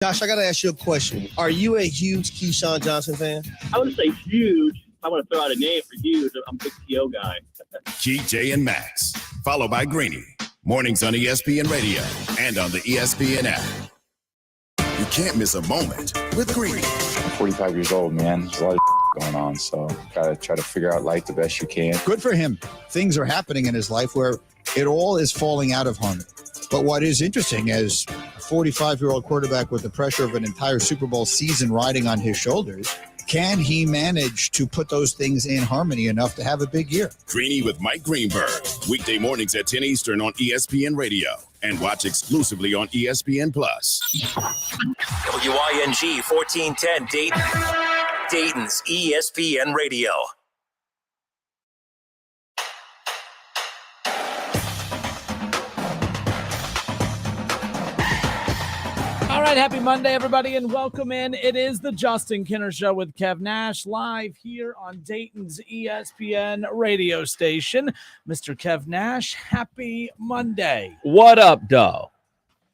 Josh, I got to ask you a question. Are you a huge Keyshawn Johnson fan? I would say huge. I want to throw out a name for huge. I'm a big TO guy. Jay and Max, followed by Greeny. Mornings on ESPN Radio and on the ESPN app. You can't miss a moment with Greeny. 45 years old, man. There's a lot of going on, so gotta try to figure out life the best you can. Good for him. Things are happening in his life where it all is falling out of harmony. But what is interesting is a 45-year-old quarterback with the pressure of an entire Super Bowl season riding on his shoulders, can he manage to put those things in harmony enough to have a big year? Greeny with Mike Greenberg. Weekday mornings at 10 Eastern on ESPN Radio. And watch exclusively on ESPN+. WING 1410 Dayton. Dayton's ESPN Radio. All right, happy Monday, everybody, and welcome in. It is the Justin Kinner Show with Kev Nash, live here on Dayton's ESPN radio station. Mr. Kev Nash, happy Monday. What up, Doe?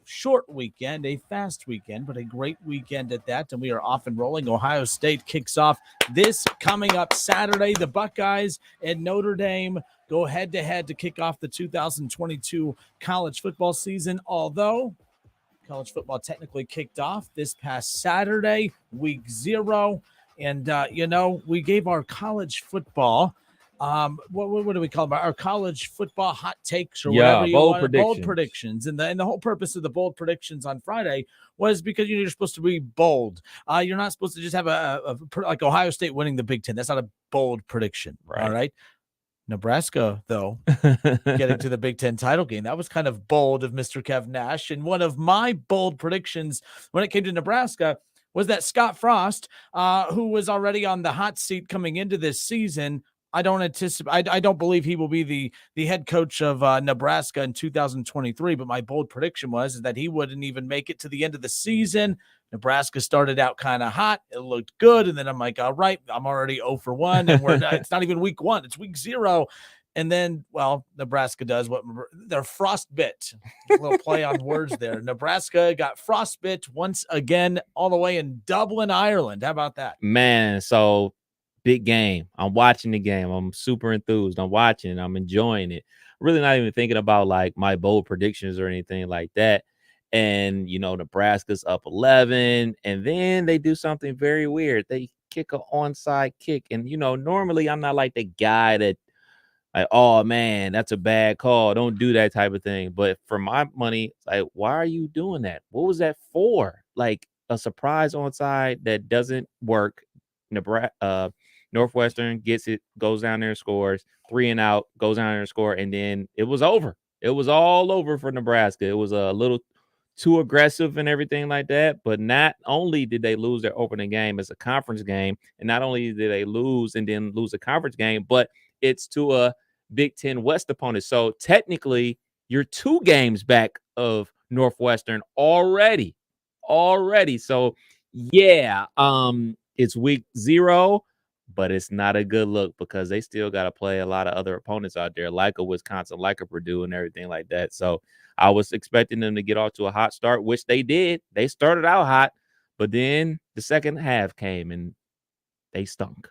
Short weekend, a fast weekend, but a great weekend at that, and we are off and rolling. Ohio State kicks off this coming up Saturday. The Buckeyes and Notre Dame go head-to-head to kick off the 2022 college football season, although college football technically kicked off this past Saturday, week 0. And, we gave our college football, what do we call them? Our college football hot takes or whatever you want. Bold predictions. And the whole purpose of the bold predictions on Friday was because you're supposed to be bold. You're not supposed to just have like Ohio State winning the Big Ten. That's not a bold prediction. Right. All right. Nebraska, though, getting to the Big Ten title game. That was kind of bold of Mr. Kev Nash. And one of my bold predictions when it came to Nebraska was that Scott Frost, who was already on the hot seat coming into this season, I don't believe he will be the head coach of Nebraska in 2023. But my bold prediction was that he wouldn't even make it to the end of the season. Nebraska started out kind of hot. It looked good. And then I'm like, all right, I'm already 0 for 1. And it's not even week 1. It's week 0. And then, Nebraska does what they're frostbit. A little play on words there. Nebraska got frostbit once again, all the way in Dublin, Ireland. How about that? Man, so big game. I'm watching the game. I'm super enthused. I'm watching. I'm enjoying it. Really not even thinking about like my bold predictions or anything like that. And, Nebraska's up 11, and then they do something very weird. They kick an onside kick. And, normally I'm not like the guy that like, oh, man, that's a bad call. Don't do that type of thing. But for my money, like, why are you doing that? What was that for? Like a surprise onside that doesn't work. Northwestern gets it, goes down there and scores. 3 and out, goes down there and score. And then it was over. It was all over for Nebraska. It was a little too aggressive and everything like that. But not only did they lose their opening game as a conference game, and not only did they lose and then lose a conference game, but it's to a Big Ten West opponent. So technically, you're 2 games back of Northwestern already. So yeah, it's week 0, but it's not a good look because they still got to play a lot of other opponents out there, like a Wisconsin, like a Purdue, and everything like that. So I was expecting them to get off to a hot start, which they did. They started out hot, but then the second half came and they stunk.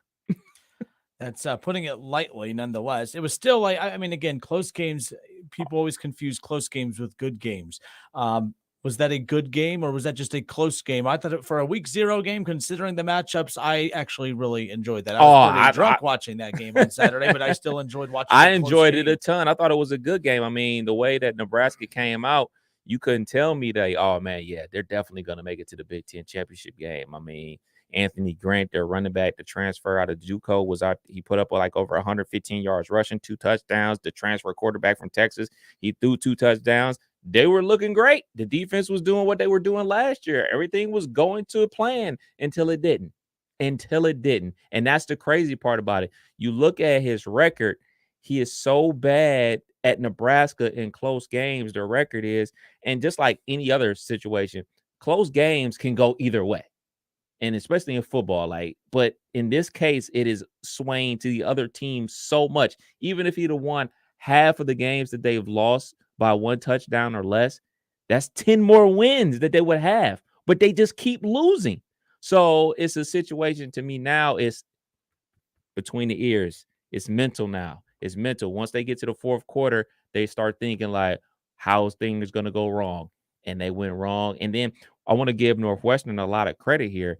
That's putting it lightly, nonetheless. It was still like, again, close games. People always confuse close games with good games. Was that a good game or was that just a close game? I thought for a week 0 game, considering the matchups, I actually really enjoyed that. I was pretty drunk watching that game on Saturday, but I still enjoyed watching it. I enjoyed it a ton. I thought it was a good game. I mean, the way that Nebraska came out, you couldn't tell me that, oh, man, yeah, they're definitely going to make it to the Big Ten championship game. I mean, Anthony Grant, their running back, the transfer out of JUCO, was out. He put up like over 115 yards rushing, 2 touchdowns. The transfer quarterback from Texas, he threw 2 touchdowns. They were looking great. The defense was doing what they were doing last year. Everything was going to plan until it didn't. And that's the crazy part about it. You look at his record, he is so bad at Nebraska in close games, the record is, and just like any other situation, close games can go either way. And especially in football, but in this case, it is swaying to the other team so much. Even if he'd have won half of the games that they've lost by 1 touchdown or less, that's 10 more wins that they would have but they just keep losing. So it's a situation to me now. It's between the ears. It's mental now. It's mental. Once they get to the fourth quarter, they start thinking like, how's things going to go wrong? And they went wrong. And then I want to give Northwestern a lot of credit here.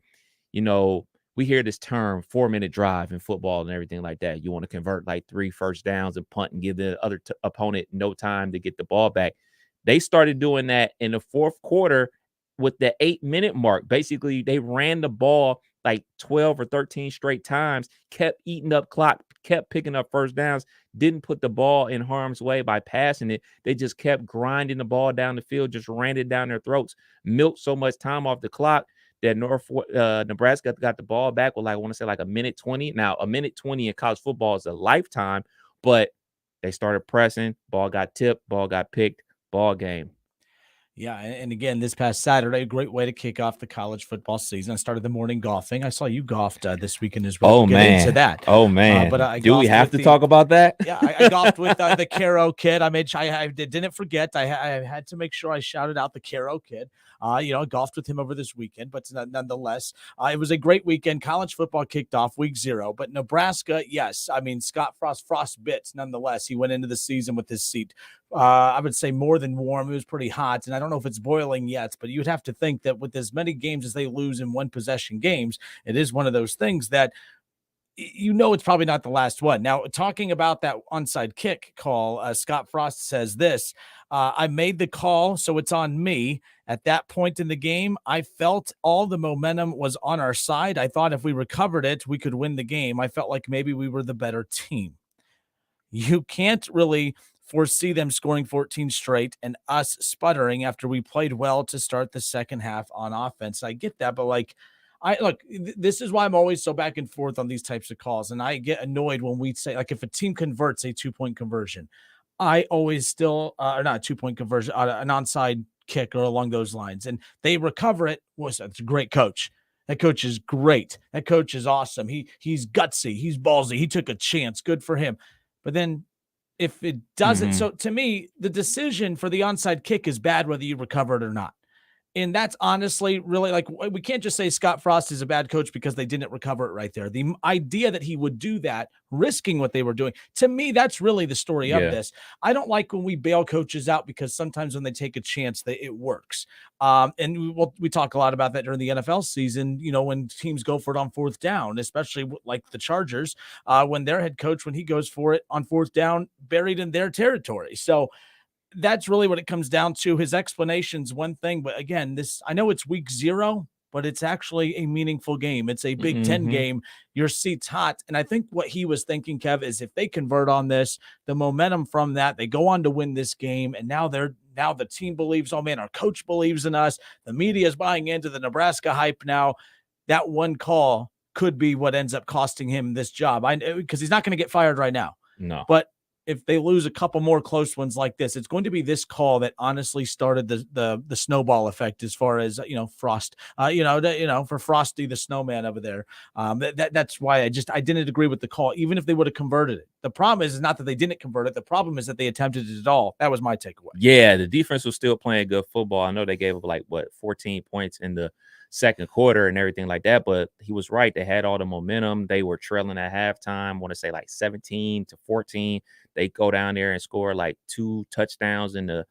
You know, we hear this term 4-minute drive in football and everything like that. You want to convert like 3 first downs and punt and give the other opponent no time to get the ball back. They started doing that in the fourth quarter with the 8-minute mark. Basically, they ran the ball like 12 or 13 straight times, kept eating up clock, kept picking up first downs, didn't put the ball in harm's way by passing it. They just kept grinding the ball down the field, just ran it down their throats, milked so much time off the clock that Nebraska got the ball back with, like, I want to say like a minute 20. Now, a minute 20 in college football is a lifetime, but they started pressing, ball got tipped, ball got picked, ball game. Yeah, and again, this past Saturday, a great way to kick off the college football season. I started the morning golfing. I saw you golfed this weekend as well. Oh, we'll get man. into that. Oh, man. But I do we have to talk about that? Yeah, I golfed with the Caro kid. I didn't forget. I had to make sure I shouted out the Caro kid. Golfed with him over this weekend, but nonetheless, it was a great weekend. College football kicked off week 0, but Nebraska, yes. I mean, Scott Frost bits. Nonetheless, he went into the season with his seat, I would say, more than warm. It was pretty hot, and I don't know if it's boiling yet, but you'd have to think that with as many games as they lose in one possession games, it is one of those things that it's probably not the last one. Now, talking about that onside kick call, Scott Frost says this, I made the call, so it's on me. At that point in the game, I felt all the momentum was on our side. I thought if we recovered it, we could win the game. I felt like maybe we were the better team. You can't really foresee them scoring 14 straight and us sputtering after we played well to start the second half on offense. I get that, but this is why I'm always so back and forth on these types of calls. And I get annoyed when we say, like, if a team converts a 2-point conversion, I always still, or not a 2-point conversion, an onside kick or along those lines, and they recover it. That's a great coach. That coach is great. That coach is awesome. He's gutsy. He's ballsy. He took a chance. Good for him. But then if it doesn't, so to me, the decision for the onside kick is bad, whether you recover it or not. And that's honestly really, like, we can't just say Scott Frost is a bad coach because they didn't recover it right there. The idea that he would do that, risking what they were doing, to me, that's really the story of this. I don't like when we bail coaches out because sometimes when they take a chance, it works. And we talk a lot about that during the NFL season, when teams go for it on 4th down, especially like the Chargers, when their head coach, when he goes for it on 4th down, buried in their territory. So that's really what it comes down to. His explanation's one thing, but again, I know it's week 0, but it's actually a meaningful game. It's a Big Ten game. Your seat's hot. And I think what he was thinking, Kev, is if they convert on this, the momentum from that, they go on to win this game. And now the team believes, oh man, our coach believes in us. The media is buying into the Nebraska hype now. That one call could be what ends up costing him this job. Because he's not going to get fired right now. No. But if they lose a couple more close ones like this, it's going to be this call that honestly started the snowball effect as far as, Frost, for Frosty, the snowman over there. That's why I didn't agree with the call, even if they would have converted it. The problem is not that they didn't convert it. The problem is that they attempted it at all. That was my takeaway. Yeah, the defense was still playing good football. I know they gave up 14 points in the second quarter and everything like that, but he was right. They had all the momentum. They were trailing at halftime. I want to say 17-14. They go down there and score 2 touchdowns in the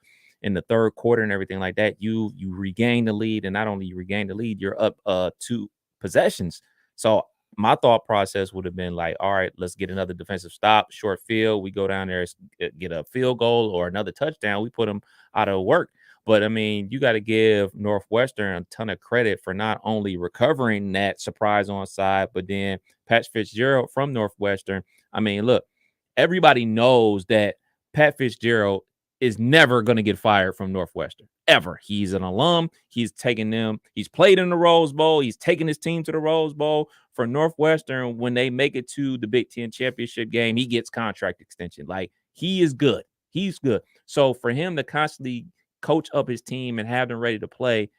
third quarter and everything like that. You regain the lead, and not only you regain the lead, you're up 2 possessions. So my thought process would have been all right, let's get another defensive stop, short field. We go down there, get a field goal or another touchdown. We put them out of work. But, I mean, you got to give Northwestern a ton of credit for not only recovering that surprise onside, but then Pat Fitzgerald from Northwestern. I mean, look, everybody knows that Pat Fitzgerald is never going to get fired from Northwestern, ever. He's an alum. He's taken them. He's played in the Rose Bowl. He's taken his team to the Rose Bowl. For Northwestern, when they make it to the Big Ten championship game, he gets contract extension. He is good. He's good. So for him to constantly coach up his team and have them ready to play,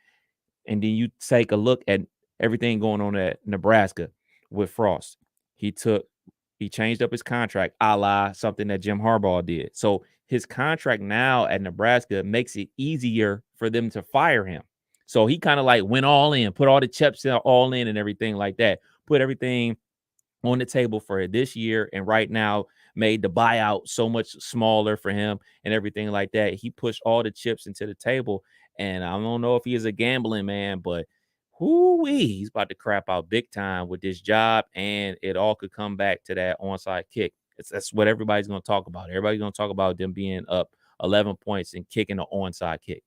and then you take a look at everything going on at Nebraska with Frost. He changed up his contract, a la something that Jim Harbaugh did. So his contract now at Nebraska makes it easier for them to fire him. So he kind of like went all in, put all the chips all in and everything like that, put everything on the table for this year. And right now made the buyout so much smaller for him and everything like that. He pushed all the chips into the table. And I don't know if he is a gambling man, but he's about to crap out big time with this job. And it all could come back to that onside kick. That's what everybody's going to talk about. Everybody's going to talk about them being up 11 points and kicking the onside kick.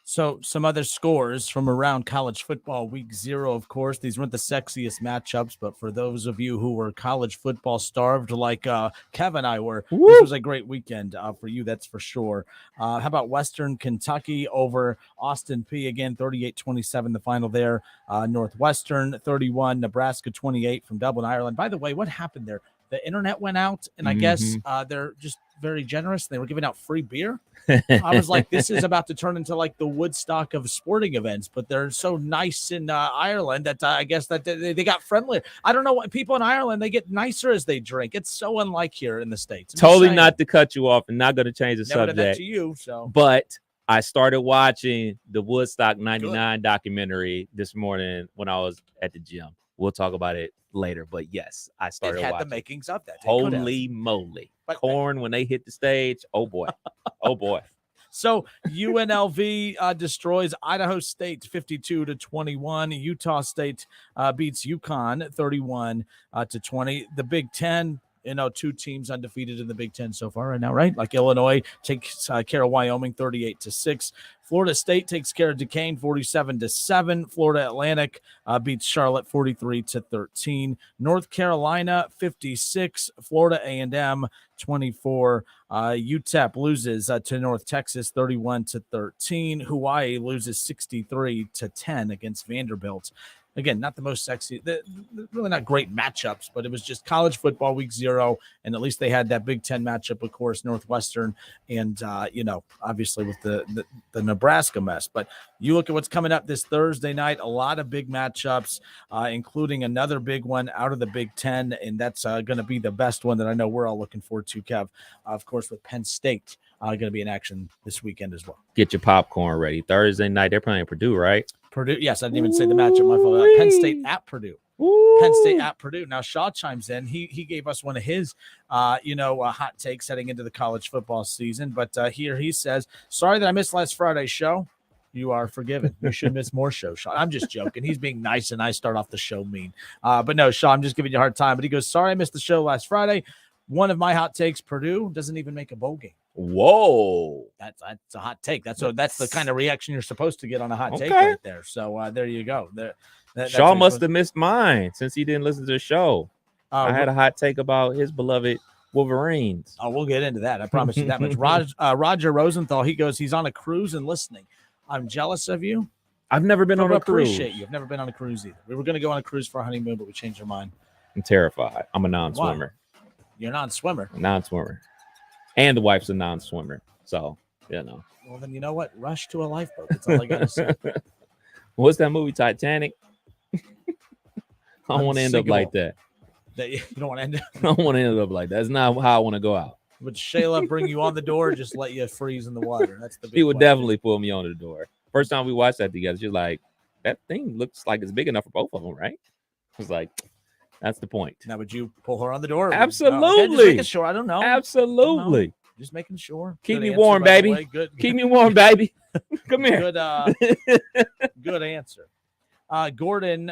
So some other scores from around college football week 0, of course. These weren't the sexiest matchups, but for those of you who were college football starved like Kev and I were, this was a great weekend for you, that's for sure. How about Western Kentucky over Austin P? Again, 38-27, the final there. Northwestern 31, Nebraska 28 from Dublin, Ireland. By the way, what happened there? The internet went out, and I guess they're just very generous. They were giving out free beer. I was like, this is about to turn into like the Woodstock of sporting events, but they're so nice in Ireland that I guess that they got friendlier. I don't know what people in Ireland, they get nicer as they drink. It's so unlike here in the States. Totally not to cut you off and not going to change the Never subject. did that to you, so. But I started watching the Woodstock 99 documentary this morning when I was at the gym. We'll talk about it later, but yes, I started watching. It had the makings of that. Holy moly. Corn when they hit the stage. Oh boy. Oh boy. So UNLV destroys Idaho State 52-21. Utah State beats UConn 31-20. The Big Ten, 2 teams undefeated in the Big Ten so far right now, right? Like Illinois takes care of Wyoming 38-6. Florida State takes care of Duquesne 47-7. Florida Atlantic beats Charlotte 43-13. North Carolina 56. Florida A&M 24. UTEP loses to North Texas 31-13. Hawaii loses 63-10 against Vanderbilt. Again, not the most sexy, really not great matchups, but it was just college football week 0. And at least they had that Big Ten matchup, of course, Northwestern and, obviously with the Nebraska mess. But you look at what's coming up this Thursday night, a lot of big matchups, including another big one out of the Big Ten. And that's going to be the best one that I know we're all looking forward to, Kev. Of course, with Penn State going to be in action this weekend as well. Get your popcorn ready. Thursday night, they're playing Purdue, right? Purdue, yes, I didn't even say the matchup. My fault. Penn State at Purdue. Penn State at Purdue. Now Shaw chimes in. He gave us one of his, hot takes heading into the college football season. But here he says, "Sorry that I missed last Friday's show. You are forgiven. You should miss more shows, Shaw." I'm just joking. He's being nice, and I start off the show mean. But no, Shaw, I'm just giving you a hard time. But he goes, "Sorry I missed the show last Friday. One of my hot takes: Purdue doesn't even make a bowl game." Whoa, that's a hot take. That's the kind of reaction you're supposed to get on a hot take right there. So there you go. Shaw must have missed mine since he didn't listen to the show. I had a hot take about his beloved Wolverines. Oh, we'll get into that. I promise you that much. Roger Rosenthal, he goes, he's on a cruise and listening. I'm jealous of you. I've never been on a cruise. Appreciate you. I've never been on a cruise either. We were going to go on a cruise for our honeymoon, but we changed our mind. I'm terrified. I'm a non-swimmer. Why? You're a non-swimmer. Non-swimmer. And the wife's a non-swimmer. So, Well, then you know what? Rush to a lifeboat. That's all I got to say. What's that movie, Titanic? I don't want to end up like that. You don't want to end up? I don't want to end up like that. That's not how I want to go out. Would Shayla bring you on the door or just let you freeze in the water? That's the big She would question. definitely pull me on the door. First time we watched that together, she's like, that thing looks like it's big enough for both of them, right? I was like, that's the point. Now, would you pull her on the door? Absolutely. Okay, just making sure. I don't know. Absolutely. Just making sure. Keep me warm, baby. Keep me warm, baby. Come here. Good answer. Gordon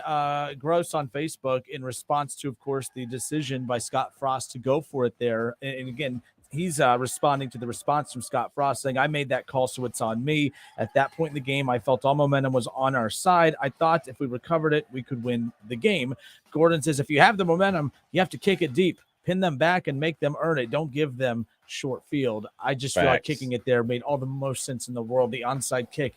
Gross on Facebook in response to, of course, the decision by Scott Frost to go for it there. And again, he's responding to the response from Scott Frost saying, "I made that call, so it's on me. At that point in the game, I felt all momentum was on our side. I thought if we recovered it, we could win the game." Gordon says, "If you have the momentum, you have to kick it deep, pin them back, and make them earn it. Don't give them short field." I just feel like kicking it there made all the most sense in the world. The onside kick.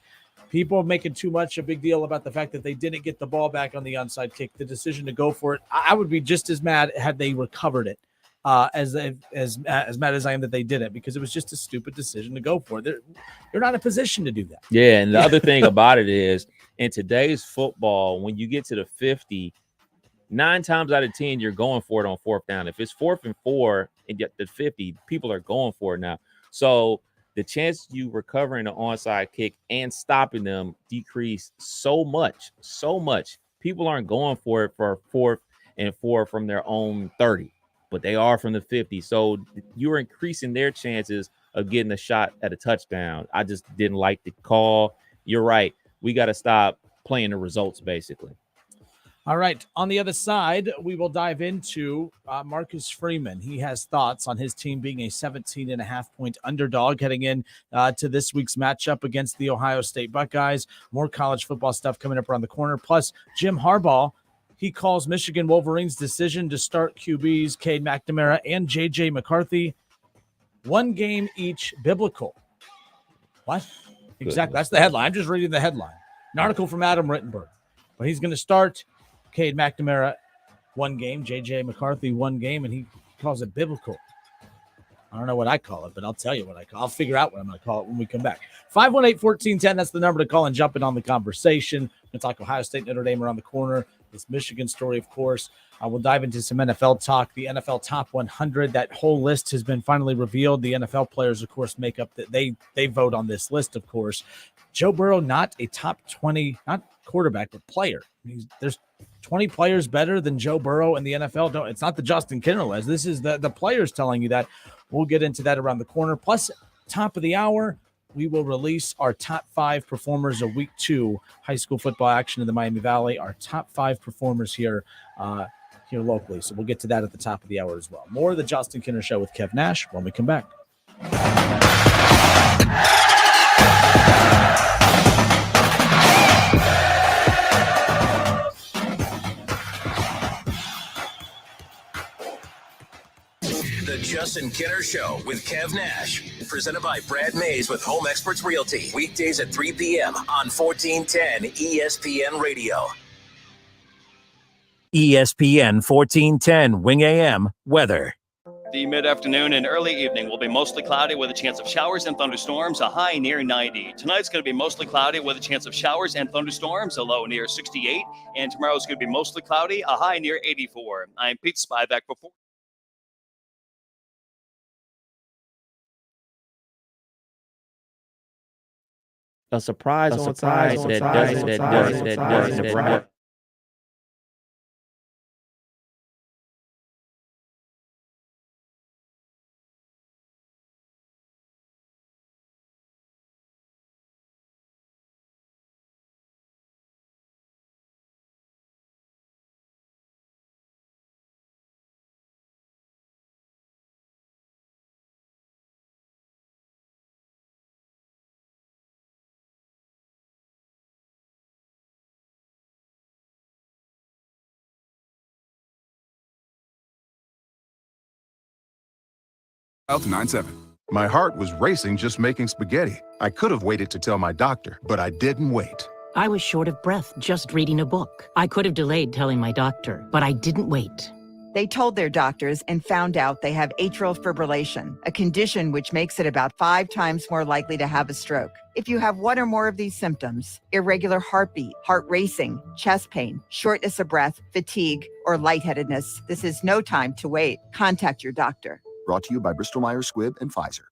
People are making too much a big deal about the fact that they didn't get the ball back on the onside kick. The decision to go for it, I would be just as mad had they recovered it as mad as I am that they didn't, because it was just a stupid decision to go for it. You're not in a position to do that. Yeah, and the other thing about it is, in today's football, when you get to the 50, 9 times out of 10, you're going for it on 4th down. If it's 4th and 4 and get the 50, people are going for it now. So the chance you recovering the onside kick and stopping them decreased so much. People aren't going for it for 4th and 4 from their own 30, but they are from the 50. So you're increasing their chances of getting a shot at a touchdown. I just didn't like the call. You're right. We got to stop playing the results, basically. All right. On the other side, we will dive into Marcus Freeman. He has thoughts on his team being a 17.5-point underdog heading in to this week's matchup against the Ohio State Buckeyes. More college football stuff coming up around the corner. Plus, Jim Harbaugh, he calls Michigan Wolverines' decision to start QBs Cade McNamara and J.J. McCarthy one game each biblical. What? Exactly. That's the headline. I'm just reading the headline. An article from Adam Rittenberg. But he's going to start Cade McNamara one game, J.J. McCarthy one game, and he calls it biblical. I don't know what I call it, but I'll tell you what I call it. I'll figure out what I'm going to call it when we come back. 518-1410, that's the number to call and jump in on the conversation. We're going to talk Ohio State, Notre Dame around the corner. This Michigan story, of course. We'll dive into some NFL talk. The NFL Top 100, that whole list has been finally revealed. The NFL players, of course, make up that they vote on this list, of course. Joe Burrow, not a top 20, not quarterback, but player. There's 20 players better than Joe Burrow in the NFL. It's not the Justin Kinner list. This is the players telling you that. We'll get into that around the corner. Plus, top of the hour, we will release our top 5 performers of week 2 high school football action in the Miami Valley. Our top 5 performers here locally. So we'll get to that at the top of the hour as well. More of the Justin Kinner Show with Kev Nash when we come back. The Justin Kinner Show with Kev Nash. Presented by Brad Mays with Home Experts Realty. Weekdays at 3 p.m. on 1410 ESPN Radio. ESPN 1410 Wing AM weather. The mid-afternoon and early evening will be mostly cloudy with a chance of showers and thunderstorms, a high near 90. Tonight's going to be mostly cloudy with a chance of showers and thunderstorms, a low near 68. And tomorrow's going to be mostly cloudy, a high near 84. I'm Pete Spivak before. A surprise that does. Health 97. My heart was racing just making spaghetti. I could have waited to tell my doctor, but I didn't wait. I was short of breath just reading a book. I could have delayed telling my doctor, but I didn't wait. They told their doctors and found out they have atrial fibrillation, a condition which makes it about 5 times more likely to have a stroke. If you have one or more of these symptoms, irregular heartbeat, heart racing, chest pain, shortness of breath, fatigue, or lightheadedness, this is no time to wait. Contact your doctor. Brought to you by Bristol-Myers Squibb and Pfizer.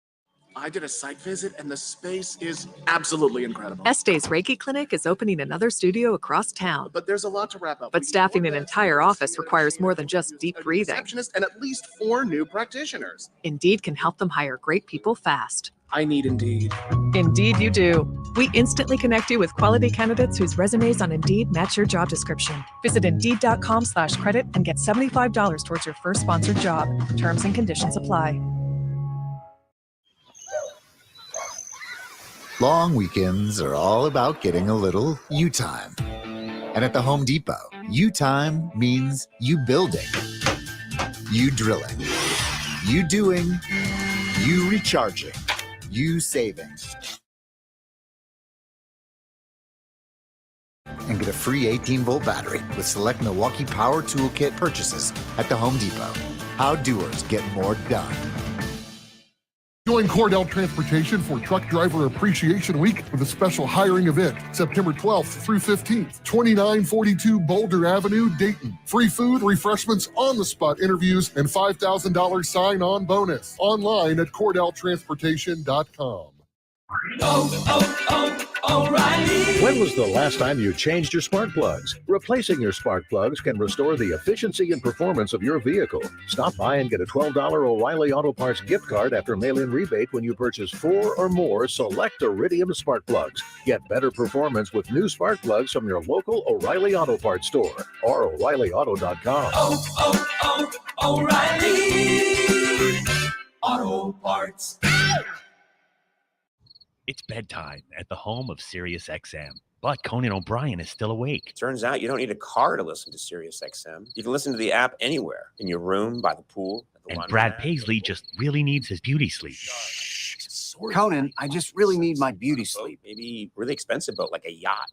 I did a site visit and the space is absolutely incredible. Este's Reiki Clinic is opening another studio across town. But there's a lot to wrap up. But staffing an entire office requires more than just deep breathing. Receptionist and at least 4 new practitioners. Indeed can help them hire great people fast. I need Indeed. Indeed you do. We instantly connect you with quality candidates whose resumes on Indeed match your job description. Visit Indeed.com/credit and get $75 towards your first sponsored job. Terms and conditions apply. Long weekends are all about getting a little you time. And at the Home Depot, you time means you building, you drilling, you doing, you recharging, you saving. And get a free 18-volt battery with select Milwaukee Power Toolkit purchases at the Home Depot. How doers get more done. Join Cordell Transportation for Truck Driver Appreciation Week with a special hiring event, September 12th through 15th, 2942 Boulder Avenue, Dayton. Free food, refreshments, on-the-spot interviews, and $5,000 sign-on bonus. Online at CordellTransportation.com. O'Reilly. When was the last time you changed your spark plugs? Replacing your spark plugs can restore the efficiency and performance of your vehicle. Stop by and get a $12 O'Reilly Auto Parts gift card after mail-in rebate when you purchase 4 or more select Iridium spark plugs. Get better performance with new spark plugs from your local O'Reilly Auto Parts store or O'ReillyAuto.com. O'Reilly Auto Parts. It's bedtime at the home of Sirius XM, but Conan O'Brien is still awake. Turns out you don't need a car to listen to Sirius XM. You can listen to the app anywhere, in your room, by the pool. And Brad Paisley just really needs his beauty sleep. Conan, I just really need my beauty sleep. Maybe really expensive boat, like a yacht.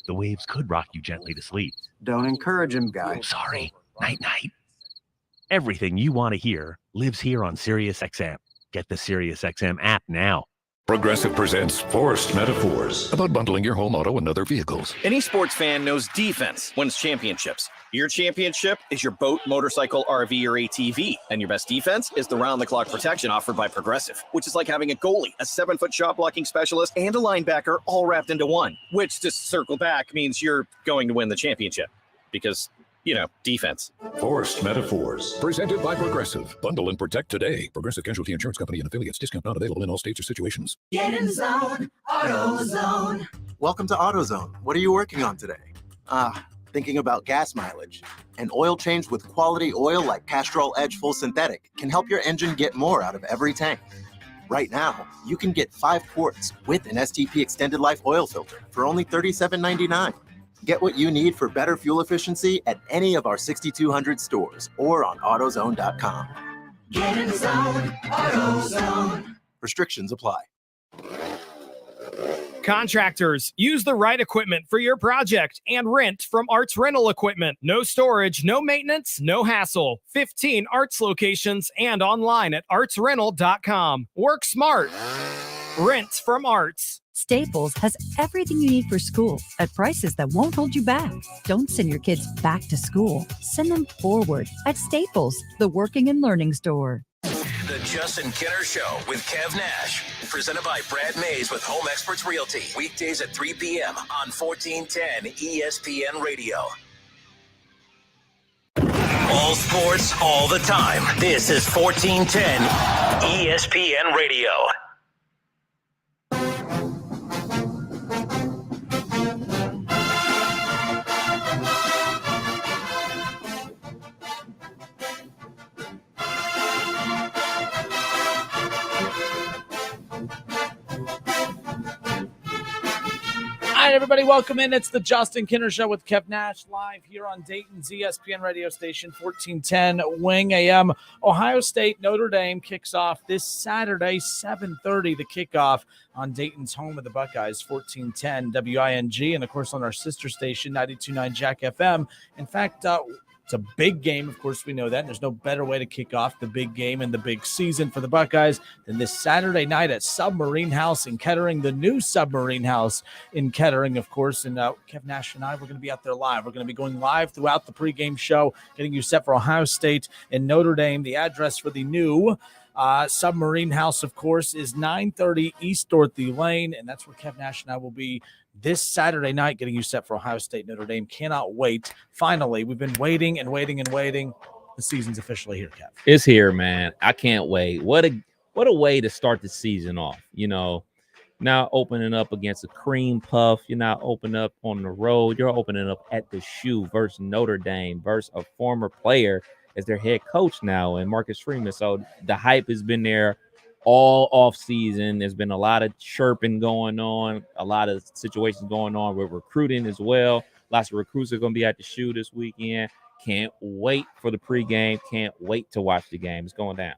The waves could rock you gently to sleep. Don't encourage him, guy. Sorry. Night-night. Everything you want to hear lives here on Sirius XM. Get the Sirius XM app now. Progressive presents Forced Metaphors about bundling your home auto and other vehicles. Any sports fan knows defense wins championships. Your championship is your boat, motorcycle, RV, or ATV. And your best defense is the round-the-clock protection offered by Progressive, which is like having a goalie, a 7-foot shot-blocking specialist, and a linebacker all wrapped into one. Which, to circle back, means you're going to win the championship. Because, you know, defense. Forced Metaphors. Presented by Progressive. Bundle and protect today. Progressive Casualty Insurance Company and affiliates. Discount not available in all states or situations. Get in the zone, AutoZone. Welcome to AutoZone. What are you working on today? Thinking about gas mileage. An oil change with quality oil like Castrol Edge Full Synthetic can help your engine get more out of every tank. Right now, you can get 5 quarts with an STP Extended Life oil filter for only $37.99. Get what you need for better fuel efficiency at any of our 6,200 stores or on AutoZone.com. Get in the zone, AutoZone. Restrictions apply. Contractors, use the right equipment for your project and rent from Arts Rental Equipment. No storage, no maintenance, no hassle. 15 Arts locations and online at artsrental.com. Work smart. Rent from Arts. Staples has everything you need for school at prices that won't hold you back. Don't send your kids back to school. Send them forward at Staples, the working and learning store. The Justin Kinner Show with Kev Nash. Presented by Brad Mays with Home Experts Realty. Weekdays at 3 p.m. on 1410 ESPN Radio. All sports, all the time. This is 1410 ESPN Radio. All right, everybody, welcome in. It's the Justin Kinner Show with Kev Nash live here on Dayton's ESPN radio station, 1410 Wing AM. Ohio State, Notre Dame kicks off this Saturday, 7:30, the kickoff on Dayton's home of the Buckeyes, 1410 WING, and, of course, on our sister station, 92.9 Jack FM. In fact, it's a big game. Of course, we know that. And there's no better way to kick off the big game and the big season for the Buckeyes than this Saturday night at Submarine House in Kettering, the new Submarine House in Kettering, of course. And Kev Nash and I, we're going to be out there live. We're going to be going live throughout the pregame show, getting you set for Ohio State and Notre Dame. The address for the new Submarine House, of course, is 930 East Dorothy Lane. And that's where Kev Nash and I will be this Saturday night, getting you set for Ohio State, Notre Dame. Cannot wait. Finally, we've been waiting and waiting and waiting. The season's officially here, Kev. It's here, man. I can't wait. What a way to start the season off. You know, now opening up against a cream puff. You're not opening up on the road. You're opening up at the shoe versus Notre Dame versus a former player as their head coach now, and Marcus Freeman. So the hype has been there all off season. There's been a lot of chirping going on, a lot of situations going on with recruiting as well. Lots of recruits are going to be at the shoe this weekend. Can't wait for the pregame. Can't wait to watch the game. It's going down.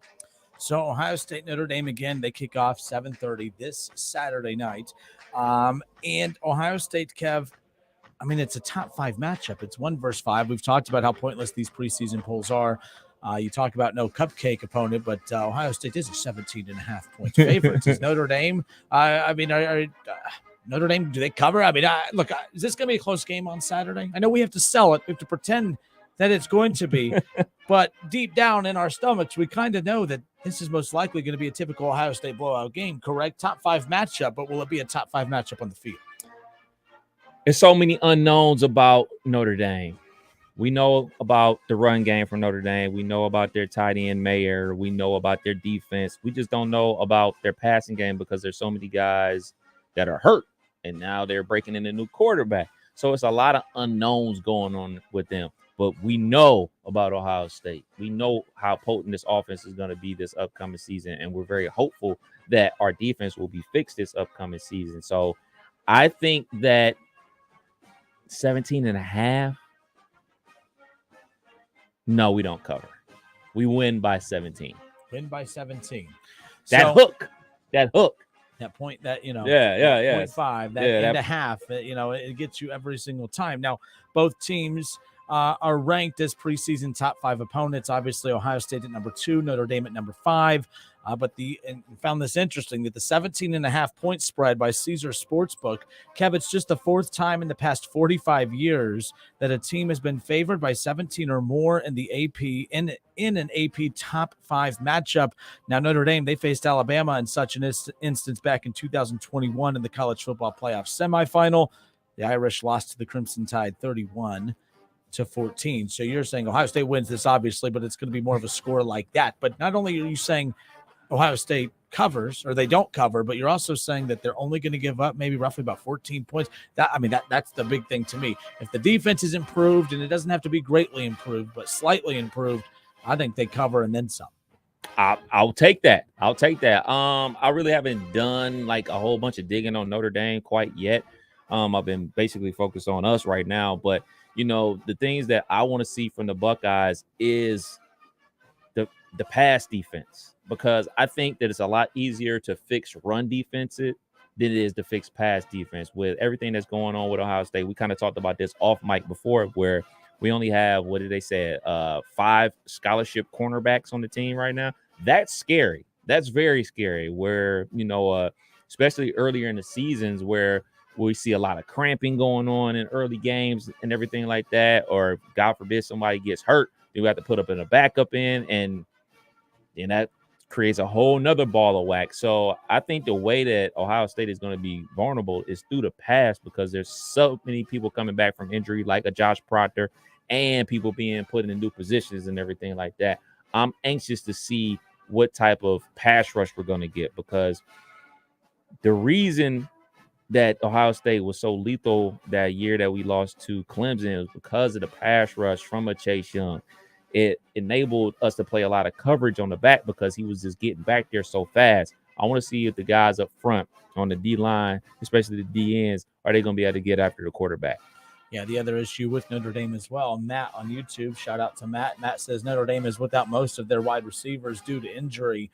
So Ohio State, Notre Dame, again, they kick off 7:30 this Saturday night. And Ohio State, Kev, I mean, it's a top 5 matchup. It's 1 versus 5. We've talked about how pointless these preseason polls are. You talk about no cupcake opponent, but Ohio State is a 17.5 points favorite. Is Notre Dame? Notre Dame, do they cover? I mean, look, is this going to be a close game on Saturday? I know we have to sell it. We have to pretend that it's going to be. But deep down in our stomachs, we kind of know that this is most likely going to be a typical Ohio State blowout game, correct? Top 5 matchup, but will it be a top 5 matchup on the field? There's so many unknowns about Notre Dame. We know about the run game from Notre Dame. We know about their tight end Mayer. We know about their defense. We just don't know about their passing game because there's so many guys that are hurt, and now they're breaking in a new quarterback. So it's a lot of unknowns going on with them. But we know about Ohio State. We know how potent this offense is going to be this upcoming season, and we're very hopeful that our defense will be fixed this upcoming season. So I think that 17.5. No, we don't cover. We win by 17. Win by 17. That hook. That point that, Yeah. 0.5, that Yeah, and a half, it gets you every single time. Now, both teams are ranked as preseason top 5 opponents. Obviously, Ohio State at number 2, Notre Dame at number 5. But found this interesting that the 17.5 point spread by Caesar Sportsbook, Kev, it's just the 4th time in the past 45 years that a team has been favored by 17 or more in the AP in an AP top 5 matchup. Now, Notre Dame, they faced Alabama in such an instance back in 2021 in the college football playoff semifinal. The Irish lost to the Crimson Tide 31-14. So you're saying Ohio State wins this, obviously, but it's going to be more of a score like that. But not only are you saying Ohio State covers or they don't cover, but you're also saying that they're only going to give up maybe roughly about 14 points. That's the big thing to me. If the defense is improved, and it doesn't have to be greatly improved, but slightly improved, I think they cover and then some. I'll take that. I really haven't done like a whole bunch of digging on Notre Dame quite yet. I've been basically focused on us right now, but the things that I want to see from the Buckeyes is the pass defense, because I think that it's a lot easier to fix run defense than it is to fix pass defense. With everything that's going on with Ohio State, we kind of talked about this off mic before, where we only have, 5 scholarship cornerbacks on the team right now. That's scary. That's very scary, where, especially earlier in the seasons where we see a lot of cramping going on in early games and everything like that, or God forbid somebody gets hurt, you have to put up in a backup in, and that creates a whole nother ball of wax. So I think the way that Ohio State is going to be vulnerable is through the pass, because there's so many people coming back from injury, like a Josh Proctor, and people being put in new positions and everything like that. I'm anxious to see what type of pass rush we're going to get, because the reason that Ohio State was so lethal that year that we lost to Clemson was because of the pass rush from a Chase Young. It enabled us to play a lot of coverage on the back because he was just getting back there so fast. I want to see if the guys up front on the D-line, especially the D-ends, are they going to be able to get after the quarterback? Yeah, the other issue with Notre Dame as well, Matt on YouTube, shout out to Matt. Matt says Notre Dame is without most of their wide receivers due to injury.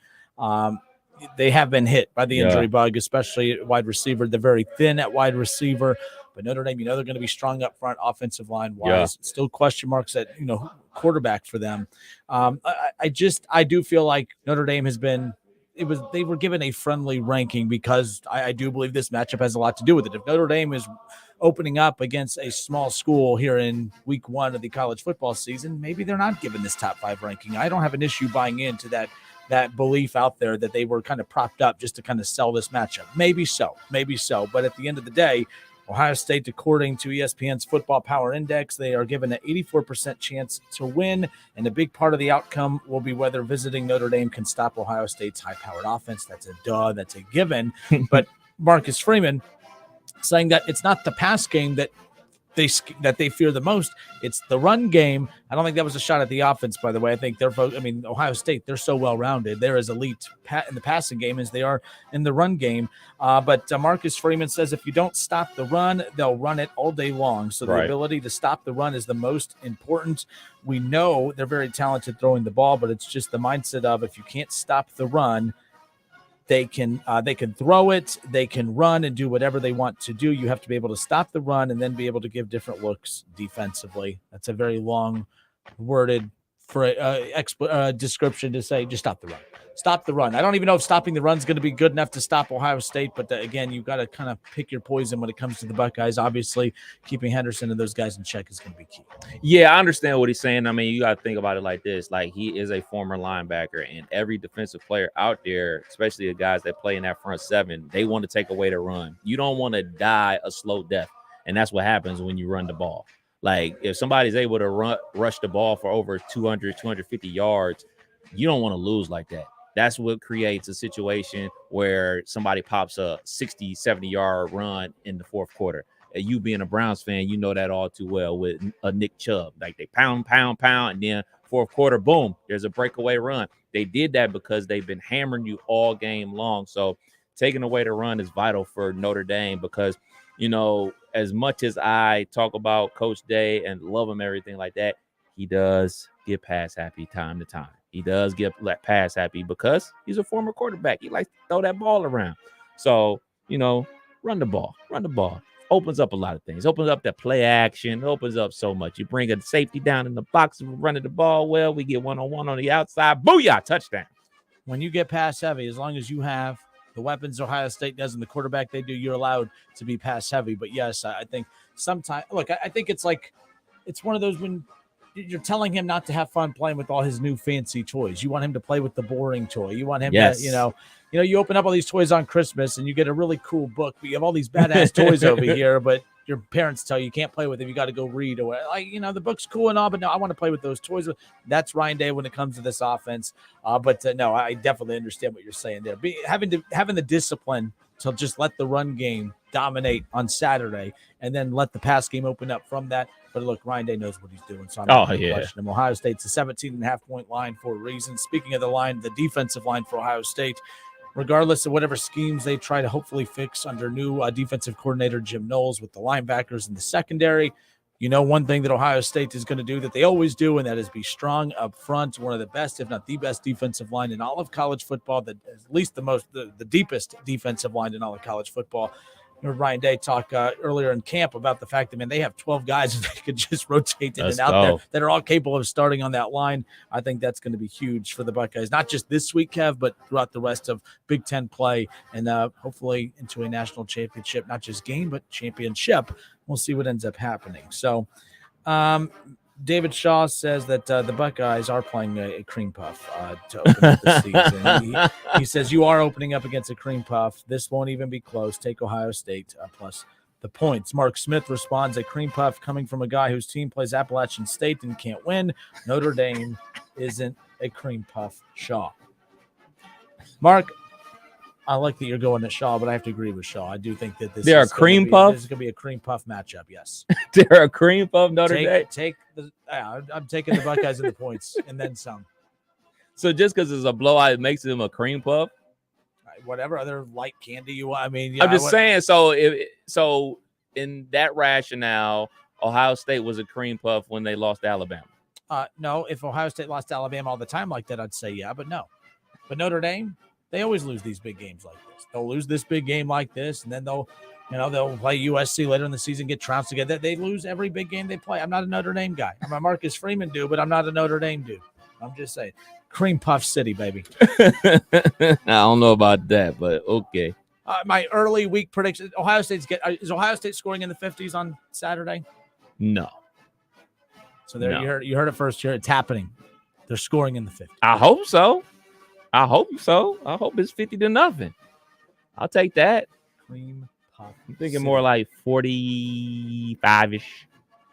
They have been hit by the injury bug, especially at wide receiver. They're very thin at wide receiver. But Notre Dame, they're going to be strong up front, offensive line wise. Yeah. Still question marks at quarterback for them. I do feel like Notre Dame has been. They were given a friendly ranking because I do believe this matchup has a lot to do with it. If Notre Dame is opening up against a small school here in week 1 of the college football season, maybe they're not given this top 5 ranking. I don't have an issue buying into that belief out there that they were kind of propped up just to kind of sell this matchup. Maybe so. But at the end of the day, Ohio State, according to ESPN's Football Power Index, they are given an 84% chance to win, and a big part of the outcome will be whether visiting Notre Dame can stop Ohio State's high-powered offense. That's a duh. That's a given. But Marcus Freeman saying that it's not the pass game that they fear the most. It's the run game. I don't think that was a shot at the offense, by the way. I think Ohio State, they're so well-rounded. They're as elite in the passing game as they are in the run game. But Marcus Freeman says if you don't stop the run, they'll run it all day long. So the ability to stop the run is the most important. We know they're very talented throwing the ball, but it's just the mindset of if you can't stop the run, they can throw it, they can run and do whatever they want to do. You have to be able to stop the run and then be able to give different looks defensively. That's a very long worded for a description to say just stop the run. Stop the run. I don't even know if stopping the run is going to be good enough to stop Ohio State, but again, you've got to kind of pick your poison when it comes to the Buckeyes. Obviously, keeping Henderson and those guys in check is going to be key. Yeah, I understand what he's saying. I mean, you got to think about it like this. Like, he is a former linebacker, and every defensive player out there, especially the guys that play in that front seven, they want to take away the run. You don't want to die a slow death, and that's what happens when you run the ball. Like, if somebody's able to rush the ball for over 200, 250 yards, you don't want to lose like that. That's what creates a situation where somebody pops a 60, 70-yard run in the fourth quarter. And you being a Browns fan, you know that all too well with a Nick Chubb. Like, they pound, and then fourth quarter, boom, there's a breakaway run. They did that because they've been hammering you all game long. So taking away the run is vital for Notre Dame because, you know, as much as I talk about Coach Day and love him, everything like that, he does get pass happy time to time. He does get pass happy because he's a former quarterback. He likes to throw that ball around. So, you know, run the ball. Opens up a lot of things. Opens up that play action. Opens up so much. You bring a safety down in the box and running the ball well. We get one-on-one on the outside. Booyah, touchdown. When you get pass heavy, as long as you have the weapons Ohio State does and the quarterback they do, you're allowed to be pass heavy. But yes, I think sometimes, look, I think it's like, it's one of those when you're telling him not to have fun playing with all his new fancy toys. You want him to play with the boring toy. You want him to, you know, you open up all these toys on Christmas and you get a really cool book, but you have all these badass toys over here, but your parents tell you can't play with them. You got to go read or like, you know, the book's cool and all, but no, I want to play with those toys. That's Ryan Day when it comes to this offense. But no, I definitely understand what you're saying there. Having the discipline to just let the run game dominate on Saturday and then let the pass game open up from that. But look, Ryan Day knows what he's doing, so I'm not going to question him. Ohio State's a 17.5-point line for a reason. Speaking of the line, the defensive line for Ohio State, regardless of whatever schemes they try to hopefully fix under new defensive coordinator Jim Knowles with the linebackers in the secondary, you know one thing that Ohio State is going to do that they always do, and that is be strong up front. One of the best, if not the best, defensive line in all of college football, at least the deepest defensive line in all of college football. Ryan Day talked earlier in camp about the fact that, man, they have 12 guys that they could just rotate in and out there that are all capable of starting on that line. I think that's going to be huge for the Buckeyes, not just this week, Kev, but throughout the rest of Big Ten play and hopefully into a national championship, not just game, but championship. We'll see what ends up happening. So David Shaw says that the Buckeyes are playing a cream puff to open up the season. He says you are opening up against a cream puff. This won't even be close. Take Ohio State plus the points. Mark Smith responds, a cream puff coming from a guy whose team plays Appalachian State and can't win. Notre Dame isn't a cream puff. Shaw. Mark, I like that you're going to Shaw, but I have to agree with Shaw. I do think that this is going to be a cream puff matchup. Yes, they're a cream puff Notre Dame. I'm taking the Buckeyes in the points and then some. So just because it's a blowout, it makes them a cream puff. Whatever other light candy you want. I mean, I'm just saying. So in that rationale, Ohio State was a cream puff when they lost to Alabama. No, if Ohio State lost to Alabama all the time like that, I'd say yeah, but no. But Notre Dame, they always lose these big games like this. They'll lose this big game like this, and then they'll play USC later in the season, get trounced together. They lose every big game they play. I'm not a Notre Dame guy. I'm a Marcus Freeman dude, but I'm not a Notre Dame dude. I'm just saying. Cream Puff City, baby. I don't know about that, but okay. My early week prediction: is Ohio State scoring in the 50s on Saturday? No. So there, you heard it first here. It's happening. They're scoring in the 50s. I hope so. I hope it's 50-0. I'll take that. Cream Puff. I'm thinking more like 45-ish.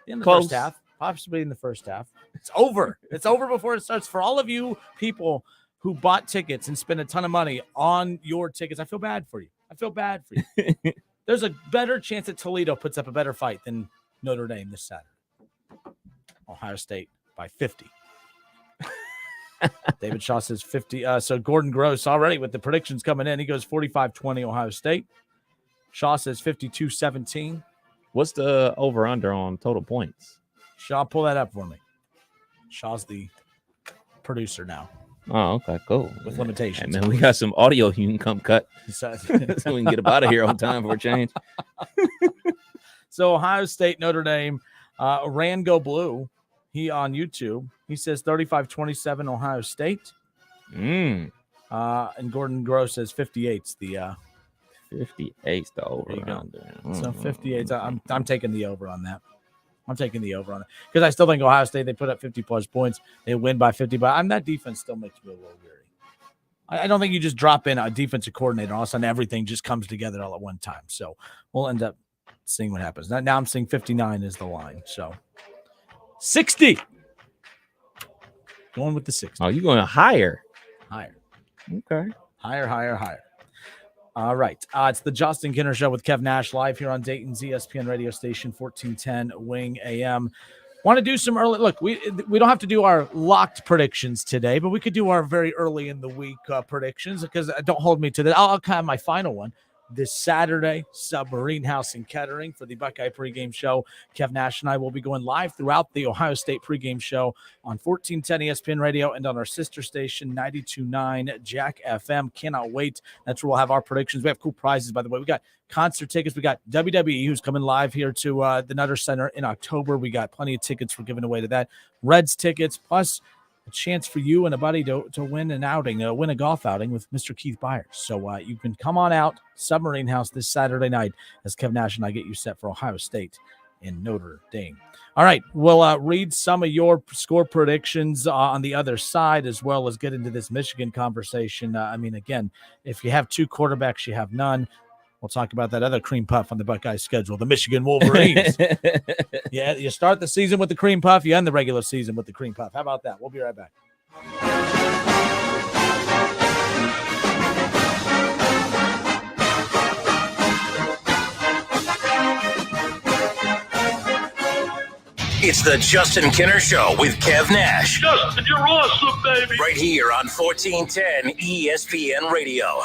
In the first half. Possibly in the first half. It's over. It's over before it starts. For all of you people who bought tickets and spent a ton of money on your tickets, I feel bad for you. There's a better chance that Toledo puts up a better fight than Notre Dame this Saturday. Ohio State by 50. David Shaw says 50. So Gordon Gross already with the predictions coming in. He goes 45-20 Ohio State. Shaw says 52-17. What's the over-under on total points? Shaw, pull that up for me. Shaw's the producer now. Oh, okay, cool. With limitations. Hey, man, we got some audio you can come cut so we can get up out of here on time for a change. So Ohio State, Notre Dame, ran go blue. He on YouTube. He says 35-27 Ohio State. And Gordon Gross says 58's the 58's the over. So 58. I'm taking the over on that. I'm taking the over on it because I still think Ohio State, they put up 50-plus points. They win by 50, but that defense still makes me a little weary. I don't think you just drop in a defensive coordinator. All of a sudden, everything just comes together all at one time. So we'll end up seeing what happens. Now I'm seeing 59 is the line. So 60. Going with the 60. Oh, you're going higher. Higher. Okay. Higher. All right. It's the Justin Kinner Show with Kev Nash live here on Dayton's ESPN radio station, 1410 Wing AM. Want to do some early look? We don't have to do our locked predictions today, but we could do our very early in the week predictions because don't hold me to that. I'll have my final one this Saturday, Submarine House in Kettering for the Buckeye pregame show. Kev Nash and I will be going live throughout the Ohio State pregame show on 1410 ESPN Radio and on our sister station 92.9 Jack FM. Cannot wait. That's where we'll have our predictions. We have cool prizes, by the way. We got concert tickets. We got WWE, who's coming live here to the Nutter Center in October. We got plenty of tickets for giving away to that. Reds tickets, plus a chance for you and a buddy to win an outing, win a golf outing with Mr. Keith Byers. So you can come on out, Submarine House, this Saturday night as Kev Nash and I get you set for Ohio State in Notre Dame. All right, we'll read some of your score predictions on the other side, as well as get into this Michigan conversation. Again, if you have two quarterbacks, you have none. We'll talk about that other cream puff on the Buckeyes schedule, the Michigan Wolverines. Yeah, you start the season with the cream puff, you end the regular season with the cream puff. How about that? We'll be right back. It's the Justin Kinner Show with Kev Nash. Justin, you're awesome, baby. Right here on 1410 ESPN Radio.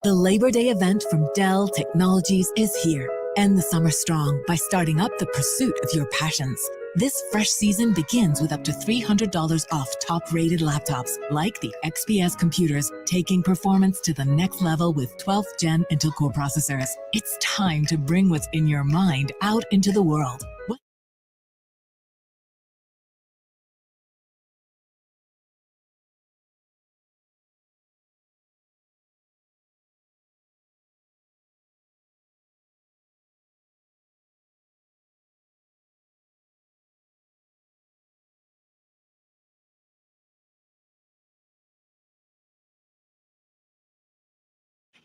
The Labor Day event from Dell Technologies is here. End the summer strong by starting up the pursuit of your passions. This fresh season begins with up to $300 off top-rated laptops like the XPS computers, taking performance to the next level with 12th Gen Intel Core processors. It's time to bring what's in your mind out into the world.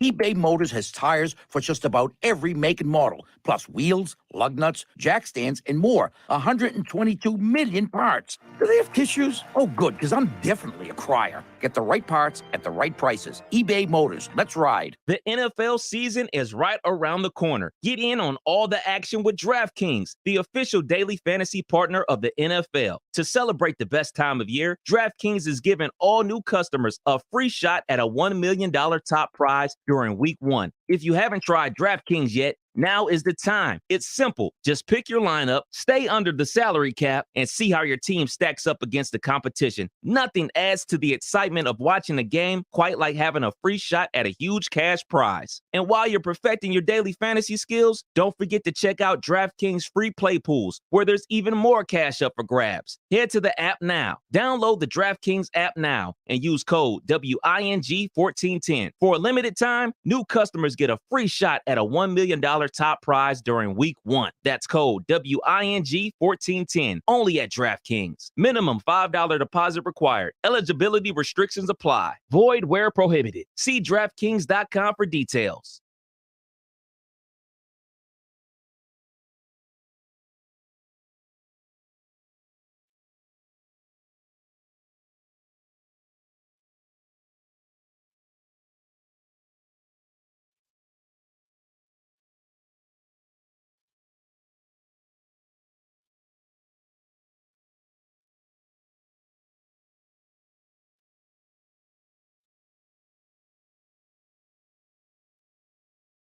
eBay Motors has tires for just about every make and model, plus wheels, lug nuts, jack stands, and more. 122 million parts. Do they have tissues? Oh, good, because I'm definitely a crier. Get the right parts at the right prices. eBay Motors. Let's ride. The NFL season is right around the corner. Get in on all the action with DraftKings, the official daily fantasy partner of the NFL. To celebrate the best time of year, DraftKings is giving all new customers a free shot at a $1 million top prize during week 1. If you haven't tried DraftKings yet, now is the time. It's simple. Just pick your lineup, stay under the salary cap, and see how your team stacks up against the competition. Nothing adds to the excitement of watching a game quite like having a free shot at a huge cash prize. And while you're perfecting your daily fantasy skills, don't forget to check out DraftKings free play pools, where there's even more cash up for grabs. Head to the app now. Download the DraftKings app now and use code WING1410. For a limited time, new customers get a free shot at a $1 million top prize during week 1. That's code WING1410. Only at DraftKings. Minimum $5 deposit required. Eligibility restrictions apply. Void where prohibited. See DraftKings.com for details.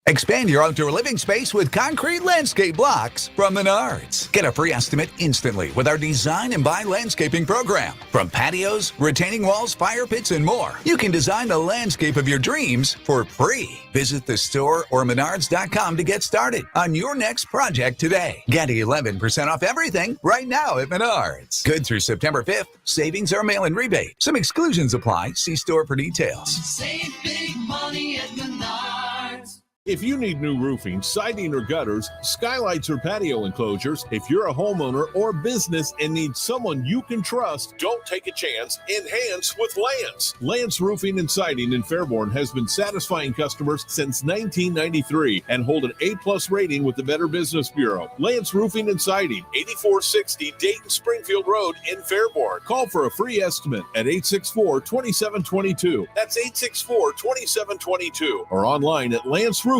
Expand your outdoor living space with concrete landscape blocks from Menards. Get a free estimate instantly with our Design and Buy landscaping program. From patios, retaining walls, fire pits, and more, you can design the landscape of your dreams for free. Visit the store or menards.com to get started on your next project today. Get 11% off everything right now at Menards. Good through September 5th. Savings or mail-in rebate. Some exclusions apply. See store for details. Save big money at Menards. If you need new roofing, siding, or gutters, skylights, or patio enclosures, if you're a homeowner or business and need someone you can trust, don't take a chance. Enhance with Lance. Lance Roofing and Siding in Fairborn has been satisfying customers since 1993 and hold an A+ rating with the Better Business Bureau. Lance Roofing and Siding, 8460 Dayton Springfield Road in Fairborn. Call for a free estimate at 864-2722. That's 864-2722 or online at lanceroofing.com.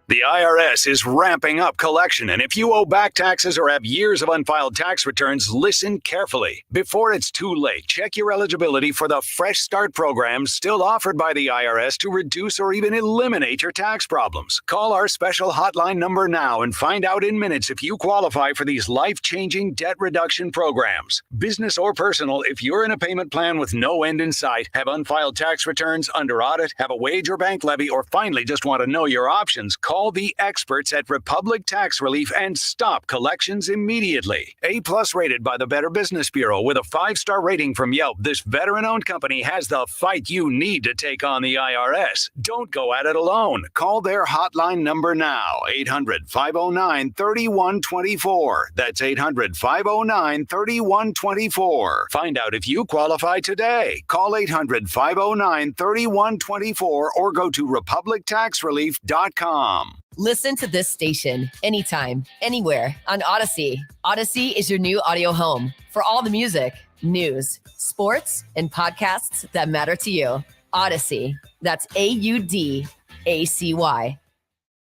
The IRS is ramping up collection, and if you owe back taxes or have years of unfiled tax returns, listen carefully. Before it's too late, check your eligibility for the Fresh Start program still offered by the IRS to reduce or even eliminate your tax problems. Call our special hotline number now and find out in minutes if you qualify for these life-changing debt reduction programs. Business or personal, if you're in a payment plan with no end in sight, have unfiled tax returns, under audit, have a wage or bank levy, or finally just want to know your options, call the experts at Republic Tax Relief and stop collections immediately. A+ rated by the Better Business Bureau with a 5-star rating from Yelp, this veteran-owned company has the fight you need to take on the IRS. Don't go at it alone. Call their hotline number now, 800-509-3124. That's 800-509-3124. Find out if you qualify today. Call 800-509-3124 or go to republictaxrelief.com. Listen to this station anytime, anywhere on Odyssey. Odyssey is your new audio home for all the music, news, sports, and podcasts that matter to you. Odyssey. That's AUDACY.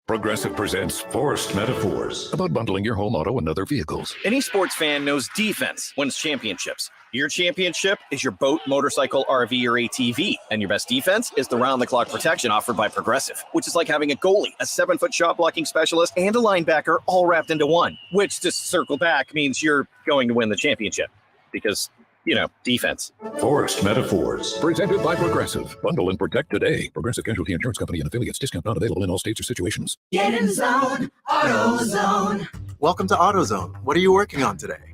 Progressive presents Forced Metaphors about bundling your home, auto, and other vehicles. Any sports fan knows defense wins championships. Your championship is your boat, motorcycle, RV, or ATV. And your best defense is the round-the-clock protection offered by Progressive, which is like having a goalie, a 7-foot shot blocking specialist, and a linebacker all wrapped into one, which, to circle back, means you're going to win the championship because, you know, defense. Forced Metaphors. Presented by Progressive. Bundle and protect today. Progressive Casualty Insurance Company and affiliates. Discount not available in all states or situations. Get in zone, AutoZone. Welcome to AutoZone. What are you working on today?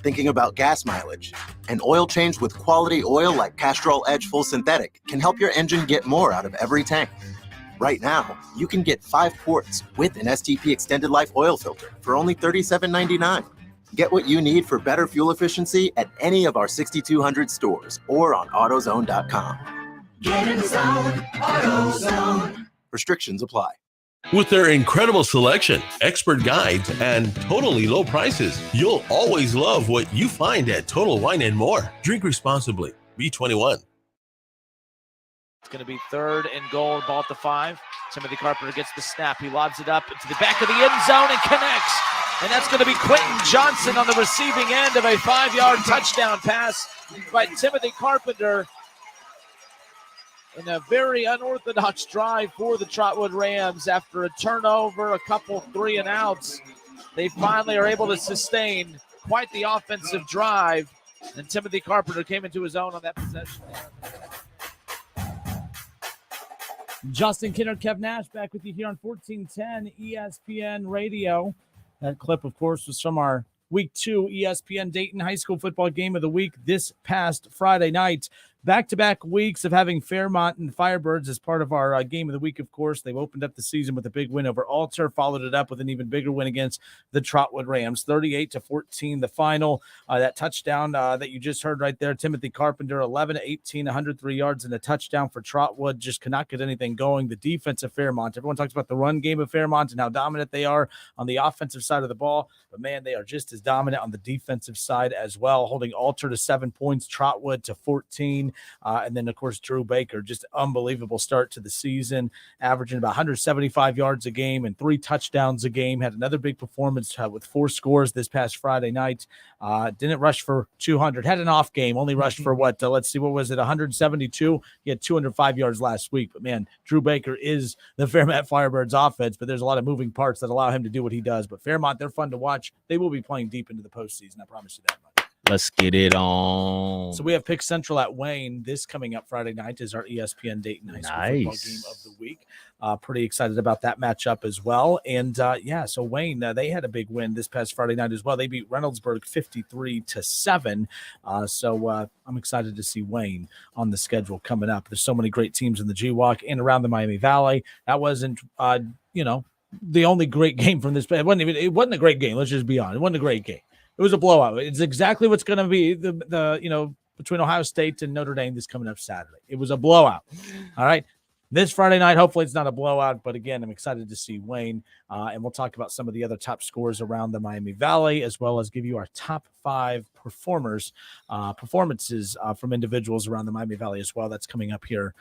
Thinking about gas mileage. An oil change with quality oil like Castrol Edge Full Synthetic can help your engine get more out of every tank. Right now, you can get 5 quarts with an STP Extended Life oil filter for only $37.99. Get what you need for better fuel efficiency at any of our 6,200 stores or on AutoZone.com. Get in zone, AutoZone. Restrictions apply. With their incredible selection, expert guides, and totally low prices, you'll always love what you find at Total Wine & More. Drink responsibly. Be 21. It's going to be 3rd and goal, ball at the 5. Timothy Carpenter gets the snap. He lobs it up into the back of the end zone and connects. And that's going to be Quentin Johnson on the receiving end of a 5-yard touchdown pass by Timothy Carpenter. In a very unorthodox drive for the Trotwood Rams, after a turnover, a couple 3-and-outs, they finally are able to sustain quite the offensive drive, and Timothy Carpenter came into his own on that possession. Justin Kinner, Kev Nash, back with you here on 1410 ESPN Radio. That clip, of course, was from our Week 2 ESPN Dayton High School football game of the week this past Friday night. Back-to-back weeks of having Fairmont and Firebirds as part of our game of the week, of course. They've opened up the season with a big win over Alter, followed it up with an even bigger win against the Trotwood Rams, 38-14, the final. That touchdown that you just heard right there, Timothy Carpenter, 11-18, 103 yards, and a touchdown for Trotwood. Just cannot get anything going. The defense of Fairmont, everyone talks about the run game of Fairmont and how dominant they are on the offensive side of the ball, but man, they are just as dominant on the defensive side as well, holding Alter to 7 points, Trotwood to 14. And then, of course, Drew Baker, just unbelievable start to the season, averaging about 175 yards a game and 3 touchdowns a game. Had another big performance with 4 scores this past Friday night. Didn't rush for 200. Had an off game. Only rushed for what? Let's see, what was it? 172. He had 205 yards last week. But, man, Drew Baker is the Fairmont Firebirds offense, but there's a lot of moving parts that allow him to do what he does. But Fairmont, they're fun to watch. They will be playing deep into the postseason. I promise you that much. Let's get it on. So we have Pick Central at Wayne. This coming up Friday night is our ESPN Dayton High School football game of the week. Pretty excited about that matchup as well. And so Wayne, they had a big win this past Friday night as well. They beat Reynoldsburg 53-7. So I'm excited to see Wayne on the schedule coming up. There's so many great teams in the GWAC and around the Miami Valley. That wasn't, the only great game from this. It wasn't a great game. Let's just be honest. It wasn't a great game. It was a blowout. It's exactly what's going to be the between Ohio State and Notre Dame this coming up Saturday. It was a blowout. All right. This Friday night, hopefully it's not a blowout, but again, I'm excited to see Wayne, and we'll talk about some of the other top scores around the Miami Valley, as well as give you our top 5 performances from individuals around the Miami Valley as well. That's coming up here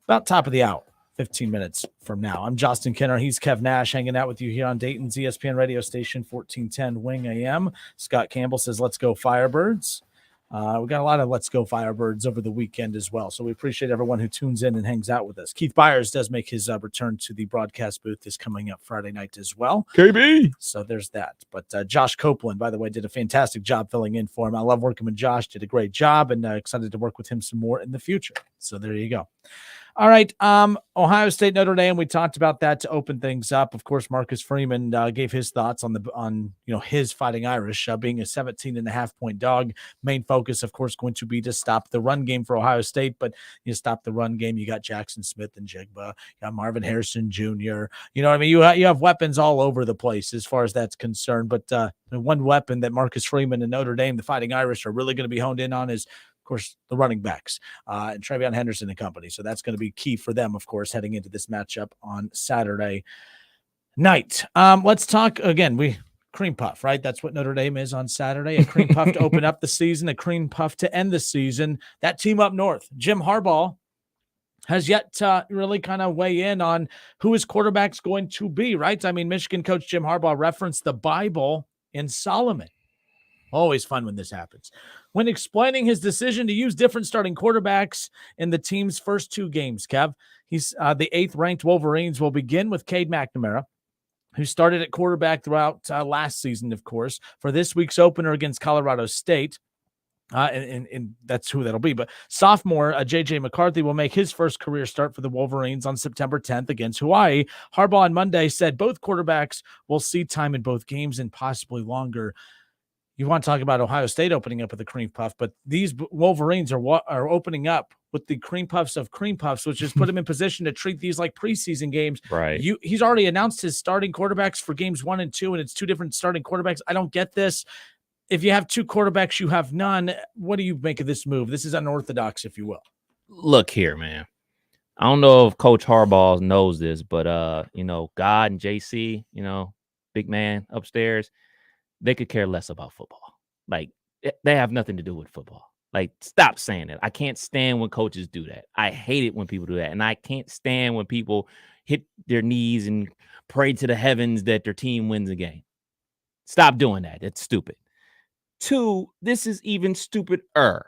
about top of the hour. 15 minutes from now. I'm Justin Kenner. He's Kev Nash hanging out with you here on Dayton's ESPN radio station, 1410 Wing AM. Scott Campbell says, let's go Firebirds. We got a lot of let's go Firebirds over the weekend as well. So we appreciate everyone who tunes in and hangs out with us. Keith Byers does make his return to the broadcast booth this coming up Friday night as well. KB. So there's that. But Josh Copeland, by the way, did a fantastic job filling in for him. I love working with Josh, did a great job, and excited to work with him some more in the future. So there you go. All right, Ohio State, Notre Dame. We talked about that to open things up. Of course, Marcus Freeman gave his thoughts on his Fighting Irish being a 17.5-point dog. Main focus, of course, going to be to stop the run game for Ohio State. But you stop the run game, you got Jackson Smith and Jigba, you got Marvin Harrison Jr. You know what I mean? You have weapons all over the place as far as that's concerned. But the one weapon that Marcus Freeman and Notre Dame, the Fighting Irish, are really going to be honed in on is, of course, the running backs and Travion Henderson and company. So that's going to be key for them, of course, heading into this matchup on Saturday night. Let's talk again. Cream puff, right? That's what Notre Dame is on Saturday. A cream puff to open up the season, a cream puff to end the season. That team up north, Jim Harbaugh, has yet to really kind of weigh in on who his quarterback's going to be, right? I mean, Michigan coach Jim Harbaugh referenced the Bible in Solomon. Always fun when this happens. When explaining his decision to use different starting quarterbacks in the team's first 2 games, Kev, he's the 8th-ranked Wolverines will begin with Cade McNamara, who started at quarterback throughout last season, of course, for this week's opener against Colorado State. And that's who that'll be. But sophomore J.J. McCarthy will make his first career start for the Wolverines on September 10th against Hawaii. Harbaugh on Monday said both quarterbacks will see time in both games and possibly longer. You want to talk about Ohio State opening up with a cream puff, but these Wolverines are opening up with the cream puffs of cream puffs, which has put him in position to treat these like preseason games. Right. He's already announced his starting quarterbacks for games 1 and 2, and it's 2 different starting quarterbacks. I don't get this. If you have 2 quarterbacks, you have none. What do you make of this move? This is unorthodox, if you will. Look here, man. I don't know if Coach Harbaugh knows this, but God and JC, big man upstairs, they could care less about football. Like, they have nothing to do with football. Like, stop saying it. I can't stand when coaches do that. I hate it when people do that. And I can't stand when people hit their knees and pray to the heavens that their team wins a game. Stop doing that. It's stupid. 2, this is even stupider.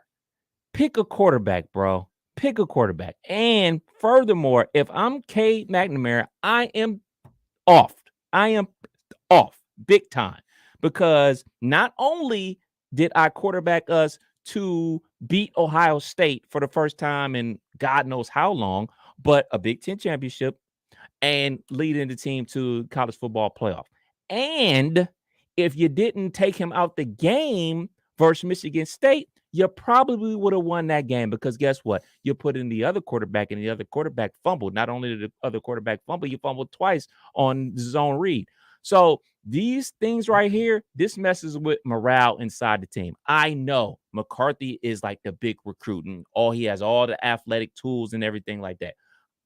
Pick a quarterback, bro. Pick a quarterback. And furthermore, if I'm Cade McNamara, I am off. I am off big time. Because not only did I quarterback us to beat Ohio State for the first time in God knows how long, but a Big Ten championship and leading the team to college football playoff. And if you didn't take him out the game versus Michigan State, you probably would have won that game because guess what? You put in the other quarterback and the other quarterback fumbled. Not only did the other quarterback fumble, you fumbled twice on zone read. So these things right here, this messes with morale inside the team. I know McCarthy is like the big recruit and he has all the athletic tools and everything like that.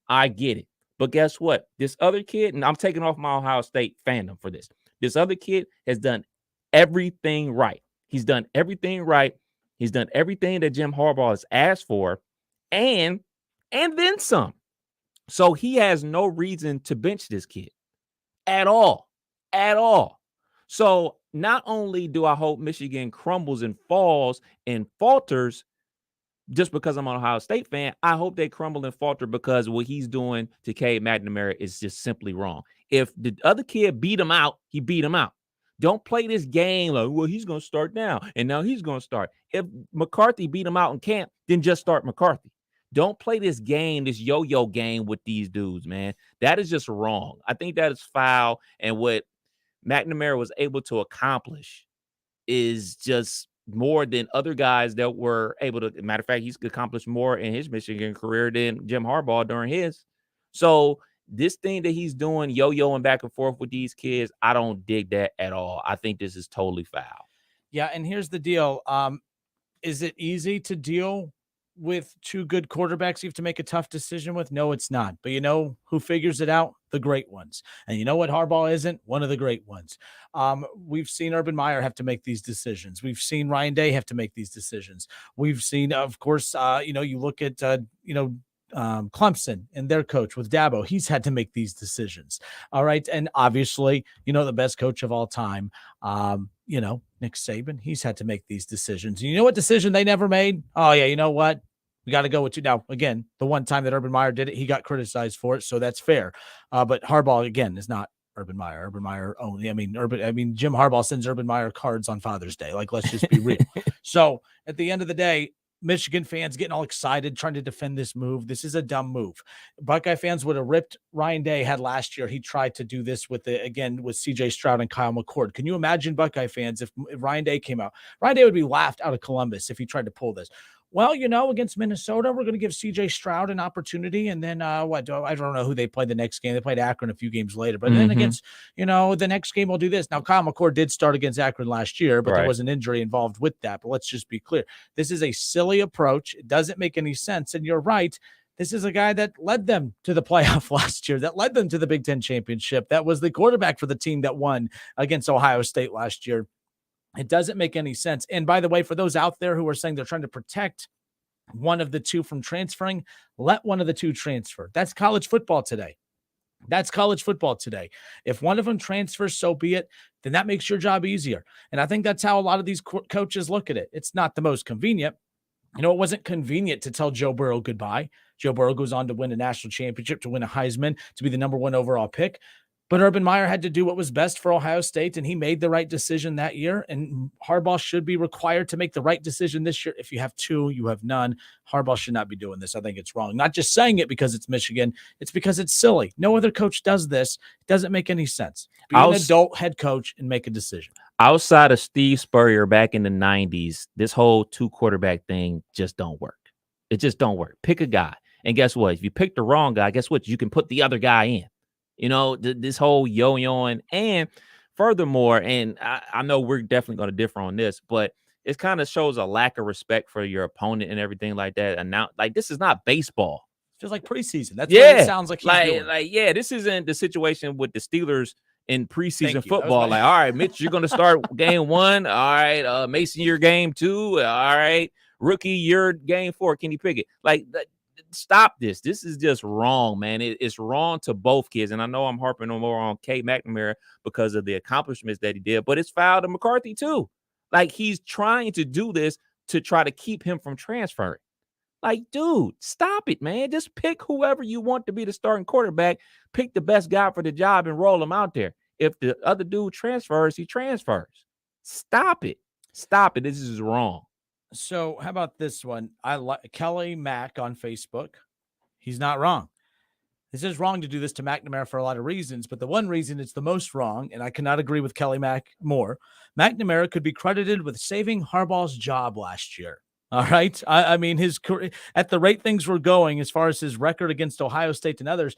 I get it. But guess what? This other kid, and I'm taking off my Ohio State fandom for this. This other kid has done everything right. He's done everything right. He's done everything that Jim Harbaugh has asked for. and then some. So he has no reason to bench this kid at all. So not only do I hope Michigan crumbles and falls and falters just because I'm an Ohio State fan, I hope they crumble and falter because what he's doing to Cade McNamara is just simply wrong. If the other kid beat him out, he beat him out. Don't play this game like, well, he's going to start now, and now he's going to start. If McCarthy beat him out in camp, then just start McCarthy. Don't play this game, this yo-yo game with these dudes, man. That is just wrong. I think that is foul, and what McNamara was able to accomplish is just more than other guys that were able to. Matter of fact, he's accomplished more in his Michigan career than Jim Harbaugh during his. So this thing that he's doing, yo-yoing back and forth with these kids, I don't dig that at all. I think this is totally foul. Yeah, and here's the deal. Is it easy to deal with two good quarterbacks you have to make a tough decision with? No, it's not. But you know who figures it out? The great ones. And you know what Harbaugh isn't? One of the great ones. We've seen Urban Meyer have to make these decisions. We've seen Ryan Day have to make these decisions. We've seen, of course, you look at, Clemson and their coach with Dabo. He's had to make these decisions. All right. And obviously, the best coach of all time, Nick Saban, he's had to make these decisions. And you know what decision they never made? Oh, yeah, you know what? We got to go with you. Now, again, the one time that Urban Meyer did it, he got criticized for it, so that's fair. But Harbaugh, again, is not Urban Meyer. Urban Meyer only. Jim Harbaugh sends Urban Meyer cards on Father's Day. Like, let's just be real. So at the end of the day, Michigan fans getting all excited, trying to defend this move. This is a dumb move. Buckeye fans would have ripped Ryan Day had last year. He tried to do this with CJ Stroud and Kyle McCord. Can you imagine Buckeye fans if Ryan Day came out? Ryan Day would be laughed out of Columbus if he tried to pull this. Well, against Minnesota, we're going to give CJ Stroud an opportunity. And then I don't know who they played the next game. They played Akron a few games later. But then against, the next game we'll do this. Now, Kyle McCord did start against Akron last year, but there was an injury involved with that. But let's just be clear. This is a silly approach. It doesn't make any sense. And you're right. This is a guy that led them to the playoff last year, that led them to the Big Ten championship. That was the quarterback for the team that won against Ohio State last year. It doesn't make any sense. And by the way, for those out there who are saying they're trying to protect one of the two from transferring, let one of the two transfer. That's college football today. If one of them transfers, so be it. Then that makes your job easier. And I think that's how a lot of these coaches look at it. It's not the most convenient. It wasn't convenient to tell Joe Burrow goodbye. Joe Burrow goes on to win a national championship, to win a Heisman, to be the number one overall pick. But Urban Meyer had to do what was best for Ohio State, and he made the right decision that year. And Harbaugh should be required to make the right decision this year. If you have two, you have none. Harbaugh should not be doing this. I think it's wrong. Not just saying it because it's Michigan. It's because it's silly. No other coach does this. It doesn't make any sense. Be an adult head coach and make a decision. Outside of Steve Spurrier back in the 90s, this whole two quarterback thing just don't work. It just don't work. Pick a guy. And guess what? If you pick the wrong guy, guess what? You can put the other guy in. This whole yo-yoing. And furthermore, and I know we're definitely going to differ on this, but it kind of shows a lack of respect for your opponent and everything like that. And now, this is not baseball. It feels like preseason. That's what it sounds like he's doing. This isn't the situation with the Steelers in preseason football. All right, Mitch, you're going to start game 1. All right, Mason, you're game 2. All right, rookie, you're game 4. Can you pick it? Stop this. This is just wrong, man. It's wrong to both kids. And I know I'm harping more on Cade McNamara because of the accomplishments that he did, but it's foul to McCarthy too. He's trying to do this to try to keep him from transferring. Dude, stop it, man. Just pick whoever you want to be the starting quarterback. Pick the best guy for the job and roll him out there. If the other dude transfers, he transfers. Stop it. Stop it. This is wrong. So how about this one? I like Kelly Mack on Facebook. He's not wrong. This is wrong to do this to McNamara for a lot of reasons, but the one reason it's the most wrong, and I cannot agree with Kelly Mack more, McNamara could be credited with saving Harbaugh's job last year. All right. I mean, his career, at the rate things were going, as far as his record against Ohio State and others,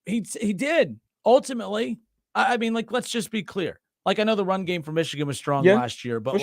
he did ultimately. Let's just be clear. I know the run game for Michigan was strong last year, but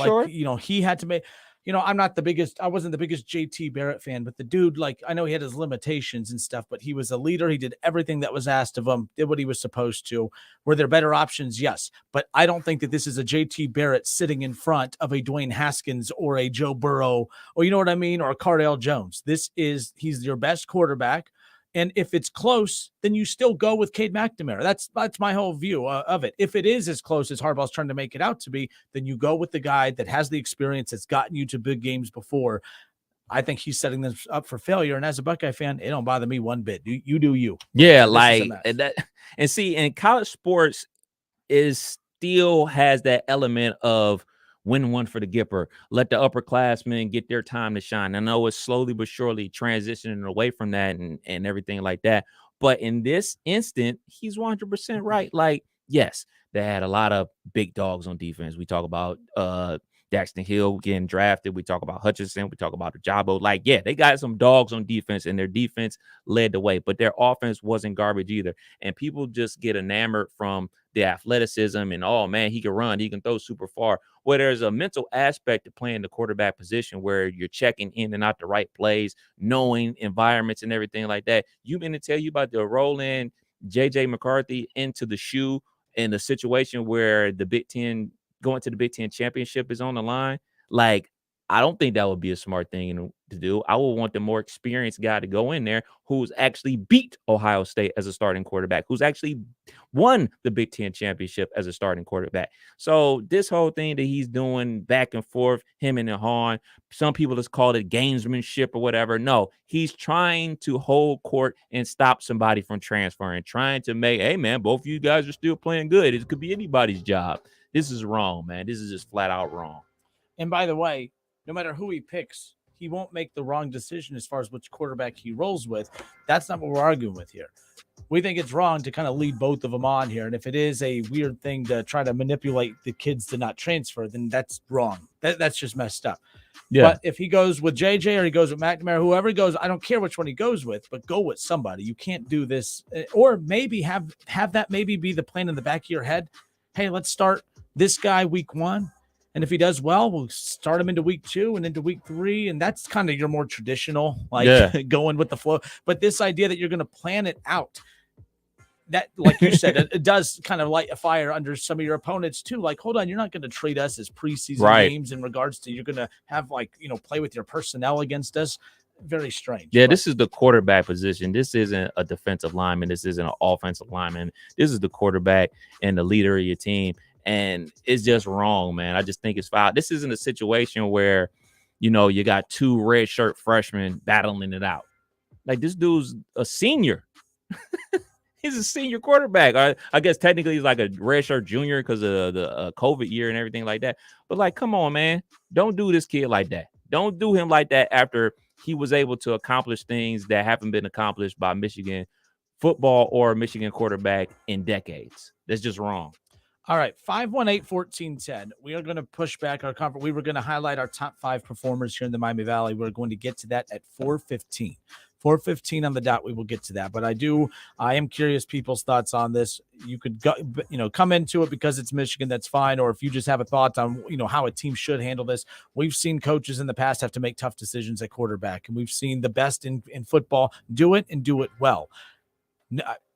he had to make. I wasn't the biggest JT Barrett fan, but the dude, like, I know he had his limitations and stuff, but he was a leader. He did everything that was asked of him, did what he was supposed to. Were there better options? Yes. But I don't think that this is a JT Barrett sitting in front of a Dwayne Haskins or a Joe Burrow, or you know what I mean? Or a Cardale Jones. He's your best quarterback. And if it's close, then you still go with Cade McNamara. That's my whole view of it. If it is as close as Harbaugh's trying to make it out to be, then you go with the guy that has the experience, that's gotten you to big games before. I think he's setting them up for failure. And as a Buckeye fan, it don't bother me one bit. You do you. Yeah, and college sports still has that element of win one for the Gipper. Let the upperclassmen get their time to shine. I know it's slowly but surely transitioning away from that and everything like that. But in this instant, he's 100% right. Like, yes, they had a lot of big dogs on defense. We talk about Daxton Hill getting drafted. We talk about Hutchinson. We talk about Ajabo. Like, yeah, they got some dogs on defense, and their defense led the way. But their offense wasn't garbage either. And people just get enamored from the athleticism and, oh, man, he can run. He can throw super far. Well, there's a mental aspect to playing the quarterback position where you're checking in and out the right plays, knowing environments and everything like that. You mean to tell you about the roll in J.J. McCarthy into the shoe in a situation where the Big Ten going to the Big Ten championship is on the line? Like, I don't think that would be a smart thing to do. I would want the more experienced guy to go in there who's actually beat Ohio State as a starting quarterback, who's actually won the Big Ten championship as a starting quarterback. So this whole thing that he's doing back and forth, him and Hahn, some people just call it gamesmanship or whatever. No, he's trying to hold court and stop somebody from transferring, trying to make, hey, man, both of you guys are still playing good. It could be anybody's job. This is wrong, man. This is just flat out wrong. And by the way, no matter who he picks, he won't make the wrong decision as far as which quarterback he rolls with. That's not what we're arguing with here. We think it's wrong to kind of lead both of them on here. And if it is a weird thing to try to manipulate the kids to not transfer, then that's wrong. That's just messed up. Yeah. But if he goes with JJ or he goes with McNamara, whoever he goes, I don't care which one he goes with, but go with somebody. You can't do this. Or maybe have that maybe be the plan in the back of your head. Hey, let's start this guy week 1. And if he does well, we'll start him into week 2 and into week 3. And that's kind of your more traditional, going with the flow. But this idea that you're going to plan it out, that, like you said, it does kind of light a fire under some of your opponents too. Like, hold on, you're not going to treat us as preseason games in regards to you're going to have play with your personnel against us. Very strange. Yeah, this is the quarterback position. This isn't a defensive lineman. This isn't an offensive lineman. This is the quarterback and the leader of your team. And it's just wrong, man. I just think it's foul. This isn't a situation where, you got 2 redshirt freshmen battling it out. Like, this dude's a senior. He's a senior quarterback. I guess technically he's like a redshirt junior because of the COVID year and everything like that. But, like, come on, man. Don't do this kid like that. Don't do him like that after he was able to accomplish things that haven't been accomplished by Michigan football or Michigan quarterback in decades. That's just wrong. All right, 518-1410. We are going to push back our conference. We were going to highlight our top 5 performers here in the Miami Valley. We're going to get to that at 4:15. 4:15 on the dot. We will get to that. But I am curious people's thoughts on this. You could go, come into it because it's Michigan. That's fine. Or if you just have a thought on, how a team should handle this. We've seen coaches in the past have to make tough decisions at quarterback, and we've seen the best in football do it and do it well.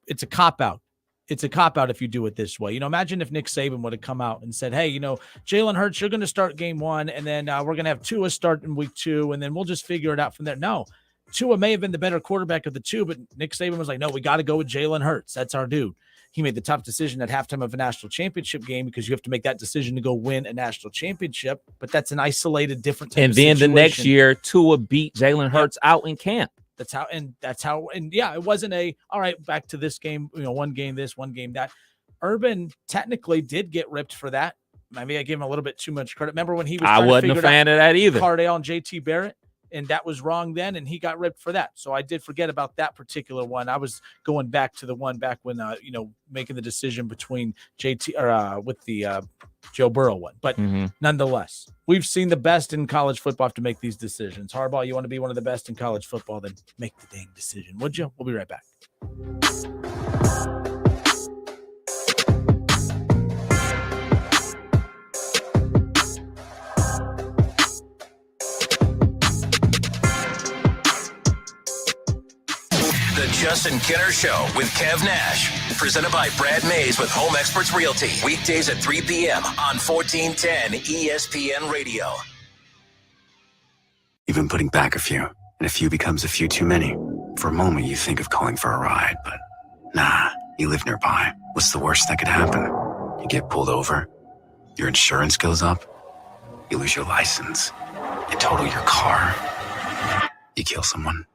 It's a cop-out. It's a cop-out if you do it this way. Imagine if Nick Saban would have come out and said, hey, Jalen Hurts, you're going to start game 1, and then we're going to have Tua start in week 2, and then we'll just figure it out from there. No, Tua may have been the better quarterback of the 2, but Nick Saban was like, no, we got to go with Jalen Hurts. That's our dude. He made the tough decision at halftime of a national championship game because you have to make that decision to go win a national championship, but that's an isolated, different type of situation. And then the next year, Tua beat Jalen Hurts out in camp. That's how, it wasn't all right, back to this game, one game this, one game that. Urban technically did get ripped for that. Maybe I gave him a little bit too much credit. Remember when he was I wasn't a fan of that either. Cardale and JT Barrett, and that was wrong then, and he got ripped for that. So I did forget about that particular one. I was going back to the one back when, making the decision between JT or with the Joe Burrow one. But nonetheless, we've seen the best in college football have to make these decisions. Harbaugh, you want to be one of the best in college football, then make the dang decision, would you? We'll be right back. Justin Kinner Show with Kev Nash. Presented by Brad Mays with Home Experts Realty. Weekdays at 3 p.m. on 1410 ESPN Radio. You've been putting back a few, and a few becomes a few too many. For a moment, you think of calling for a ride, but nah, you live nearby. What's the worst that could happen? You get pulled over, your insurance goes up, you lose your license, you total your car, you kill someone.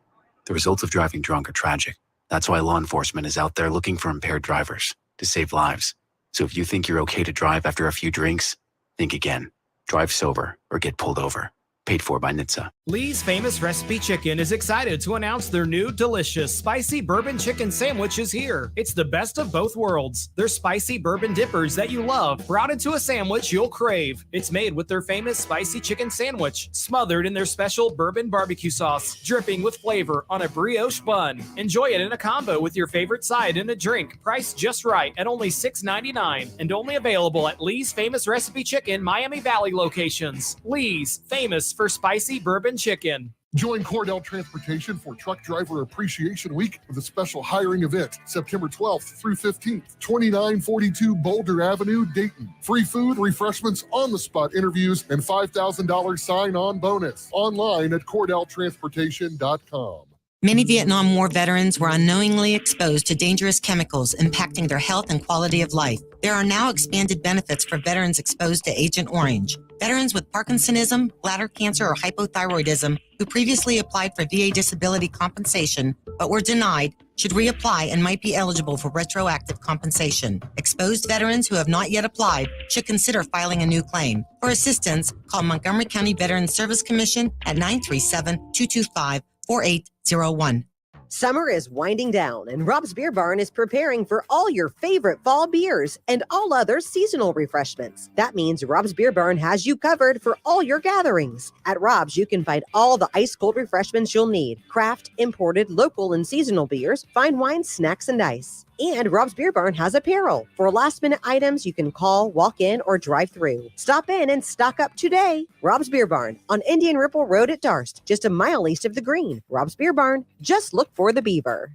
The results of driving drunk are tragic. That's why law enforcement is out there looking for impaired drivers to save lives. So if you think you're okay to drive after a few drinks, think again. Drive sober or get pulled over. Paid for by NHTSA. Lee's Famous Recipe Chicken is excited to announce their new delicious spicy bourbon chicken sandwich is here. It's the best of both worlds. Their spicy bourbon dippers that you love brought into a sandwich you'll crave. It's made with their famous spicy chicken sandwich, smothered in their special bourbon barbecue sauce, dripping with flavor on a brioche bun. Enjoy it in a combo with your favorite side and a drink, priced just right at only $6.99 and only available at Lee's Famous Recipe Chicken Miami Valley locations. Lee's, famous for spicy bourbon chicken. Join Cordell Transportation for Truck Driver Appreciation Week with a special hiring event, September 12th through 15th, 2942 Boulder Avenue, Dayton. Free food, refreshments, on-the-spot interviews, and $5,000 sign-on bonus. Online at CordellTransportation.com. Many Vietnam War veterans were unknowingly exposed to dangerous chemicals impacting their health and quality of life. There are now expanded benefits for veterans exposed to Agent Orange. Veterans with Parkinsonism, bladder cancer, or hypothyroidism who previously applied for VA disability compensation but were denied should reapply and might be eligible for retroactive compensation. Exposed veterans who have not yet applied should consider filing a new claim. For assistance, call Montgomery County Veterans Service Commission at 937-225-4801. Summer is winding down, and Rob's Beer Barn is preparing for all your favorite fall beers and all other seasonal refreshments. That means Rob's Beer Barn has you covered for all your gatherings. At Rob's, you can find all the ice-cold refreshments you'll need: craft, imported, local, and seasonal beers, fine wines, snacks, and ice. And Rob's Beer Barn has apparel. For last-minute items, you can call, walk in, or drive through. Stop in and stock up today. Rob's Beer Barn on Indian Ripple Road at Darst, just a mile east of the Green. Rob's Beer Barn, just look for the beaver.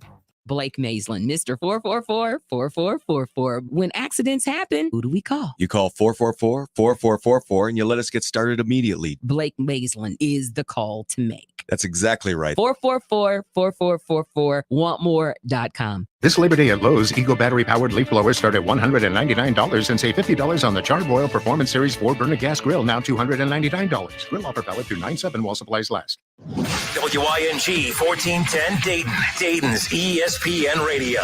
Blake Maisland, Mr. 444-4444. When accidents happen, who do we call? You call 444-4444 and you let us get started immediately. Blake Maisland is the call to make. That's exactly right. 444-4444, wantmore.com. This Labor Day at Lowe's, Eagle battery-powered leaf blowers start at $199 and save $50 on the Char-Broil Performance Series 4-burner gas grill, now $299. Grill offer valid through 9/7 while supplies last. WYNG 1410 Dayton, Dayton's ESPN Radio.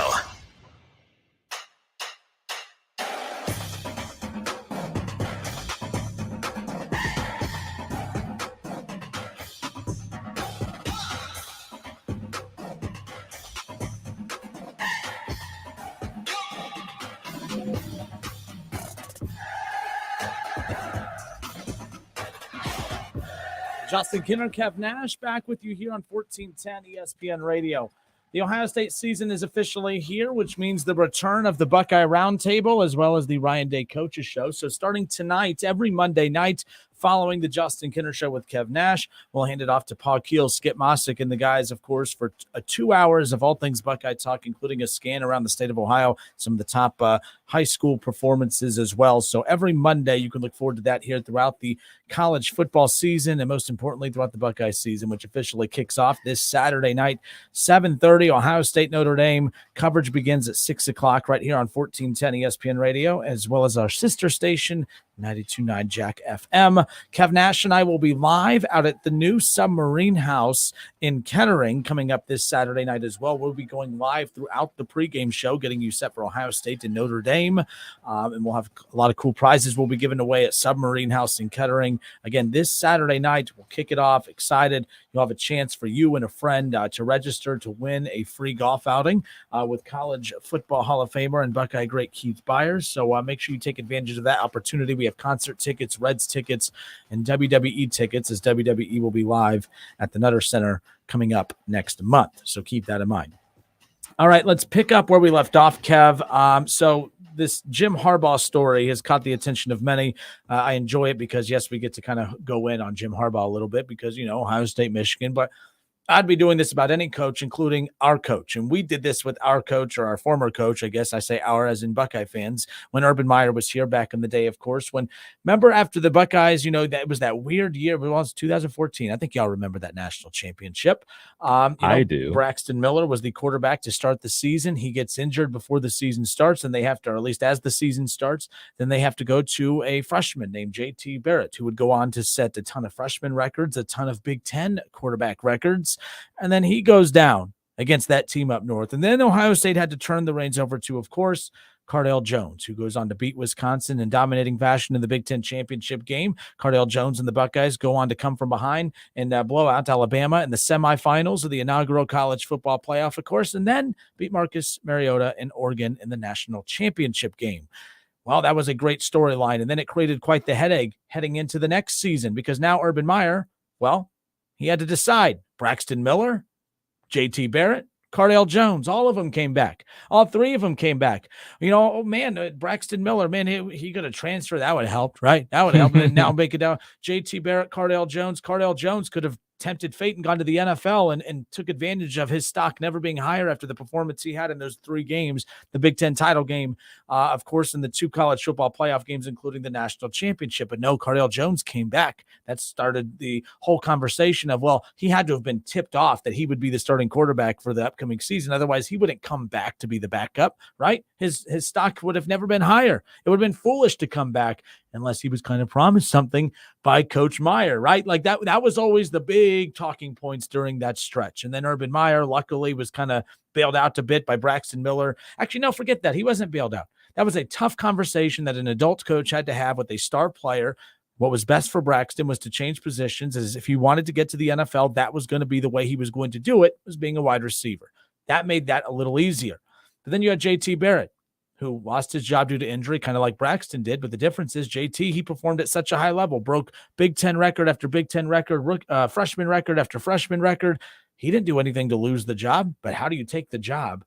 Justin Kinner, Kev Nash, back with you here on 1410 ESPN Radio. The Ohio State season is officially here, which means the return of the Buckeye Roundtable as well as the Ryan Day Coaches Show. So starting tonight, every Monday night, following the Justin Kinner Show with Kev Nash, we'll hand it off to Paul Keel, Skip Mossick, and the guys, of course, for 2 hours of all things Buckeye talk, including a scan around the state of Ohio, some of the top high school performances as well. So every Monday, you can look forward to that here throughout the college football season, and most importantly, throughout the Buckeye season, which officially kicks off this Saturday night, 7:30, Ohio State, Notre Dame. Coverage begins at 6 o'clock right here on 1410 ESPN Radio, as well as our sister station, 92.9 Jack FM. Kev Nash and I will be live out at the new Submarine House in Kettering coming up this Saturday night as well. We'll be going live throughout the pregame show, getting you set for Ohio State and Notre Dame. And we'll have a lot of cool prizes we'll be giving away at Submarine House in Kettering. Again, this Saturday night, we'll kick it off. Excited. You'll have a chance for you and a friend to register to win a free golf outing with College Football Hall of Famer and Buckeye great Keith Byers. So make sure you take advantage of that opportunity. We have concert tickets, Reds tickets, and WWE tickets, as WWE will be live at the Nutter Center coming up next month. So keep that in mind. All right, let's pick up where we left off, Kev. So this Jim Harbaugh story has caught the attention of many. I enjoy it because, yes, we get to kind of go in on Jim Harbaugh a little bit because, Ohio State, Michigan, but I'd be doing this about any coach, including our coach. And we did this with our coach, or our former coach, I guess I say our as in Buckeye fans, when Urban Meyer was here back in the day, of course. Remember after the Buckeyes, that was that weird year, but it was 2014. I think y'all remember that national championship. I do. Braxton Miller was the quarterback to start the season. He gets injured before the season starts, and they have to, or at least as the season starts, then they have to go to a freshman named JT Barrett, who would go on to set a ton of freshman records, a ton of Big Ten quarterback records. And then he goes down against that team up north. And then Ohio State had to turn the reins over to, of course, Cardale Jones, who goes on to beat Wisconsin in dominating fashion in the Big Ten championship game. Cardale Jones and the Buckeyes go on to come from behind and blow out Alabama in the semifinals of the inaugural college football playoff, of course, and then beat Marcus Mariota and Oregon in the national championship game. Well, that was a great storyline. And then it created quite the headache heading into the next season, because now Urban Meyer, well, he had to decide. Braxton Miller, JT Barrett, Cardale Jones, all of them came back. All three of them came back. Braxton Miller, man, he got a transfer. That would have helped, right? That would help. And now make it down. JT Barrett, Cardale Jones. Cardale Jones could have tempted fate and gone to the NFL and took advantage of his stock never being higher after the performance he had in those 3 games, the Big Ten title game, of course, in the 2 college football playoff games, including the national championship. But no, Cardale Jones came back. That started the whole conversation of, well, he had to have been tipped off that he would be the starting quarterback for the upcoming season. Otherwise, he wouldn't come back to be the backup, right? His stock would have never been higher. It would have been foolish to come back unless he was kind of promised something by Coach Meyer, right? Like that was always the big talking points during that stretch. And then Urban Meyer, luckily, was kind of bailed out a bit by Braxton Miller. Actually, no, forget that. He wasn't bailed out. That was a tough conversation that an adult coach had to have with a star player. What was best for Braxton was to change positions, as if he wanted to get to the NFL, that was going to be the way he was going to do it, was being a wide receiver. That made that a little easier. But then you had JT Barrett, who lost his job due to injury, kind of like Braxton did. But the difference is JT, he performed at such a high level, broke Big Ten record after Big Ten record, freshman record after freshman record. He didn't do anything to lose the job, but how do you take the job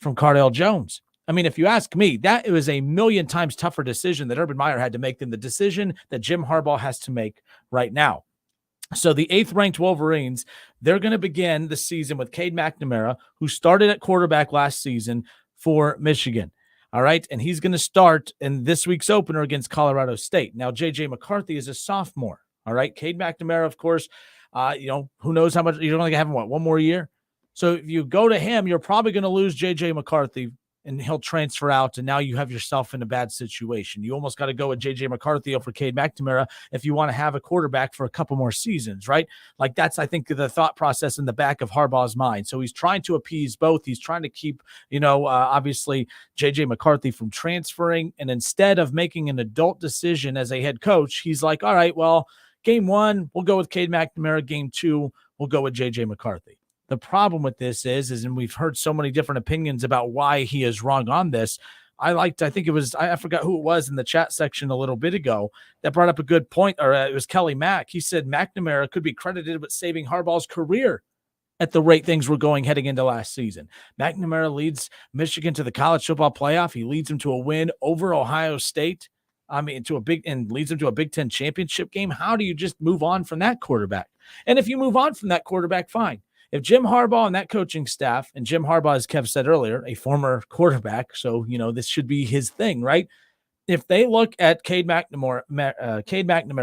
from Cardale Jones? I mean, if you ask me, that was a million times tougher decision that Urban Meyer had to make than the decision that Jim Harbaugh has to make right now. So the 8th-ranked Wolverines, they're going to begin the season with Cade McNamara, who started at quarterback last season for Michigan. All right, and he's going to start in this week's opener against Colorado State. Now, J.J. McCarthy is a sophomore. All right, Cade McNamara, of course, who knows how much – you're only going to have him, one more year? So if you go to him, you're probably going to lose J.J. McCarthy, and he'll transfer out, and now you have yourself in a bad situation. You almost got to go with J.J. McCarthy over Cade McNamara if you want to have a quarterback for a couple more seasons, right? Like that's, I think, the thought process in the back of Harbaugh's mind. So he's trying to appease both. He's trying to keep, obviously J.J. McCarthy from transferring, and instead of making an adult decision as a head coach, he's like, all right, well, game 1, we'll go with Cade McNamara. Game 2, we'll go with J.J. McCarthy. The problem with this is, and we've heard so many different opinions about why he is wrong on this. I forgot who it was in the chat section a little bit ago that brought up a good point, or it was Kelly Mack. He said McNamara could be credited with saving Harbaugh's career at the rate things were going heading into last season. McNamara leads Michigan to the college football playoff. He leads them to a win over Ohio State. Leads them to a Big Ten championship game. How do you just move on from that quarterback? And if you move on from that quarterback, fine. If Jim Harbaugh and that coaching staff, and Jim Harbaugh, as Kev said earlier, a former quarterback, so, this should be his thing, right? If they look at Cade McNamara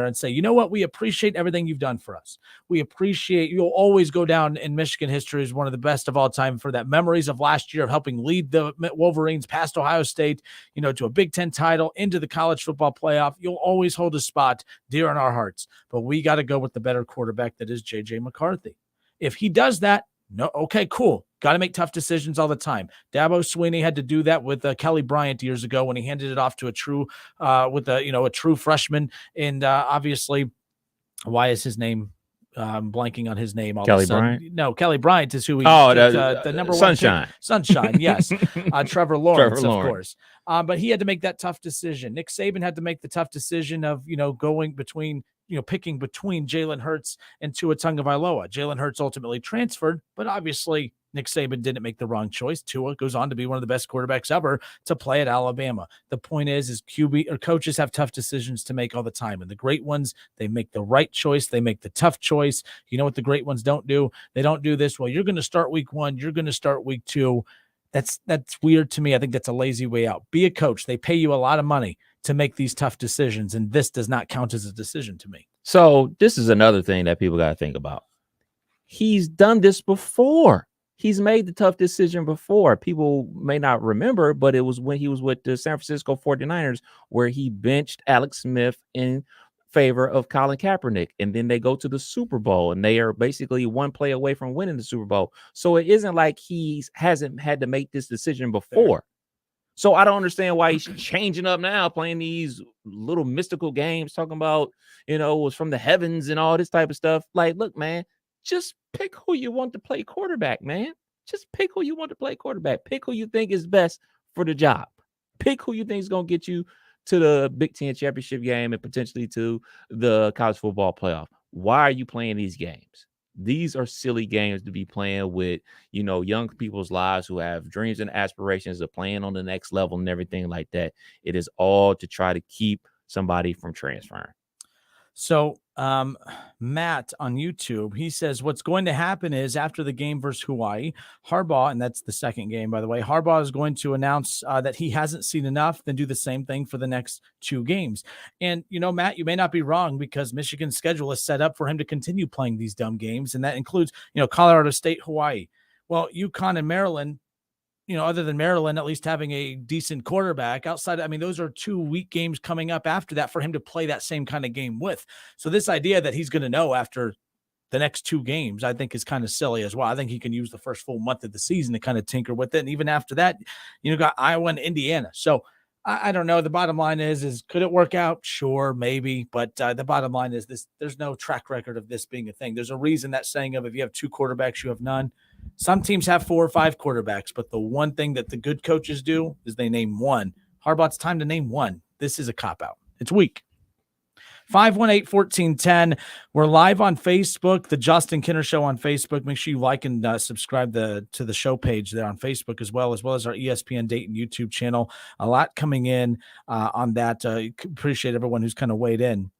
and say, you know what, we appreciate everything you've done for us. We appreciate, you'll always go down in Michigan history as one of the best of all time for that memories of last year of helping lead the Wolverines past Ohio State, to a Big Ten title, into the college football playoff. You'll always hold a spot dear in our hearts. But we got to go with the better quarterback that is J.J. McCarthy. If he does that, no, okay, cool. Got to make tough decisions all the time. Dabo Swinney had to do that with Kelly Bryant years ago when he handed it off to a true freshman. And obviously, why is his name? I'm blanking on his name. Kelly Bryant? No, Kelly Bryant is who he. The number Sunshine. one pick. Sunshine, yes. Trevor Lawrence, Trevor of course. But he had to make that tough decision. Nick Saban had to make the tough decision of going between. Picking between Jalen Hurts and Tua Tagovailoa. Jalen Hurts ultimately transferred, but obviously Nick Saban didn't make the wrong choice. Tua goes on to be one of the best quarterbacks ever to play at Alabama. The point is QB or coaches have tough decisions to make all the time. And the great ones, they make the right choice. They make the tough choice. You know what the great ones don't do? They don't do this. Well, you're going to start week 1. You're going to start week 2. That's weird to me. I think that's a lazy way out. Be a coach. They pay you a lot of money to make these tough decisions. And this does not count as a decision to me. So this is another thing that people got to think about. He's done this before. He's made the tough decision before. People may not remember, but it was when he was with the San Francisco 49ers where he benched Alex Smith in favor of Colin Kaepernick. And then they go to the Super Bowl and they are basically one play away from winning the Super Bowl. So it isn't like he hasn't had to make this decision before. So I don't understand why he's changing up now, playing these little mystical games, talking about, it was from the heavens and all this type of stuff. Like, look, man, just pick who you want to play quarterback, man. Just pick who you want to play quarterback. Pick who you think is best for the job. Pick who you think is going to get you to the Big Ten championship game and potentially to the college football playoff. Why are you playing these games? These are silly games to be playing with, young people's lives who have dreams and aspirations of playing on the next level and everything like that. It is all to try to keep somebody from transferring. So Matt on YouTube, he says what's going to happen is after the game versus Hawaii, Harbaugh, and that's the second game, by the way, Harbaugh is going to announce that he hasn't seen enough, then do the same thing for the next 2 games. And, Matt, you may not be wrong because Michigan's schedule is set up for him to continue playing these dumb games. And that includes, Colorado State, Hawaii. Well, UConn and Maryland, other than Maryland, at least having a decent quarterback outside. I mean, those are 2 weak games coming up after that for him to play that same kind of game with. So this idea that he's going to know after the next 2 games, I think is kind of silly as well. I think he can use the first full month of the season to kind of tinker with it. And even after that, got Iowa and Indiana. So I don't know. The bottom line is could it work out? Sure, maybe. But the bottom line is this: there's no track record of this being a thing. There's a reason that saying of if you have 2 quarterbacks, you have none. Some teams have 4 or 5 quarterbacks, but the one thing that the good coaches do is they name one. Harbaugh's time to name one. This is a cop-out. It's weak. 518-1410. We're live on Facebook, the Justin Kinner Show on Facebook. Make sure you like and subscribe to the show page there on Facebook as well as our ESPN Dayton YouTube channel. A lot coming in on that. Appreciate everyone who's kind of weighed in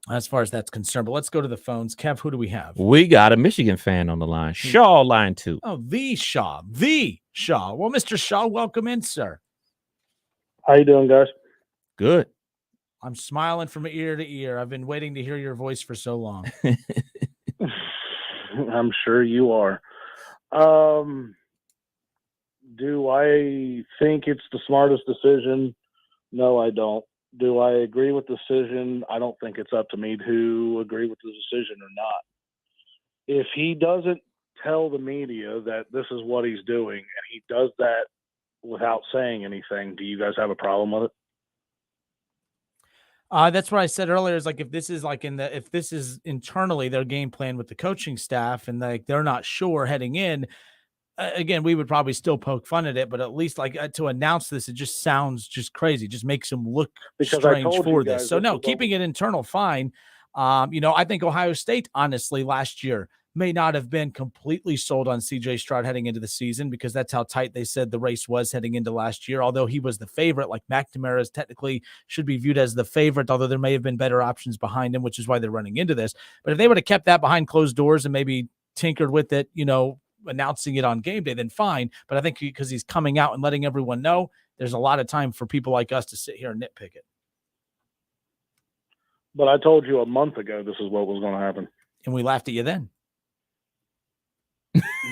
as far as that's concerned. But let's go to the phones. Kev, who do we have? We got a Michigan fan on the line. Shaw, line 2. Oh, the Shaw. Well, Mr. Shaw, welcome in, sir. How you doing, guys? Good. I'm smiling from ear to ear. I've been waiting to hear your voice for so long. I'm sure you are. Do I think it's the smartest decision? No, I don't. Do I agree with the decision? I don't think it's up to me to agree with the decision or not. If he doesn't tell the media that this is what he's doing and he does that without saying anything, do you guys have a problem with it? That's what I said earlier. Is like if this is internally their game plan with the coaching staff, and they're not sure heading in. Again, we would probably still poke fun at it, but at least to announce this, it just sounds just crazy. Just makes them look strange for this. So no, keeping it internal, fine. I think Ohio State, honestly, last year may not have been completely sold on CJ Stroud heading into the season because that's how tight they said the race was heading into last year. Although he was the favorite, like McNamara is technically should be viewed as the favorite, although there may have been better options behind him, which is why they're running into this. But if they would have kept that behind closed doors and maybe tinkered with it, announcing it on game day, then fine. But I think because he's coming out and letting everyone know, there's a lot of time for people like us to sit here and nitpick it. But I told you a month ago this is what was going to happen. And we laughed at you then.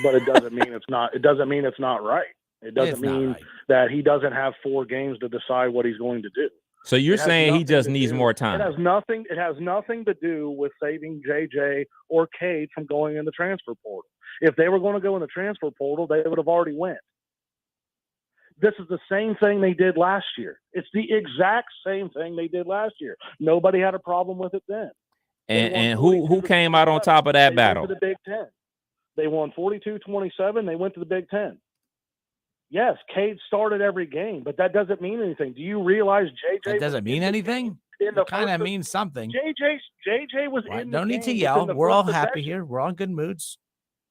But it doesn't mean it's not. It doesn't mean it's not right. It doesn't mean that he doesn't have 4 games to decide what he's going to do. So you're saying he just needs more time. It has nothing to do with saving JJ or Cade from going in the transfer portal. If they were going to go in the transfer portal, they would have already went. This is the same thing they did last year. It's the exact same thing they did last year. Nobody had a problem with it then. And who came out on top of that battle? Went to the Big Ten. They won 42-27. They went to the Big Ten. Yes, Cade started every game, but that doesn't mean anything. Do you realize JJ? That doesn't mean anything? It kind of means something. JJ was in the Don't need to game yell. within the We're all first happy possession. here. We're all in good moods.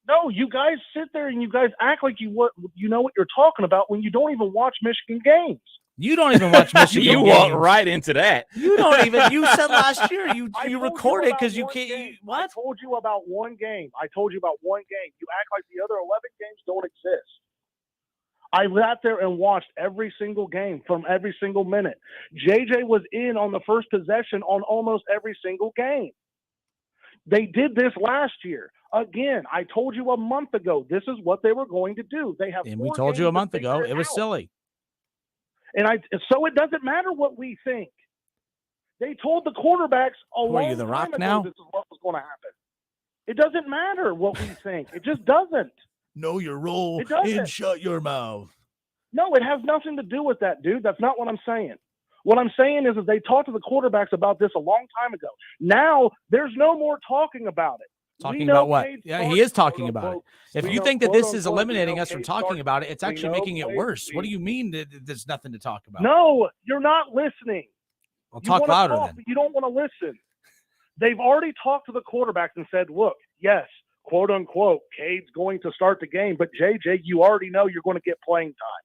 No, you guys sit there and you guys act like you know what you're talking about when you don't even watch Michigan games. You don't even watch Michigan. You walk right into that. You don't even. You said last year you recorded because you can't. What? I told you about one game. You act like the other 11 games don't exist. I sat there and watched every single game from every single minute. JJ was in on the first possession on almost every single game. They did this last year. Again, I told you a month ago, this is what they were going to do. They have, and we told you a month ago, it was silly. And so it doesn't matter what we think. They told the quarterbacks a long you, The Rock time ago now? this is what was going to happen. It doesn't matter what we think. It just doesn't. Know your role It doesn't. and shut your mouth. No, it has nothing to do with that, dude. That's not what I'm saying. What I'm saying is they talked to the quarterbacks about this a long time ago. Now there's no more talking about it. Talking about what? Yeah, he is talking about it. If you think that this is eliminating us from talking about it, it's actually making it worse. What do you mean that there's nothing to talk about? No, you're not listening. Well, talk louder then. But you don't want to listen. They've already talked to the quarterbacks and said, look, yes, quote unquote, Cade's going to start the game, but JJ, you already know you're going to get playing time.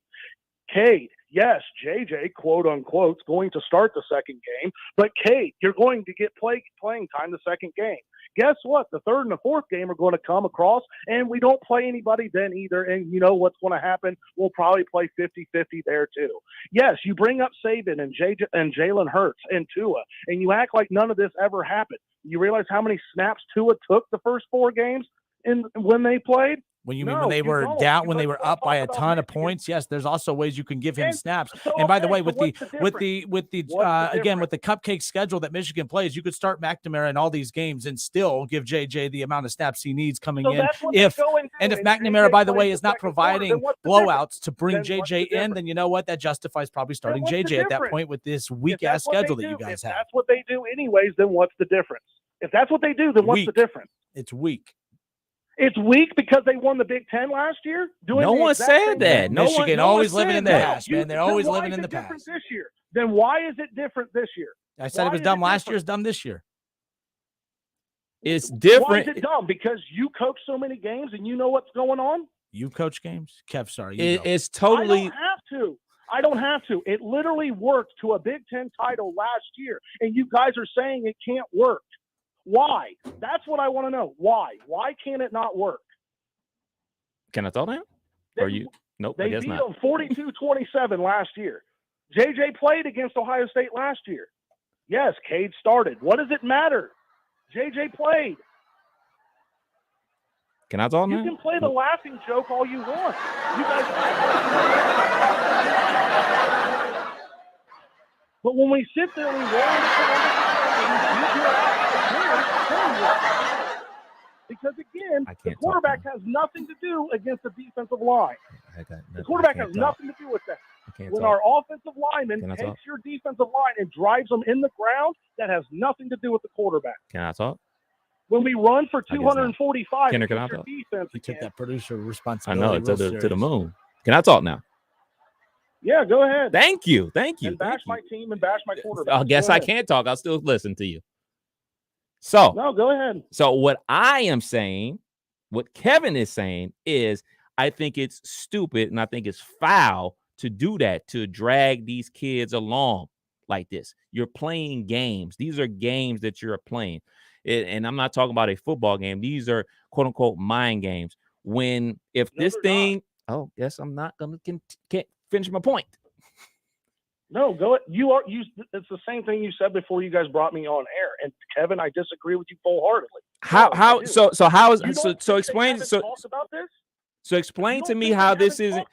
Cade, yes, JJ, quote unquote, is going to start the second game, but Cade, you're going to get playing time the second game. Guess what? The third and the fourth game are going to come across, and we don't play anybody then either. And you know what's going to happen? We'll probably play 50-50 there too. Yes, you bring up Saban and Jalen Hurts and Tua, and you act like none of this ever happened. You realize how many snaps Tua took the first 4 games when they played? When they were down, when they were up by a ton of points, yes, there's also ways you can give him snaps. And by the way, with the cupcake schedule that Michigan plays, you could start McNamara in all these games and still give JJ the amount of snaps he needs coming in. If McNamara, by the way, is not providing blowouts to bring JJ in, then you know what? That justifies probably starting JJ at that point with this weak ass schedule that you guys have. If that's what they do anyways, then what's the difference? If that's what they do, then what's the difference? It's weak. It's weak because they won the Big Ten last year. No one said that. Michigan always living in the past, man. They're always living in the past. This year. Then why is it different this year? I said it was dumb last year. It's dumb this year. It's different. Why is it dumb? Because you coach so many games and you know what's going on. You coach games, Kev. Sorry, it's totally. I don't have to. It literally worked to a Big Ten title last year, and you guys are saying it can't work. Why? That's what I want to know. Why? Why can't it not work? Can I talk now? Or you? Nope, I They guess beat not. them 42-27 last year. JJ played against Ohio State last year. Yes, Cade started. What does it matter? JJ played. Can I talk now? You can play the laughing joke all you want. You guys. But when we sit there and we because again, the quarterback has nothing to do against the defensive line. The quarterback has nothing to do with that. When our offensive lineman takes your defensive line and drives them in the ground, that has nothing to do with the quarterback. Can I talk? When we run for 245, Kenner, can I your talk? defense He took that producer I responsibility. know, to the moon. Can I talk now? Yeah, go ahead. Thank you. And bash my team and bash my quarterback. I guess Go I ahead. can't talk. I'll still listen to you. So No, go ahead. So what I am saying, what Kevin is saying is I think it's stupid and I think it's foul to do that, to drag these kids along like this. You're playing games. These are games that you're playing. And I'm not talking about a football game. These are quote unquote mind games. Guess I'm not going to can't finish my point. No, go ahead. It's the same thing you said before you guys brought me on air. And Kevin, I disagree with you full-heartedly. Explain to me how this isn't.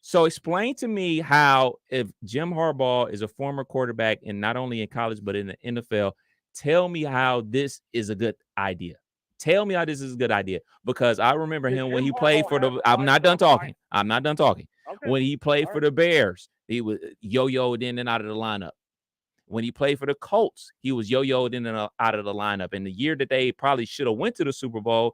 So explain to me how if Jim Harbaugh is a former quarterback and not only in college but in the NFL, tell me how this is a good idea. Tell me how this is a good idea, because I remember him when he played for the. I'm not done talking. Okay. When he played for the Bears, he was yo-yoed in and out of the lineup. When he played for the Colts, he was yo-yoed in and out of the lineup. And the year that they probably should have went to the Super Bowl,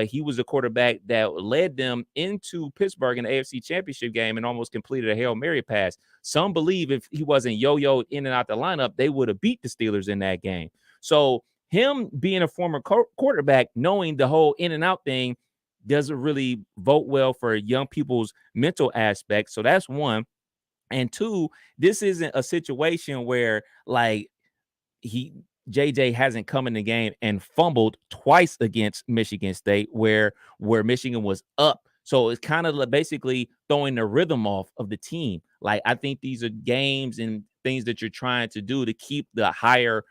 he was a quarterback that led them into Pittsburgh in the AFC Championship game and almost completed a Hail Mary pass. Some believe if he wasn't yo-yoed in and out the lineup, they would have beat the Steelers in that game. So him being a former quarterback, knowing the whole in and out thing, doesn't really vote well for young people's mental aspect. So that's one. And two, this isn't a situation where like JJ hasn't come in the game and fumbled twice against Michigan State where Michigan was up. So it's kind of basically throwing the rhythm off of the team. Like, I think these are games and things that you're trying to do to keep the higher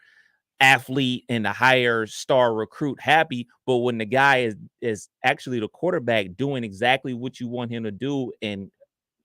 athlete and the higher star recruit happy. But when the guy is actually the quarterback doing exactly what you want him to do and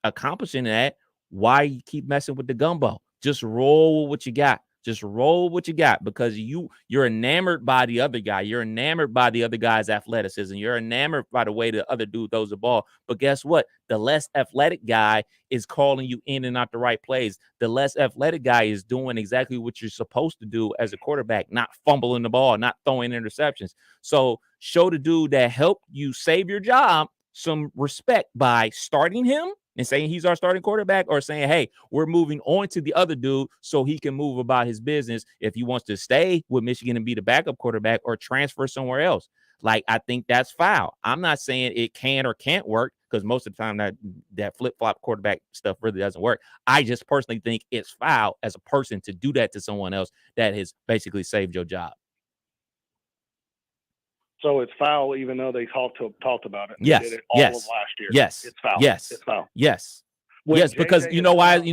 accomplishing that, why you keep messing with the gumbo? Just roll with what you got. Just roll what you got, because you're enamored by the other guy. You're enamored by the other guy's athleticism. You're enamored by the way the other dude throws the ball. But guess what? The less athletic guy is calling you in and out the right plays. The less athletic guy is doing exactly what you're supposed to do as a quarterback, not fumbling the ball, not throwing interceptions. So show the dude that helped you save your job some respect by starting him and saying he's our starting quarterback, or saying, hey, we're moving on to the other dude so he can move about his business if he wants to stay with Michigan and be the backup quarterback or transfer somewhere else. Like, I think that's foul. I'm not saying it can or can't work, because most of the time that flip-flop quarterback stuff really doesn't work. I just personally think it's foul as a person to do that to someone else that has basically saved your job. So it's foul, even though they talked about it. Yes. They did it all of last year. Yes. It's foul. Yes. It's foul. Yes. When yes, because JJ you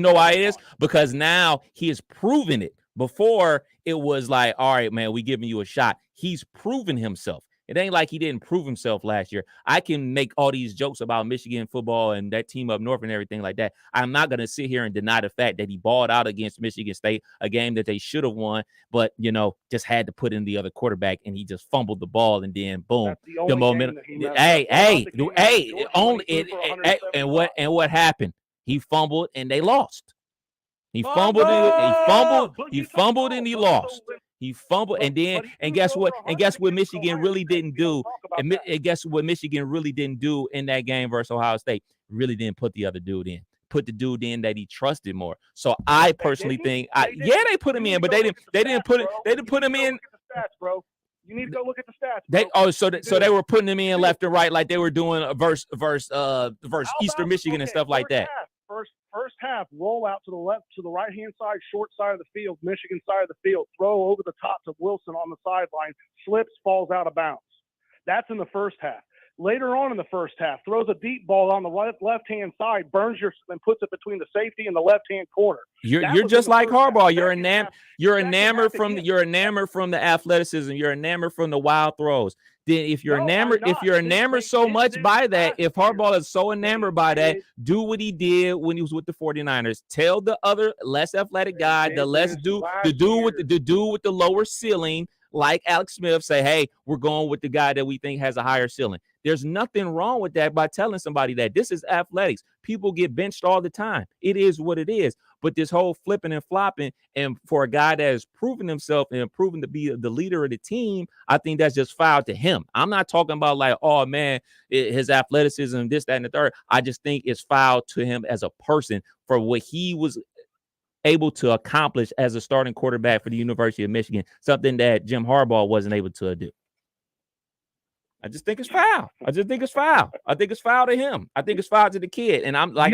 know why it is? Because now he has proven it. Before, it was like, all right, man, we giving you a shot. He's proven himself. It ain't like he didn't prove himself last year. I can make all these jokes about Michigan football and that team up north and everything like that. I'm not going to sit here and deny the fact that he balled out against Michigan State, a game that they should have won, but, just had to put in the other quarterback, and he just fumbled the ball, and then boom, the momentum. And what happened? He fumbled and they lost. He fumbled and he lost. He fumbled, and guess what? And guess what Michigan really didn't do? And guess what Michigan really didn't do in that game versus Ohio State? Really didn't put the other dude in. Put the dude in that he trusted more. So I personally think, they put him in, but they didn't put him in. Bro. You need to go look at the stats. Bro. So they were putting him in left and right, like they were doing a versus Eastern Michigan and stuff like that. First half, roll out to the left, to the right-hand side, short side of the field, Michigan side of the field, throw over the top to Wilson on the sideline, slips, falls out of bounds. That's in the first half. Later on in the first half, throws a deep ball on the left-hand side, and puts it between the safety and the left-hand corner. You're just like Harbaugh. You're enamored from the athleticism. You're enamored from the wild throws. Then if you're enamored so much by that, if Harbaugh is so enamored by that, do what he did when he was with the 49ers. Tell the other less athletic guy, the dude with the lower ceiling, like Alex Smith, say, hey, we're going with the guy that we think has a higher ceiling. There's nothing wrong with that by telling somebody that. This is athletics. People get benched all the time. It is what it is. But this whole flipping and flopping, and for a guy that has proven himself and proven to be the leader of the team, I think that's just foul to him. I'm not talking about like, oh, man, his athleticism, this, that, and the third. I just think it's foul to him as a person for what he was able to accomplish as a starting quarterback for the University of Michigan, something that Jim Harbaugh wasn't able to do. I just think it's foul. I think it's foul to him. I think it's foul to the kid. And I'm I'm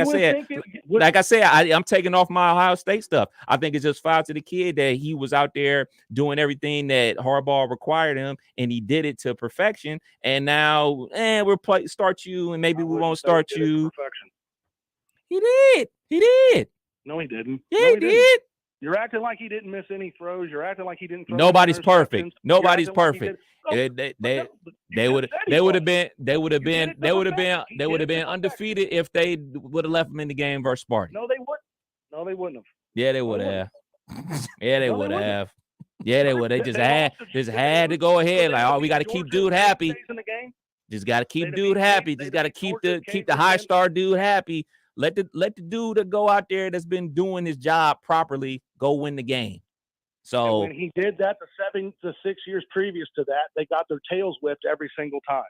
taking off my Ohio State stuff. I think it's just foul to the kid that he was out there doing everything that Harbaugh required him, and he did it to perfection. And now, we'll start you, and maybe we won't start you. He did. No, he didn't. Yeah, he did. You're acting like he didn't miss any throws. You're acting like he didn't throw. Nobody's perfect. Nobody's perfect. They would have been undefeated if they would have left them in the game versus Sparty. No, they wouldn't have. Yeah, they would have. Yeah, they would have. Yeah, they would. They just had to go ahead. Like, oh, we got to keep dude happy. Just got to keep dude happy. Just got to keep the high star dude happy. Let the dude that go out there that's been doing his job properly go win the game. So and when he did that the 7 to 6 years previous to that, they got their tails whipped every single time.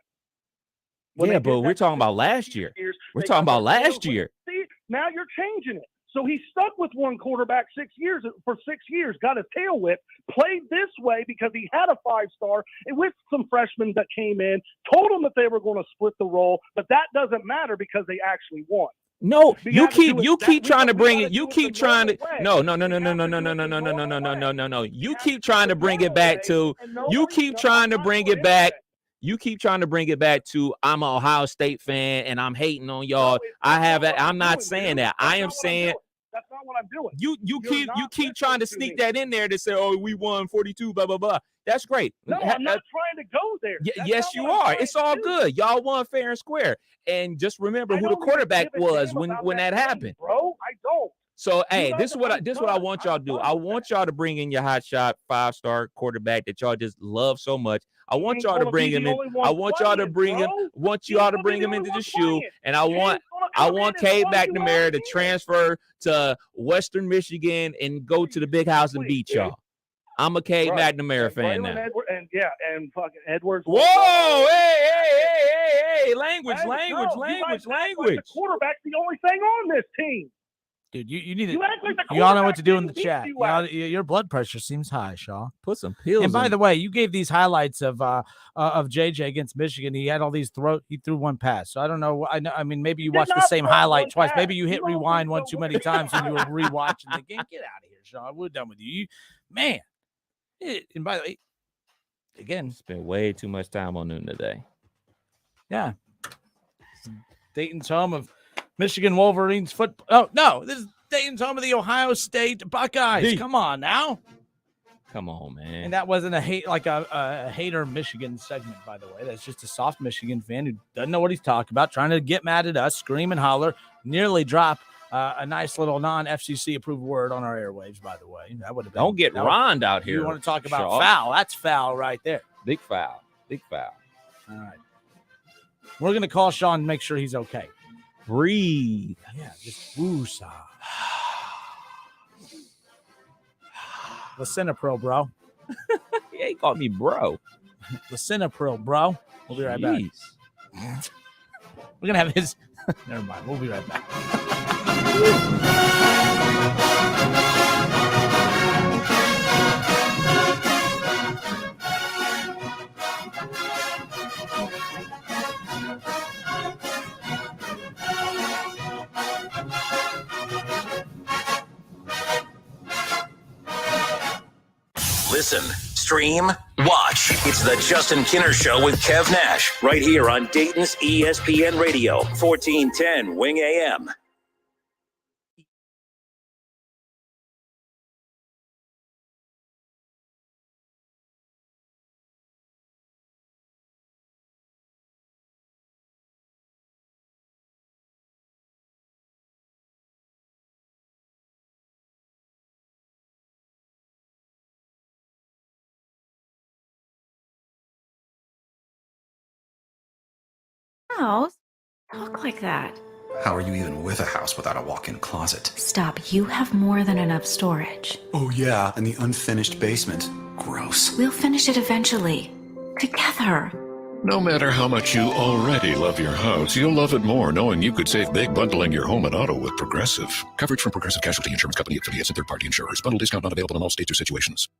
But we're talking about last year. We're talking about last year. See, now you're changing it. So he stuck with one quarterback for 6 years, got his tail whipped, played this way because he had a 5-star, and with some freshmen that came in, told them that they were going to split the role, but that doesn't matter because they actually won. No, you keep trying to bring it. You You keep trying to no. You keep trying to bring it back to. You keep trying to bring it back. You keep trying to bring it back to. I'm an Ohio State fan and I'm hating on y'all. I'm not saying that. I am saying that's not what I'm doing. You keep trying to sneak that in there to say, oh, we won 42, blah blah blah. That's great. No, I'm not trying to go there. Yes, you are. It's all good. Y'all won fair and square. And just remember who the quarterback was when that happened. Bro, I don't. So, hey, this is what I want y'all to do. I want y'all to bring in your hot shot 5-star quarterback that y'all just love so much. I want y'all to bring him in. I want y'all to bring him. Want y'all to bring him into the shoe. And I want Cade McNamara to transfer to Western Michigan and go to the big house and beat y'all. I'm a Cade McNamara fan now. And fucking Edwards. Whoa! Hey! Language. The quarterback's the only thing on this team. Dude, you need to. You act like the you all know what to do in the quarterback chat. didn't beat you Your blood pressure seems high, Shaw. Put some pills. And by the way, you gave these highlights of JJ against Michigan. He had all these he threw one pass. So I don't know. I mean, maybe you watched the same highlight twice. Maybe you hit rewind one too many times and you were rewatching the game. Get out of here, Shaw. We're done with you, man. And by the way, again, spent way too much time on them today. Yeah, Dayton's home of Michigan Wolverines football. Oh, no, this is Dayton's home of the Ohio State Buckeyes. Come on now. Come on, man. And that wasn't a hater Michigan segment, by the way. That's just a soft Michigan fan who doesn't know what he's talking about, trying to get mad at us, scream and holler, nearly drop a nice little non-FCC approved word on our airwaves, by the way. That would have been. Don't get Rond out here. You want to talk about foul? That's foul right there. Big foul. Big foul. All right. We're going to call Sean and make sure he's okay. Breathe. Yeah, just woosah. Lisinopril, bro. Yeah, he called me bro. Lisinopril, bro. We'll be right back. We're going to have his. Never mind. We'll be right back. Listen, stream, watch. It's the Justin Kinner Show with Kev Nash right here on Dayton's ESPN Radio, 1410 Wing AM. House? Talk like that. How are you even with a house without a walk-in closet? Stop. You have more than enough storage. Oh yeah, and the unfinished basement. Gross. We'll finish it eventually. Together. No matter how much you already love your house, you'll love it more knowing you could save big bundling your home and auto with Progressive. Coverage from Progressive Casualty Insurance Company, affiliates, and third-party insurers. Bundle discount not available in all states or situations.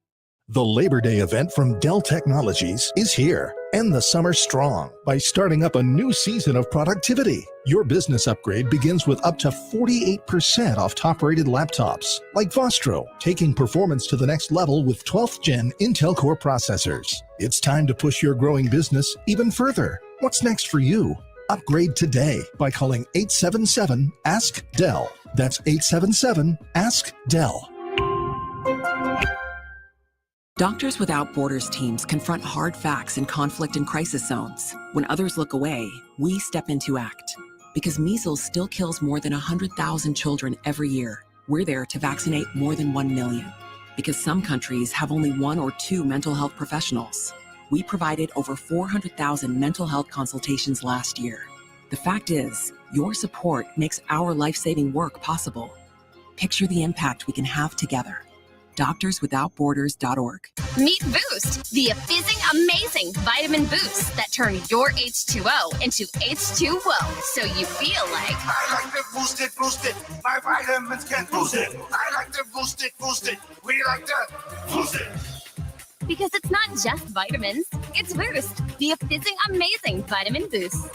The Labor Day event from Dell Technologies is here. End the summer strong by starting up a new season of productivity. Your business upgrade begins with up to 48% off top-rated laptops, like Vostro, taking performance to the next level with 12th Gen Intel Core processors. It's time to push your growing business even further. What's next for you? Upgrade today by calling 877-ASK-DELL. That's 877-ASK-DELL. Doctors Without Borders teams confront hard facts in conflict and crisis zones. When others look away, we step in to act. Because measles still kills more than 100,000 children every year, we're there to vaccinate more than 1 million. Because some countries have only 1 or 2 mental health professionals, we provided over 400,000 mental health consultations last year. The fact is, your support makes our life-saving work possible. Picture the impact we can have together. DoctorsWithoutBorders.org. Meet Boost, the fizzing amazing vitamin boost that turn your H2O into H2O, so you feel like I like to boost it. My vitamins can boost it. I like to boost it. We like to boost it. because it's not just vitamins, it's Boost, the fizzing amazing vitamin boost.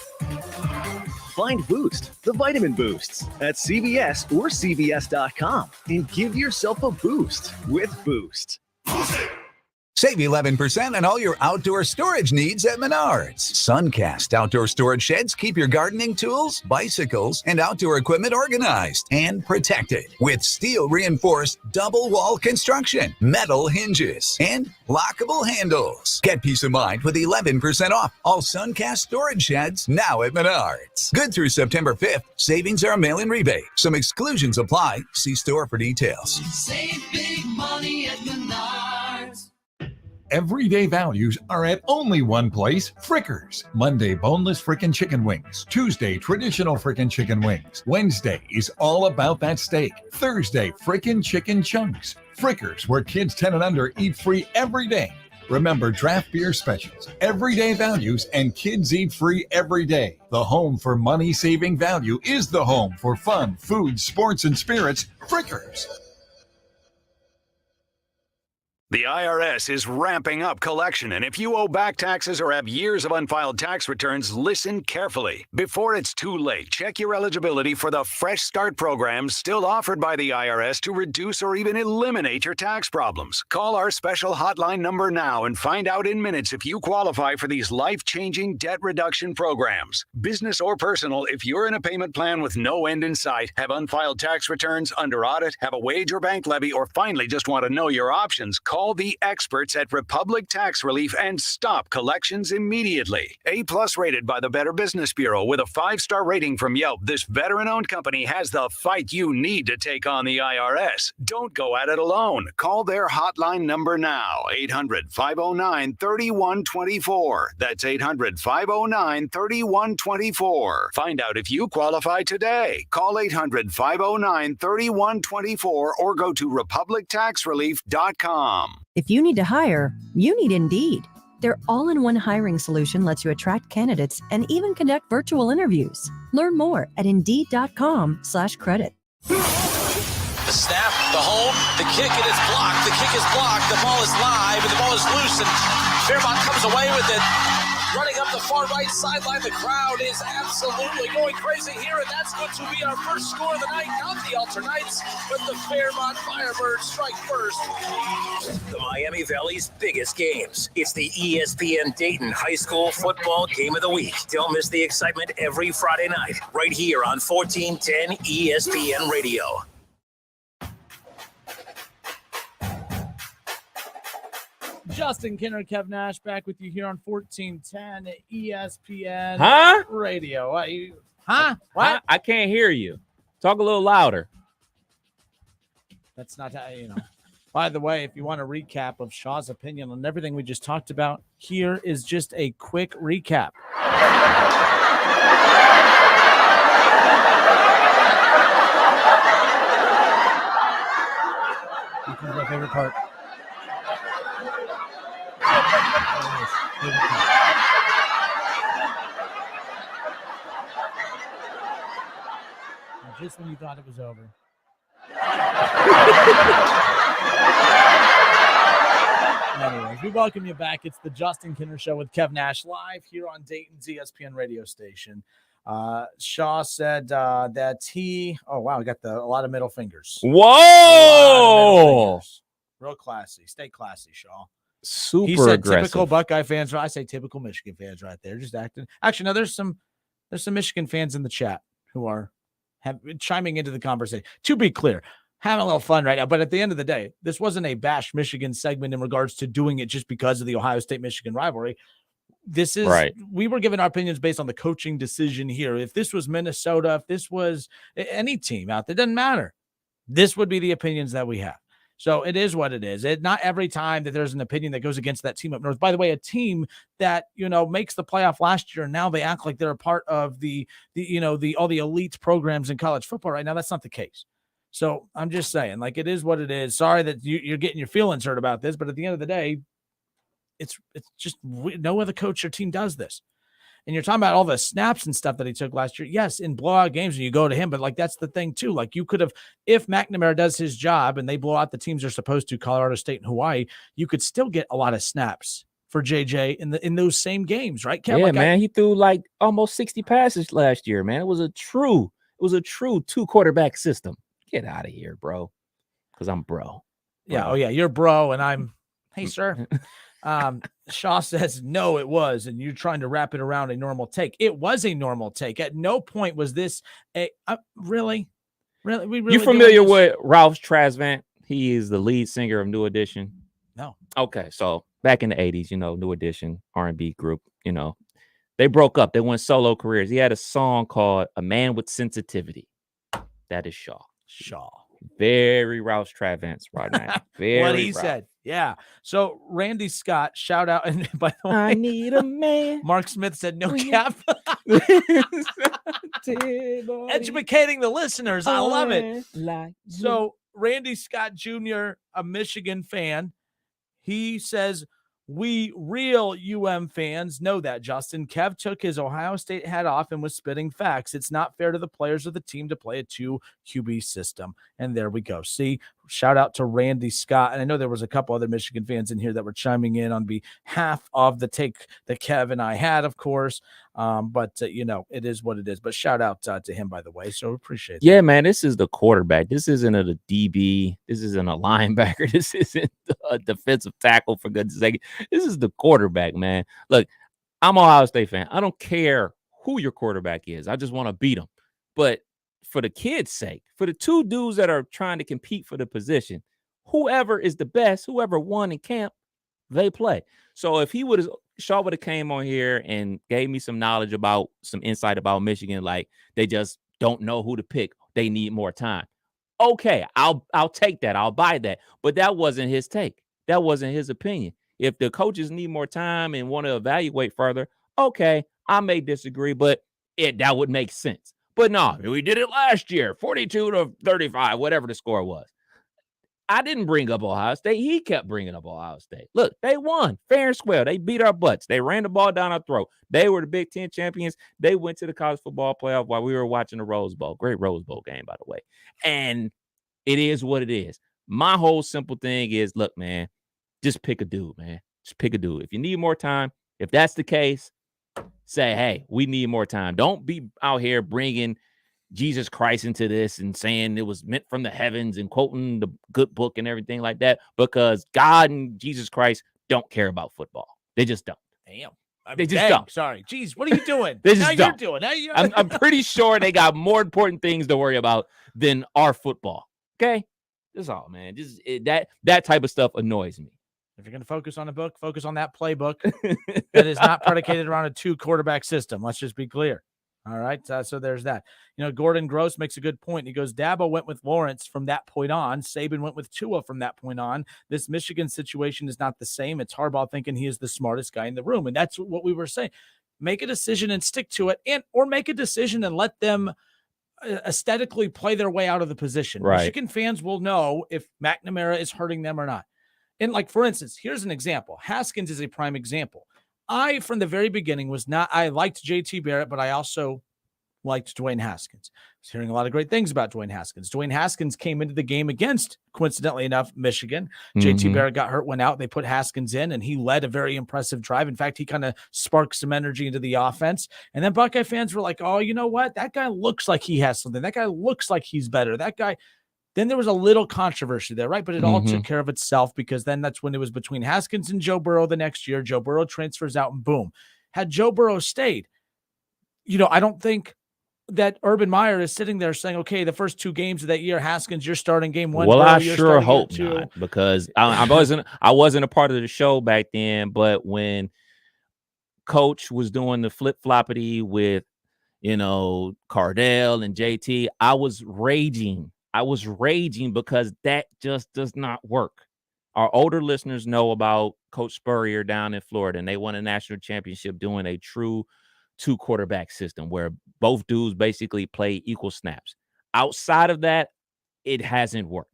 Find Boost, the vitamin boosts, at CVS or CVS.com and give yourself a boost with Boost. Save 11% on all your outdoor storage needs at Menards. Suncast outdoor storage sheds keep your gardening tools, bicycles, and outdoor equipment organized and protected with steel-reinforced double-wall construction, metal hinges, and lockable handles. Get peace of mind with 11% off all Suncast storage sheds now at Menards. Good through September 5th. Savings are a mail-in rebate. Some exclusions apply. See store for details. Save big money at Menards. Everyday values are at only one place, Frickers. Monday, boneless frickin' chicken wings. Tuesday, traditional frickin' chicken wings. Wednesday is all about that steak. Thursday, frickin' chicken chunks. Frickers, where kids 10 and under eat free every day. Remember draft beer specials, everyday values, and kids eat free every day. The home for money-saving value is the home for fun, food, sports, and spirits, Frickers. The IRS is ramping up collection, and if you owe back taxes or have years of unfiled tax returns, listen carefully. Before it's too late, check your eligibility for the Fresh Start program still offered by the IRS to reduce or even eliminate your tax problems. Call our special hotline number now and find out in minutes if you qualify for these life-changing debt reduction programs. Business or personal, if you're in a payment plan with no end in sight, have unfiled tax returns, under audit, have a wage or bank levy, or finally just want to know your options, call the experts at Republic Tax Relief and stop collections immediately. A+ rated by the Better Business Bureau with a 5-star rating from Yelp, this veteran-owned company has the fight you need to take on the IRS. Don't go at it alone. Call their hotline number now, 800-509-3124. That's 800-509-3124. Find out if you qualify today. Call 800-509-3124 or go to republictaxrelief.com. If you need to hire, you need Indeed. Their all-in-one hiring solution lets you attract candidates and even conduct virtual interviews. Learn more at Indeed.com/credit. The snap, the home, the kick, and it's blocked. The kick is blocked. The ball is live, and the ball is loose, and Fairmont comes away with it. Running up the far right sideline, the crowd is absolutely going crazy here, and that's going to be our first score of the night. Not the Alternites, but the Fairmont Firebirds strike first. The Miami Valley's biggest games. It's the ESPN Dayton High School Football Game of the Week. Don't miss the excitement every Friday night, right here on 1410 ESPN Radio. Justin Kinner, Kev Nash, back with you here on 1410 ESPN Radio. What? What? I can't hear you. Talk a little louder. That's not how, By the way, if you want a recap of Shaw's opinion on everything we just talked about, here is just a quick recap. This is my favorite part. Just when you thought it was over. Anyways, we welcome you back. It's the Justin Kinner Show with Kev Nash live here on Dayton's ESPN radio station. Shaw said that he... Oh, wow, we got a lot of middle fingers. Whoa! Real classy. Stay classy, Shaw. Super he said aggressive. Typical Buckeye fans. I say typical Michigan fans right there, just acting. Actually, no, there's some Michigan fans in the chat who are chiming into the conversation. To be clear, having a little fun right now, but at the end of the day, this wasn't a bash Michigan segment in regards to doing it just because of the Ohio State-Michigan rivalry. This is right. We were giving our opinions based on the coaching decision here. If this was Minnesota, if this was any team out there, it doesn't matter. This would be the opinions that we have. So it is what it is. Not every time that there's an opinion that goes against that team up north. By the way, a team that, makes the playoff last year, and now they act like they're a part of the all the elite programs in college football right now. That's not the case. So I'm just saying, like, it is what it is. Sorry that you're getting your feelings hurt about this, but at the end of the day, it's just no other coach or team does this. And you're talking about all the snaps and stuff that he took last year. Yes, in blowout games, and you go to him, but like that's the thing too. Like you could have, if McNamara does his job and they blow out the teams they're supposed to, Colorado State and Hawaii, you could still get a lot of snaps for JJ in those same games, right? Yeah, like man, he threw like almost 60 passes last year, man. It was a true 2-quarterback system. Get out of here, bro. Because I'm bro. Yeah, oh yeah, you're bro, and I'm hey, sir. Shaw says no, it was, and you're trying to wrap it around a normal take. It was a normal take. At no point was this a really. You familiar with Ralph Tresvant? He is the lead singer of New Edition. No. Okay, so back in the 80s, New Edition R&B group, they broke up. They went solo careers. He had a song called "A Man with Sensitivity." That is Shaw. Very Ralph Tresvant right now. Very what he Ralph. said. Yeah. So Randy Scott, shout out. And by the way, I need a man. Mark Smith said no cap. Educating the listeners. I love it. So Randy Scott Jr., a Michigan fan, he says, we real fans know that, Justin. Kev took his Ohio State hat off and was spitting facts. It's not fair to the players of the team to play a 2 QB system. And there we go. See, shout out to Randy Scott. And I know there was a couple other Michigan fans in here that were chiming in on behalf of the take that Kev and I had, of course. But it is what it is. But shout out to him, by the way. So appreciate Yeah, man, this is the quarterback. This isn't a DB. This isn't a linebacker. This isn't a defensive tackle, for goodness sake. This is the quarterback, man. Look, I'm an Ohio State fan. I don't care who your quarterback is. I just want to beat them. But for the kids' sake, for the two dudes that are trying to compete for the position, whoever is the best, whoever won in camp, they play. So if Shaw would have came on here and gave me some knowledge about some insight about Michigan, like they just don't know who to pick. They need more time. Okay, I'll take that. I'll buy that. But that wasn't his take. That wasn't his opinion. If the coaches need more time and want to evaluate further, okay, I may disagree, but that would make sense. But no, we did it last year, 42-35, whatever the score was. I didn't bring up Ohio State. He kept bringing up Ohio State. Look, they won fair and square. They beat our butts. They ran the ball down our throat. They were the Big Ten champions. They went to the college football playoff while we were watching the Rose Bowl. Great Rose Bowl game, by the way. And it is what it is. My whole simple thing is, look, man, just pick a dude, man. Just pick a dude. If you need more time, if that's the case, say, hey, we need more time. Don't be out here bringing Jesus Christ into this and saying it was meant from the heavens and quoting the good book and everything like that, because God and Jesus Christ don't care about football. They just don't. Damn. They just don't. Sorry. Jeez, what are you doing? They just now don't. You're doing. Now you're... I'm pretty sure they got more important things to worry about than our football. Okay? That's all, man. Just that type of stuff annoys me. If you're going to focus on a book, focus on that playbook that is not predicated around a 2-quarterback system. Let's just be clear. All right. So there's that. Gordon Gross makes a good point. He goes, Dabo went with Lawrence from that point on. Saban went with Tua from that point on. This Michigan situation is not the same. It's Harbaugh thinking he is the smartest guy in the room. And that's what we were saying. Make a decision and stick to it, or make a decision and let them aesthetically play their way out of the position. Right. Michigan fans will know if McNamara is hurting them or not. And like, for instance, here's an example. Haskins is a prime example. I, from the very beginning, I liked JT Barrett, but I also liked Dwayne Haskins. I was hearing a lot of great things about Dwayne Haskins. Dwayne Haskins came into the game against, coincidentally enough, Michigan. JT Barrett got hurt, went out. They put Haskins in, and he led a very impressive drive. In fact, he kind of sparked some energy into the offense. And then Buckeye fans were like, oh, you know what? That guy looks like he has something. That guy looks like he's better. That guy... Then there was a little controversy there, right? But it all took care of itself, because then that's when it was between Haskins and Joe Burrow the next year. Joe Burrow transfers out and boom. Had Joe Burrow stayed, I don't think that Urban Meyer is sitting there saying, okay, the first 2 games of that year, Haskins, you're starting game 1. Well, Burrow, I sure hope not, because I wasn't a part of the show back then. But when Coach was doing the flip-floppity with, Cardell and JT, I was raging because that just does not work. Our older listeners know about Coach Spurrier down in Florida, and they won a national championship doing a true 2-quarterback system where both dudes basically play equal snaps. Outside of that, it hasn't worked.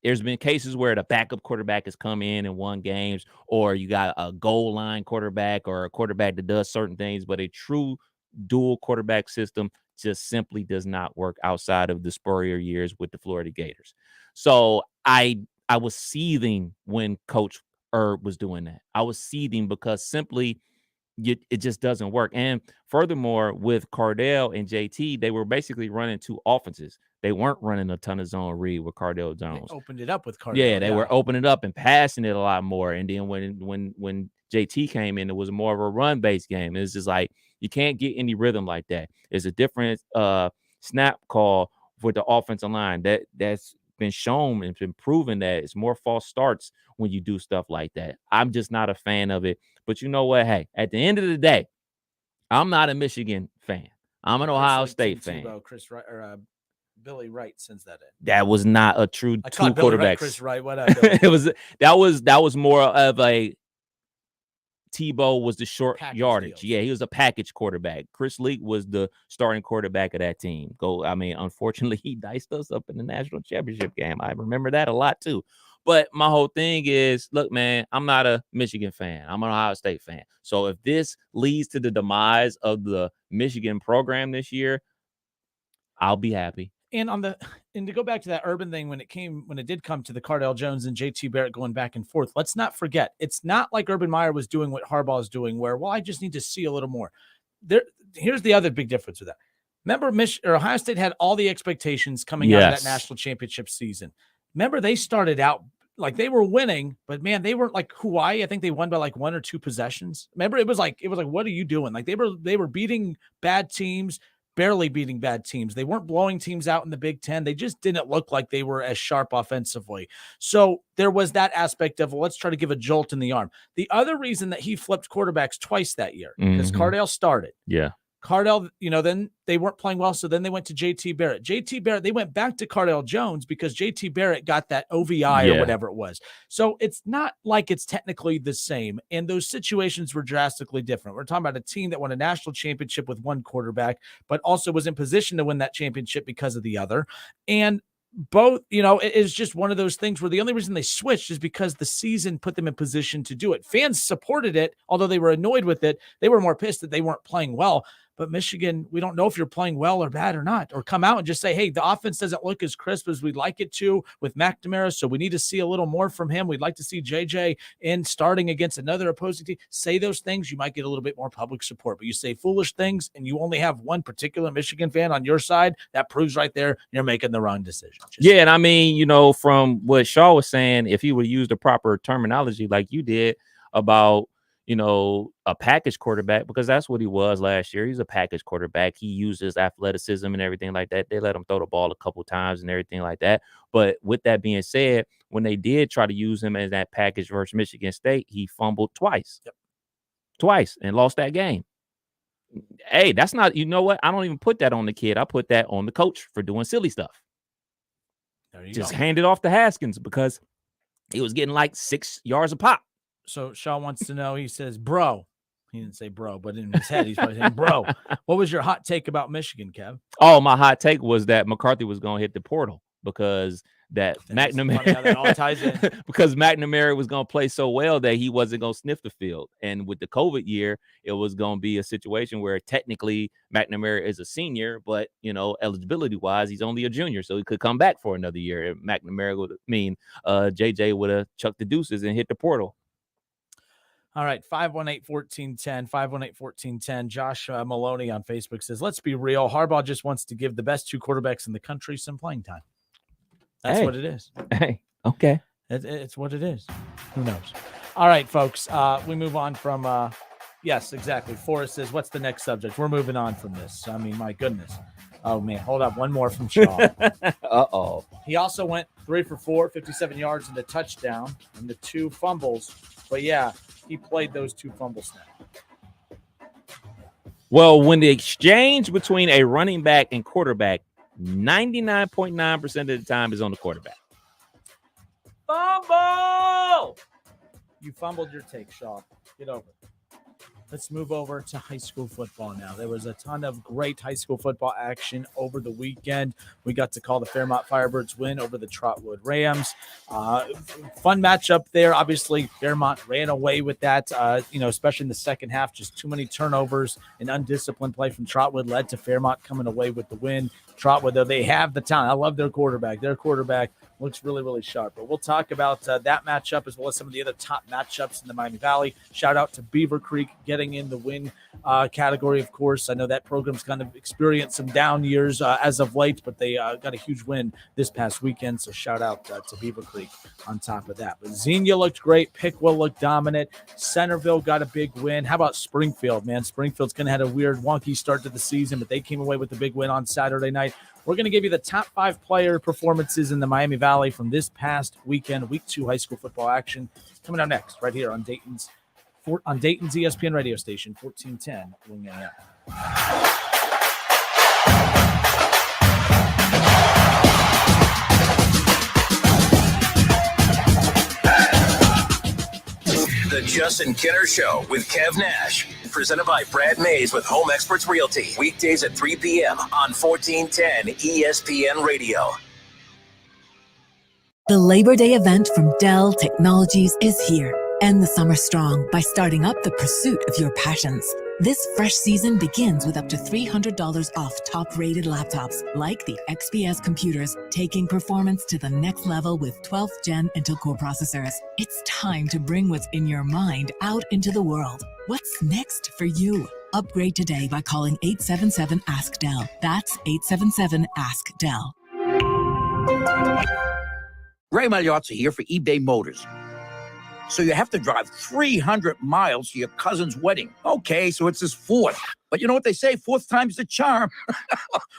There's been cases where the backup quarterback has come in and won games, or you got a goal line quarterback or a quarterback that does certain things, but a true dual quarterback system just simply does not work outside of the Spurrier years with the Florida Gators. So I was seething when Coach Herb was doing that. I was seething because simply it just doesn't work. And furthermore, with Cardale and JT, they were basically running two offenses. They weren't running a ton of zone read with Cardale Jones. They opened it up with Cardale. Yeah, they were opening up and passing it a lot more. And then when JT came in, it was more of a run-based game. It's just like you can't get any rhythm like that. It's a different snap call for the offensive line. That's been shown and been proven that it's more false starts when you do stuff like that. I'm just not a fan of it. But you know what? Hey, at the end of the day, I'm not a Michigan fan. I'm an Ohio State fan. Chris Wright or Billy Wright sends that in. That was not a true two quarterbacks. Wright, Chris Wright, what that was more of a Tebow was the short package yardage. deals. Yeah, he was a package quarterback. Chris Leak was the starting quarterback of that team. Unfortunately, he diced us up in the national championship game. I remember that a lot too. But my whole thing is, look, man, I'm not a Michigan fan. I'm an Ohio State fan. So if this leads to the demise of the Michigan program this year, I'll be happy. And to go back to that Urban thing, when it did come to the Cardale Jones and JT Barrett going back and forth, let's not forget, it's not like Urban Meyer was doing what Harbaugh is doing, where, well, I just need to see a little more. Here's the other big difference with that. Remember, Ohio State had all the expectations coming out of that national championship season. Remember, they started out like they were winning, but man, they weren't like Hawaii. I think they won by like 1 or 2 possessions. Remember, it was like, what are you doing? Like they were beating bad teams, barely beating bad teams. They weren't blowing teams out in the Big Ten. They just didn't look like they were as sharp offensively. So there was that aspect of, well, let's try to give a jolt in the arm. The other reason that he flipped quarterbacks twice that year, because Cardale started. Yeah. Cardale, then they weren't playing well, so then they went to JT Barrett. JT Barrett, they went back to Cardale Jones because JT Barrett got that OVI or whatever it was. So it's not like it's technically the same, and those situations were drastically different. We're talking about a team that won a national championship with one quarterback, but also was in position to win that championship because of the other. And both, it is just one of those things where the only reason they switched is because the season put them in position to do it. Fans supported it, although they were annoyed with it. They were more pissed that they weren't playing well. But Michigan, we don't know if you're playing well or bad or not, or come out and just say, hey, the offense doesn't look as crisp as we'd like it to with McNamara, so we need to see a little more from him. We'd like to see JJ in starting against another opposing team. Say those things, you might get a little bit more public support. But you say foolish things and you only have one particular Michigan fan on your side, that proves right there you're making the wrong decision. And I mean, from what Shaw was saying, if he would use the proper terminology like you did about, a package quarterback, because that's what he was last year. He's a package quarterback. He uses athleticism and everything like that. They let him throw the ball a couple times and everything like that. But with that being said, when they did try to use him as that package versus Michigan State, he fumbled twice. Twice, and lost that game. Hey, that's not, you know what? I don't even put that on the kid. I put that on the coach for doing silly stuff. Just hand it off to Haskins because he was getting like 6 yards a pop. So Shaw wants to know, he says, bro. He didn't say bro, but in his head, he's probably saying, bro, what was your hot take about Michigan, Kev? Oh, my hot take was that McCarthy was going to hit the portal because McNamara, because McNamara was going to play so well that he wasn't going to sniff the field. And with the COVID year, it was going to be a situation where technically McNamara is a senior, but, eligibility wise, he's only a junior. So he could come back for another year. And McNamara would mean JJ would have chucked the deuces and hit the portal. All right, 518-1410, 518-1410. Josh Maloney on Facebook says, let's be real. Harbaugh just wants to give the best 2 quarterbacks in the country some playing time. That's what it is. Hey, okay. It's what it is. Who knows? All right, folks, we move on from, yes, exactly. Forrest says, what's the next subject? We're moving on from this. I mean, my goodness. Oh, man, hold up. One more from Shaw. Uh-oh. He also went 3 for 4, 57 yards and a touchdown and the 2 fumbles. But, yeah, he played those 2 fumble snaps. Well, when the exchange between a running back and quarterback, 99.9% of the time is on the quarterback. Fumble! You fumbled your take, Shaw. Get over it. Let's move over to high school football now. There was a ton of great high school football action over the weekend. We got to call the Fairmont Firebirds win over the Trotwood Rams. Fun matchup there. Obviously, Fairmont ran away with that, especially in the second half. Just too many turnovers and undisciplined play from Trotwood led to Fairmont coming away with the win. Trotwood, though, they have the talent. I love their quarterback. Their quarterback looks really, really sharp. But we'll talk about that matchup as well as some of the other top matchups in the Miami Valley. Shout out to Beaver Creek getting in the win category, of course. I know that program's kind of experienced some down years as of late, but they got a huge win this past weekend. So shout out to Beaver Creek on top of that. But Xenia looked great. Piqua looked dominant. Centerville got a big win. How about Springfield, man? Springfield's going to have a weird, wonky start to the season, but they came away with a big win on Saturday night. We're going to give you the top 5 player performances in the Miami Valley from this past weekend, week 2 high school football action. Coming up next, right here on Dayton's ESPN radio station, 1410 Wing AM. The Justin Kinner Show with Kev Nash. Presented by Brad Mays with Home Experts Realty. Weekdays at 3 p.m. on 1410 ESPN Radio. The Labor Day event from Dell Technologies is here. End the summer strong by starting up the pursuit of your passions. This fresh season begins with up to $300 off top-rated laptops like the XPS computers, taking performance to the next level with 12th Gen Intel Core processors. It's time to bring what's in your mind out into the world. What's next for you? Upgrade today by calling 877-ASK-DELL. That's 877-ASK-DELL. Ray Magliozzi here for eBay Motors. So you have to drive 300 miles to your cousin's wedding. Okay, so it's his fourth. But you know what they say, fourth time's the charm.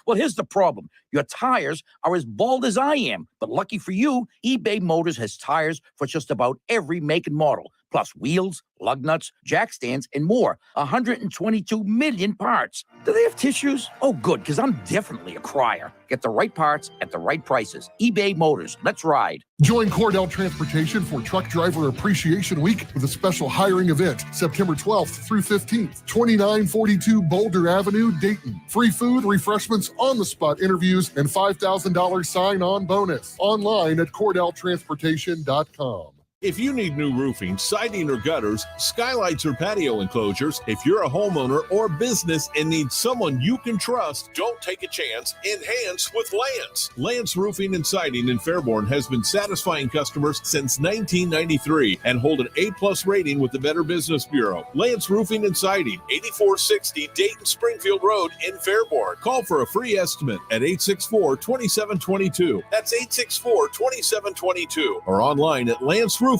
Well, here's the problem. Your tires are as bald as I am. But lucky for you, eBay Motors has tires for just about every make and model. Plus wheels, lug nuts, jack stands, and more. 122 million parts. Do they have tissues? Oh, good, because I'm definitely a crier. Get the right parts at the right prices. eBay Motors. Let's ride. Join Cordell Transportation for Truck Driver Appreciation Week with a special hiring event, September 12th through 15th, 2942 Boulder Avenue, Dayton. Free food, refreshments, on-the-spot interviews, and $5,000 sign-on bonus. Online at CordellTransportation.com. If you need new roofing, siding, or gutters, skylights, or patio enclosures, if you're a homeowner or business and need someone you can trust, don't take a chance. Enhance with Lance. Lance Roofing and Siding in Fairborn has been satisfying customers since 1993 and hold an A+ rating with the Better Business Bureau. Lance Roofing and Siding, 8460 Dayton Springfield Road in Fairborn. Call for a free estimate at 864-2722. That's 864-2722 or online at lanceroofing.com.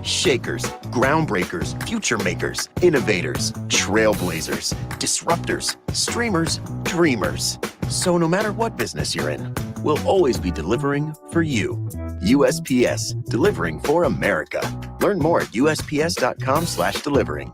Shakers, groundbreakers, future makers, innovators, trailblazers, disruptors, streamers, dreamers. So no matter what business you're in, we'll always be delivering for you. USPS, delivering for America. Learn more at USPS.com/delivering.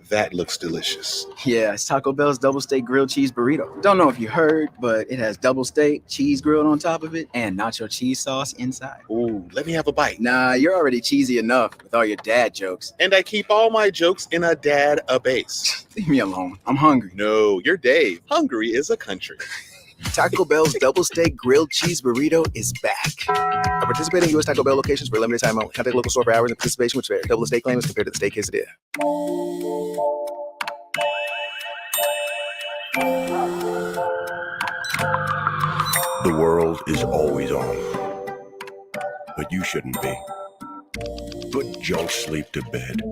That looks delicious. Yeah, it's Taco Bell's double steak grilled cheese burrito. Don't know if you heard, but it has double steak, cheese grilled on top of it, and nacho cheese sauce inside. Ooh, let me have a bite. Nah, you're already cheesy enough with all your dad jokes. And I keep all my jokes in a dad-a-base. Leave me alone. I'm hungry. No, you're Dave. Hungry is a country. Taco Bell's double steak grilled cheese burrito is back. At participating U.S. Taco Bell locations for a limited time only. Contact local store for hours and participation, which vary. Double the steak claim is compared to the steak quesadilla. The world is always on, but you shouldn't be. Put junk sleep to bed.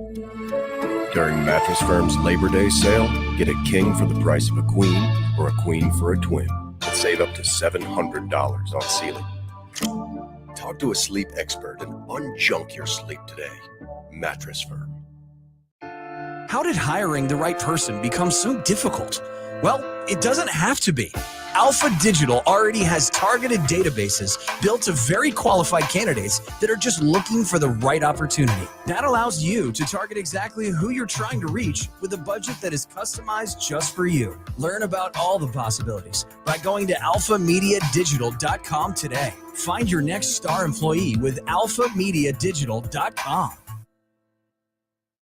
During Mattress Firm's Labor Day sale, get a king for the price of a queen or a queen for a twin. And save up to $700 on ceiling. Talk to a sleep expert and unjunk your sleep today. Mattress Firm. How did hiring the right person become so difficult? Well, it doesn't have to be. Alpha Digital already has targeted databases built to very qualified candidates that are just looking for the right opportunity. That allows you to target exactly who you're trying to reach with a budget that is customized just for you. Learn about all the possibilities by going to alphamediadigital.com today. Find your next star employee with alphamediadigital.com.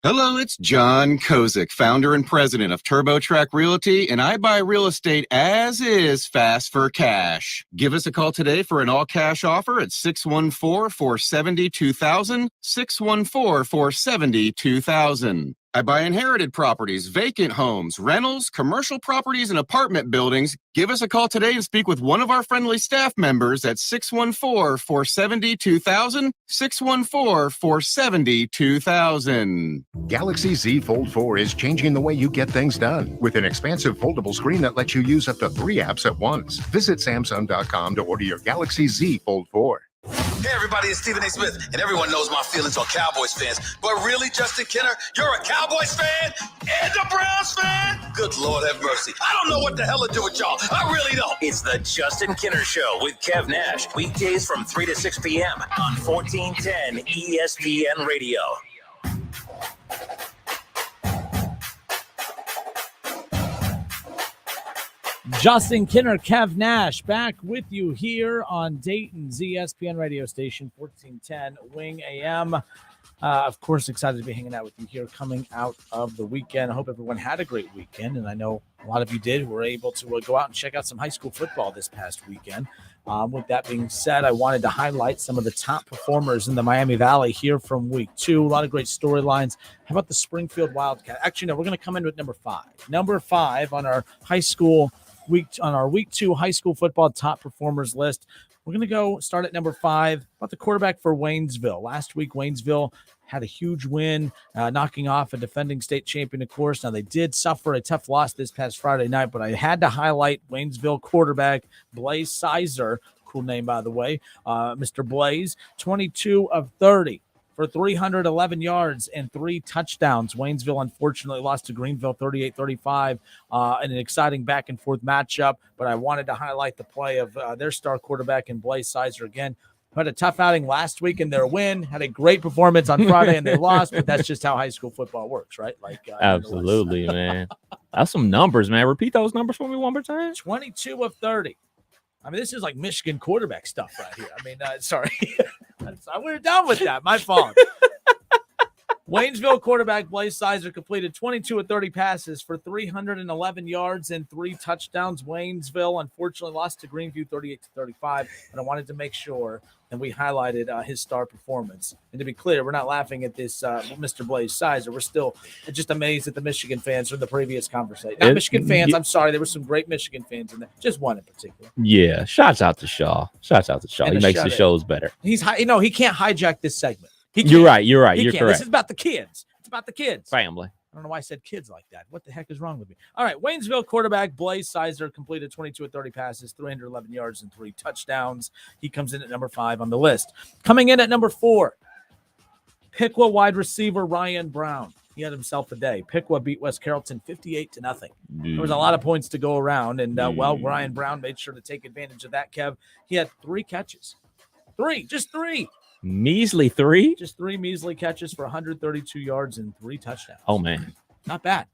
Hello, it's John Kozik, founder and president of TurboTrack Realty, and I buy real estate as is, fast for cash. Give us a call today for an all-cash offer at 614-470-2000, 614-470-2000. I buy inherited properties, vacant homes, rentals, commercial properties, and apartment buildings. Give us a call today and speak with one of our friendly staff members at 614-470-2000, 614-470-2000. Galaxy Z Fold 4 is changing the way you get things done with an expansive foldable screen that lets you use up to 3 apps at once. Visit Samsung.com to order your Galaxy Z Fold 4. Hey everybody, it's Stephen A. Smith, and everyone knows my feelings on Cowboys fans. But really, Justin Kenner, you're a Cowboys fan and a Browns fan? Good Lord have mercy. I don't know what the hell to do with y'all. I really don't. It's the Justin Kenner Show with Kev Nash. Weekdays from 3 to 6 p.m. on 1410 ESPN Radio. Justin Kinner, Kev Nash, back with you here on Dayton's ESPN radio station, 1410 Wing AM. Of course, excited to be hanging out with you here coming out of the weekend. I hope everyone had a great weekend, and I know a lot of you did. Were able to go out and check out some high school football this past weekend. With that being said, I wanted to highlight some of the top performers in the Miami Valley here from week 2. A lot of great storylines. How about the Springfield Wildcat? Actually, no, we're going to come in with number 5. Number 5 on our week 2 high school football top performers list. We're going to go start at number 5, about the quarterback for Waynesville. Last week, Waynesville had a huge win, knocking off a defending state champion, of course. Now, they did suffer a tough loss this past Friday night, but I had to highlight Waynesville quarterback Blaze Sizer. Cool name, by the way. Mr. Blaze, 22 of 30. For 311 yards and 3 touchdowns. Waynesville, unfortunately, lost to Greenville 38-35 in an exciting back-and-forth matchup, but I wanted to highlight the play of their star quarterback in Blaze Sizer again, who had a tough outing last week in their win, had a great performance on Friday, and they lost, but that's just how high school football works, right? Absolutely, man. That's some numbers, man. Repeat those numbers for me one more time. 22 of 30. I mean, this is like Michigan quarterback stuff right here. I mean, sorry. We're done with that. My fault. Waynesville quarterback Blaze Sizer completed 22 of 30 passes for 311 yards and 3 touchdowns. Waynesville, unfortunately, lost to Greenview 38-35, but I wanted to make sure that we highlighted his star performance. And to be clear, we're not laughing at this Mr. Blaze Sizer. We're still just amazed at the Michigan fans from the previous conversation. Not Michigan fans. I'm sorry. There were some great Michigan fans in there. Just one in particular. Yeah. Shouts out to Shaw. He makes the shows better. He can't hijack this segment. You're right. You're correct. This is about the kids. It's about the kids. Family. I don't know why I said kids like that. What the heck is wrong with me? All right, Waynesville quarterback Blaze Sizer completed 22 of 30 passes, 311 yards, and 3 touchdowns. He comes in at number 5 on the list. Coming in at number 4, Piqua wide receiver Ryan Brown. He had himself a day. Piqua beat West Carrollton 58-0. There was a lot of points to go around, and Ryan Brown made sure to take advantage of that, Kev. He had 3 catches. Just 3. Measly 3? Just 3 measly catches for 132 yards and 3 touchdowns. Oh, man. Not bad.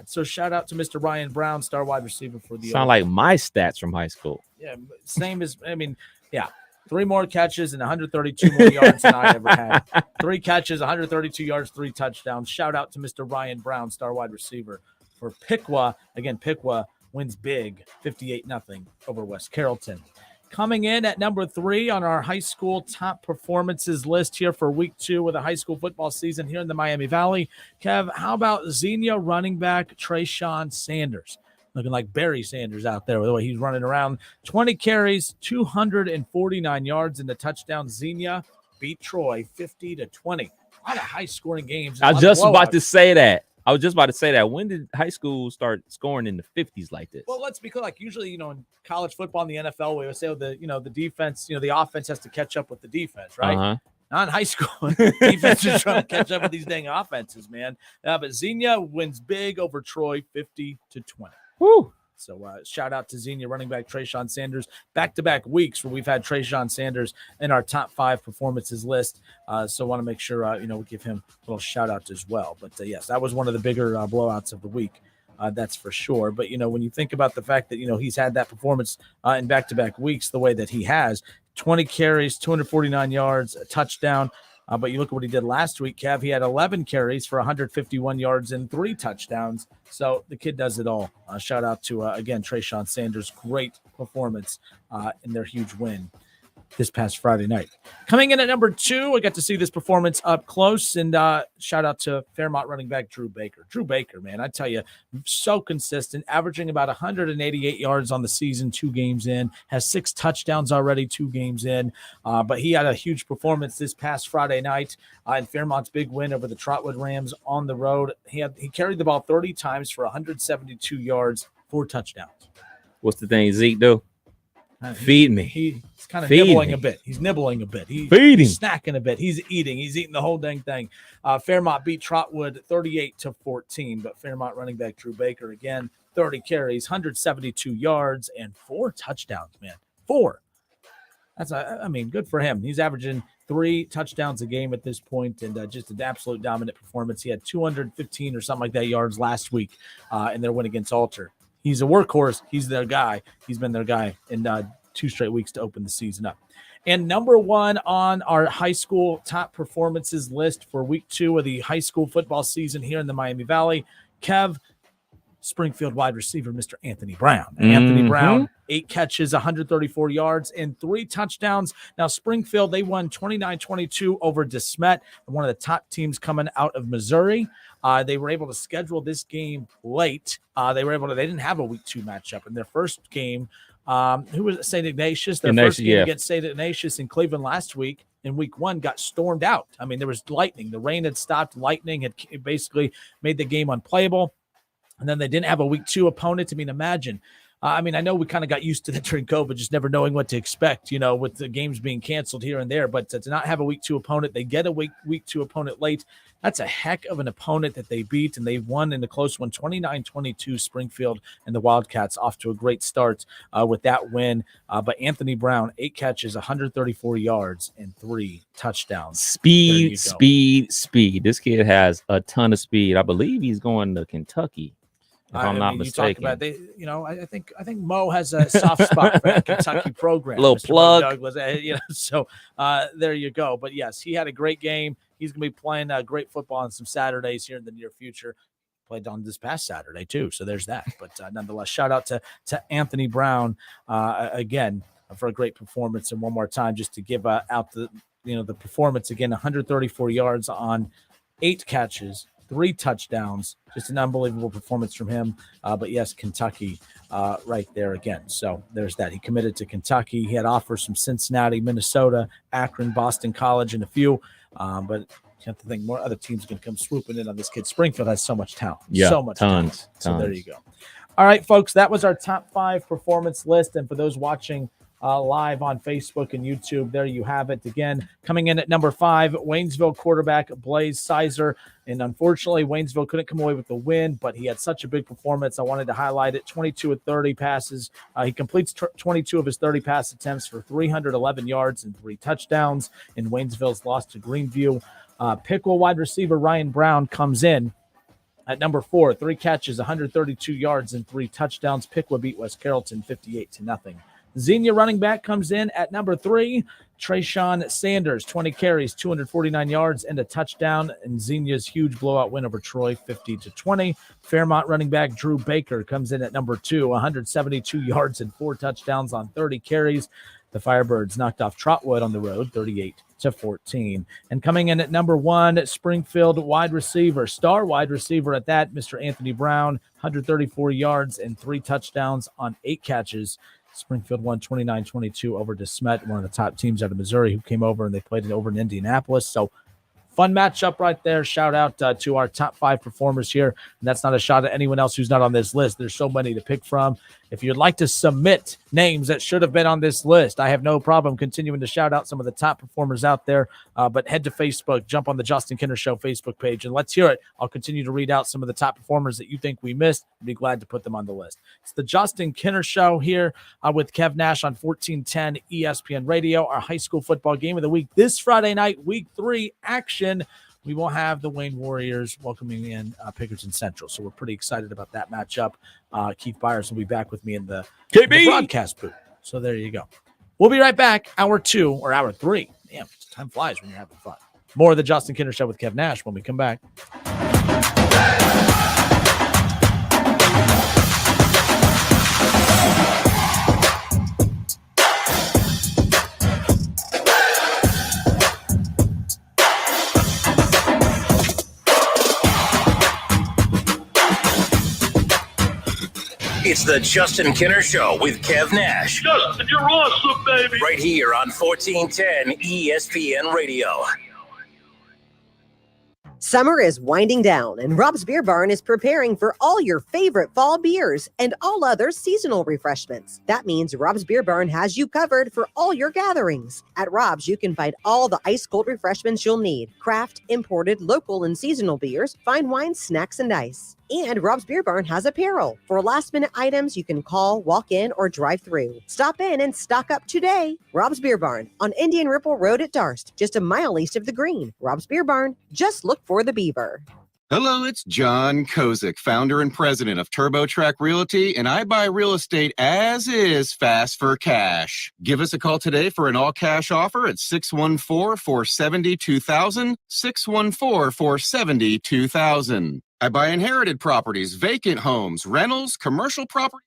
So shout out to Mr. Ryan Brown, star wide receiver for the Sound like my stats from high school. Yeah, same as, 3 more catches and 132 more yards than I ever had. 3 catches, 132 yards, 3 touchdowns. Shout out to Mr. Ryan Brown, star wide receiver for Piqua. Again, Piqua wins big, 58-0 over West Carrollton. Coming in at number 3 on our high school top performances list here for week 2 of the high school football season here in the Miami Valley. Kev, how about Xenia running back Trayshawn Sanders? Looking like Barry Sanders out there with the way he's running around. 20 carries, 249 yards in the touchdown. Xenia beat Troy 50-20. A lot of high-scoring games. I was just about to say that. When did high school start scoring in the 50s like this? Well, let's be clear. Like usually, in college football in the NFL, we would say the defense, the offense has to catch up with the defense, right? Uh-huh. Not in high school. Defense is trying to catch up with these dang offenses, man. But Xenia wins big over Troy 50-20. Woo. So shout out to Xenia running back Trayshawn Sanders. Back-to-back weeks where we've had Trayshawn Sanders in our top 5 performances list. So want to make sure, we give him a little shout-out as well. But, yes, that was one of the bigger blowouts of the week. That's for sure. But, when you think about the fact that, he's had that performance in back-to-back weeks the way that he has, 20 carries, 249 yards, a touchdown. But you look at what he did last week, Kev. He had 11 carries for 151 yards and 3 touchdowns. So the kid does it all. Shout out to, again, Trayshawn Sanders. Great performance in their huge win this past Friday night. Coming in at number 2, I got to see this performance up close, and shout out to Fairmont running back Drew Baker. Drew Baker, man, I tell you, so consistent, averaging about 188 yards on the season, 2 games in, has 6 touchdowns already, 2 games in, but he had a huge performance this past Friday night in Fairmont's big win over the Trotwood Rams on the road. He carried the ball 30 times for 172 yards, 4 touchdowns. What's the thing Zeke do? Feed me. He's kind of nibbling a bit. He's nibbling a bit. He's snacking a bit. He's eating the whole dang thing. Fairmont beat Trotwood 38-14, but Fairmont running back Drew Baker, again, 30 carries, 172 yards, and 4 touchdowns, man. 4. That's, good for him. He's averaging 3 touchdowns a game at this point, and just an absolute dominant performance. He had 215 or something like that yards last week in their win against Alter. He's a workhorse. He's their guy. He's been their guy in 2 straight weeks to open the season up. And number 1 on our high school top performances list for week 2 of the high school football season here in the Miami Valley, Kev, Springfield wide receiver, Mr. Anthony Brown. Anthony Brown, 8 catches, 134 yards, and 3 touchdowns. Now, Springfield, they won 29-22 over DeSmet, one of the top teams coming out of Missouri. They were able to schedule this game late. They didn't have a week 2 matchup in their first game. Who was it? St. Ignatius. Their first game against St. Ignatius in Cleveland last week in week 1 got stormed out. There was lightning. The rain had stopped. Lightning had basically made the game unplayable. And then they didn't have a week 2 opponent. Imagine. I know we kind of got used to that during COVID, just never knowing what to expect, with the games being canceled here and there. But to not have a week 2 opponent, they get a week 2 opponent late. That's a heck of an opponent that they beat, and they won in a close one, 29-22. Springfield and the Wildcats off to a great start with that win. But Anthony Brown, 8 catches, 134 yards, and 3 touchdowns. Speed. This kid has a ton of speed. I believe he's going to Kentucky. If I'm not mistaken. You talk about I think Mo has a soft spot for that Kentucky program. Little Mr. plug. Douglas, so there you go. But yes, he had a great game. He's going to be playing great football on some Saturdays here in the near future. Played on this past Saturday too, so there's that. But nonetheless, shout out to Anthony Brown again for a great performance. And one more time, just to give out the performance again: 134 yards on 8 catches. 3 touchdowns, just an unbelievable performance from him. But yes, Kentucky right there again. So there's that. He committed to Kentucky. He had offers from Cincinnati, Minnesota, Akron, Boston College, and a few. But you have to think more other teams are going to come swooping in on this kid. Springfield has so much talent. Yeah, so much tons. talent. So there you go. All right, folks, that was our top 5 performance list. And for those watching live on Facebook and YouTube, there you have it. Again, coming in at number 5, Waynesville quarterback Blaze Sizer. And unfortunately, Waynesville couldn't come away with the win, but he had such a big performance. I wanted to highlight it. 22 of 30 passes. He completes 22 of his 30 pass attempts for 311 yards and 3 touchdowns in Waynesville's loss to Greenview. Pickle wide receiver Ryan Brown comes in at number 4, 3 catches, 132 yards and 3 touchdowns. Pickle beat West Carrollton 58-0. Xenia running back comes in at number 3. Trayshawn Sanders, 20 carries, 249 yards, and a touchdown. And Xenia's huge blowout win over Troy, 50-20. Fairmont running back Drew Baker comes in at number 2, 172 yards and 4 touchdowns on 30 carries. The Firebirds knocked off Trotwood on the road, 38-14. And coming in at number 1, Springfield wide receiver, star wide receiver at that, Mr. Anthony Brown, 134 yards and 3 touchdowns on 8 catches. Springfield won 29-22 over DeSmet, one of the top teams out of Missouri, who came over and they played it over in Indianapolis. So fun matchup right there. Shout out to our top 5 performers here. And that's not a shot at anyone else who's not on this list. There's so many to pick from. If you'd like to submit names that should have been on this list. I have no problem continuing to shout out some of the top performers out there, but head to Facebook, jump on the Justin Kinner Show Facebook page, and let's hear it. I'll continue to read out some of the top performers that you think we missed. I'd be glad to put them on the list. It's the Justin Kinner Show here with Kev Nash on 1410 ESPN Radio, our high school football game of the week. This Friday night, week 3 action. We will have the Wayne Warriors welcoming in Pickerington Central. So we're pretty excited about that matchup. Keith Byers will be back with me in the broadcast booth. So there you go. We'll be right back. Hour 2 or hour 3. Damn, time flies when you're having fun. More of the Justin Kinner Show with Kev Nash when we come back. It's the Justin Kinner Show with Kev Nash. Justin, you're awesome, baby. Right here on 1410 ESPN Radio. Summer is winding down, and Rob's Beer Barn is preparing for all your favorite fall beers and all other seasonal refreshments. That means Rob's Beer Barn has you covered for all your gatherings. At Rob's, you can find all the ice-cold refreshments you'll need. Craft, imported, local, and seasonal beers, fine wines, snacks, and ice. And Rob's Beer Barn has apparel. For last-minute items, you can call, walk in, or drive through. Stop in and stock up today. Rob's Beer Barn on Indian Ripple Road at Darst, just a mile east of the Green. Rob's Beer Barn, just look for the beaver. Hello, it's John Kozik, founder and president of TurboTrack Realty, and I buy real estate as is, fast for cash. Give us a call today for an all-cash offer at 614-470-2000, 614-470-2000. I buy inherited properties, vacant homes, rentals, commercial property.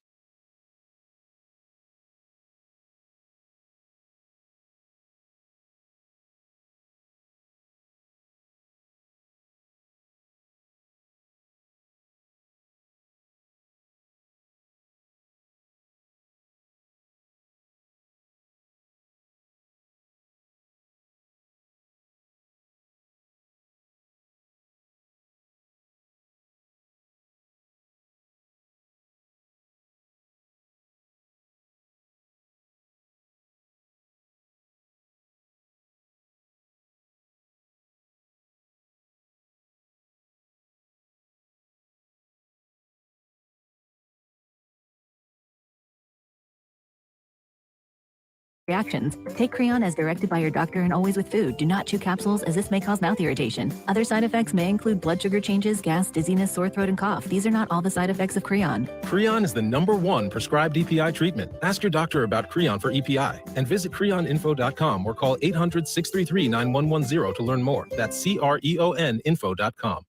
Reactions. Take Creon as directed by your doctor and always with food. Do not chew capsules as this may cause mouth irritation. Other side effects may include blood sugar changes, gas, dizziness, sore throat, and cough. These are not all the side effects of Creon. Creon is the #1 prescribed EPI treatment. Ask your doctor about Creon for EPI and visit creoninfo.com or call 800-633-9110 to learn more. That's CREON info.com.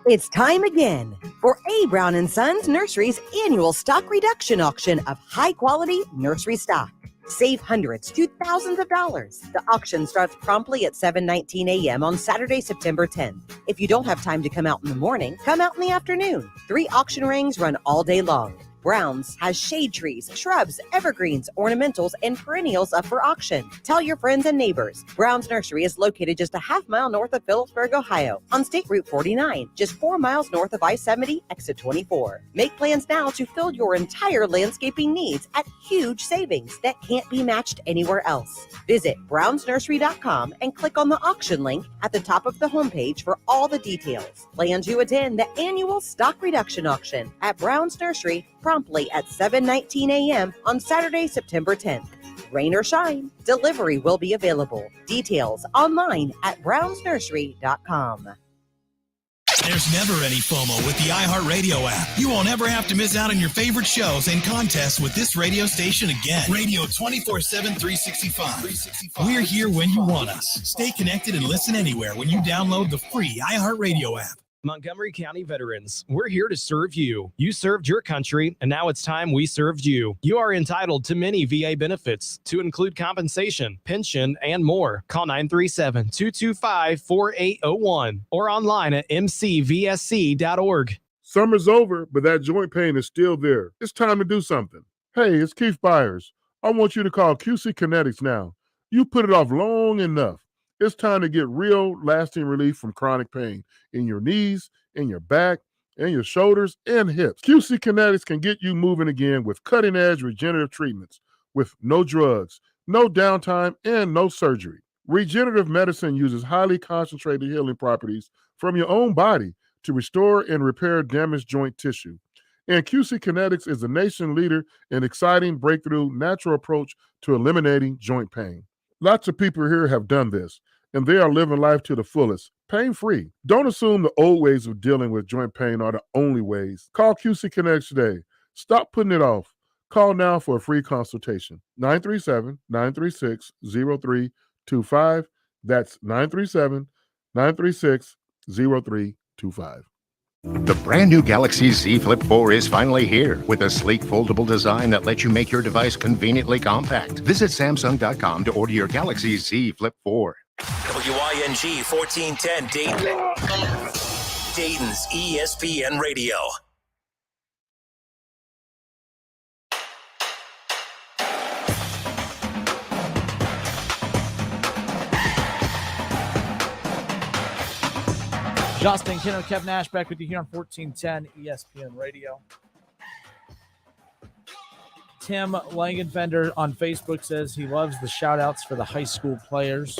It's time again for A. Brown & Sons Nursery's annual stock reduction auction of high-quality nursery stock. Save hundreds to thousands of dollars. The auction starts promptly at 7:19 a.m. on Saturday, September 10th. If you don't have time to come out in the morning, come out in the afternoon. 3 auction rings run all day long. Brown's has shade trees, shrubs, evergreens, ornamentals, and perennials up for auction. Tell your friends and neighbors. Brown's Nursery is located just a half mile north of Phillipsburg, Ohio, on State Route 49, just 4 miles north of I-70, exit 24. Make plans now to fill your entire landscaping needs at huge savings that can't be matched anywhere else. Visit brownsnursery.com and click on the auction link at the top of the homepage for all the details. Plan to attend the annual stock reduction auction at Brown's Nursery promptly at 7:19 a.m. on Saturday, September 10th. Rain or shine, delivery will be available. Details online at brownsnursery.com. There's never any FOMO with the iHeartRadio app. You won't ever have to miss out on your favorite shows and contests with this radio station again. Radio 24/7, 365. We're here when you want us. Stay connected and listen anywhere when you download the free iHeartRadio app. Montgomery County veterans, we're here to serve you. You served your country, and now it's time we served you. You are entitled to many VA benefits, to include compensation, pension, and more. Call 937-225-4801 or online at mcvsc.org. Summer's over, but that joint pain is still there. It's time to do something. Hey, it's Keith Byers. I want you to call QC Kinetics now. You put it off long enough. It's time to get real lasting relief from chronic pain in your knees, in your back, and your shoulders and hips. QC Kinetics can get you moving again with cutting-edge regenerative treatments with no drugs, no downtime, and no surgery. Regenerative medicine uses highly concentrated healing properties from your own body to restore and repair damaged joint tissue. And QC Kinetics is the nation leader in exciting breakthrough natural approach to eliminating joint pain. Lots of people here have done this, and they are living life to the fullest, pain-free. Don't assume the old ways of dealing with joint pain are the only ways. Call QC Kinetics today. Stop putting it off. Call now for a free consultation. 937-936-0325. That's 937-936-0325. The brand new Galaxy Z Flip 4 is finally here with a sleek foldable design that lets you make your device conveniently compact. Visit Samsung.com to order your Galaxy Z Flip 4. WING 1410 Dayton. Dayton's ESPN Radio. Justin Kinner, Kev Nash back with you here on 1410 ESPN Radio. Tim Langenfender on Facebook says he loves the shout-outs for the high school players.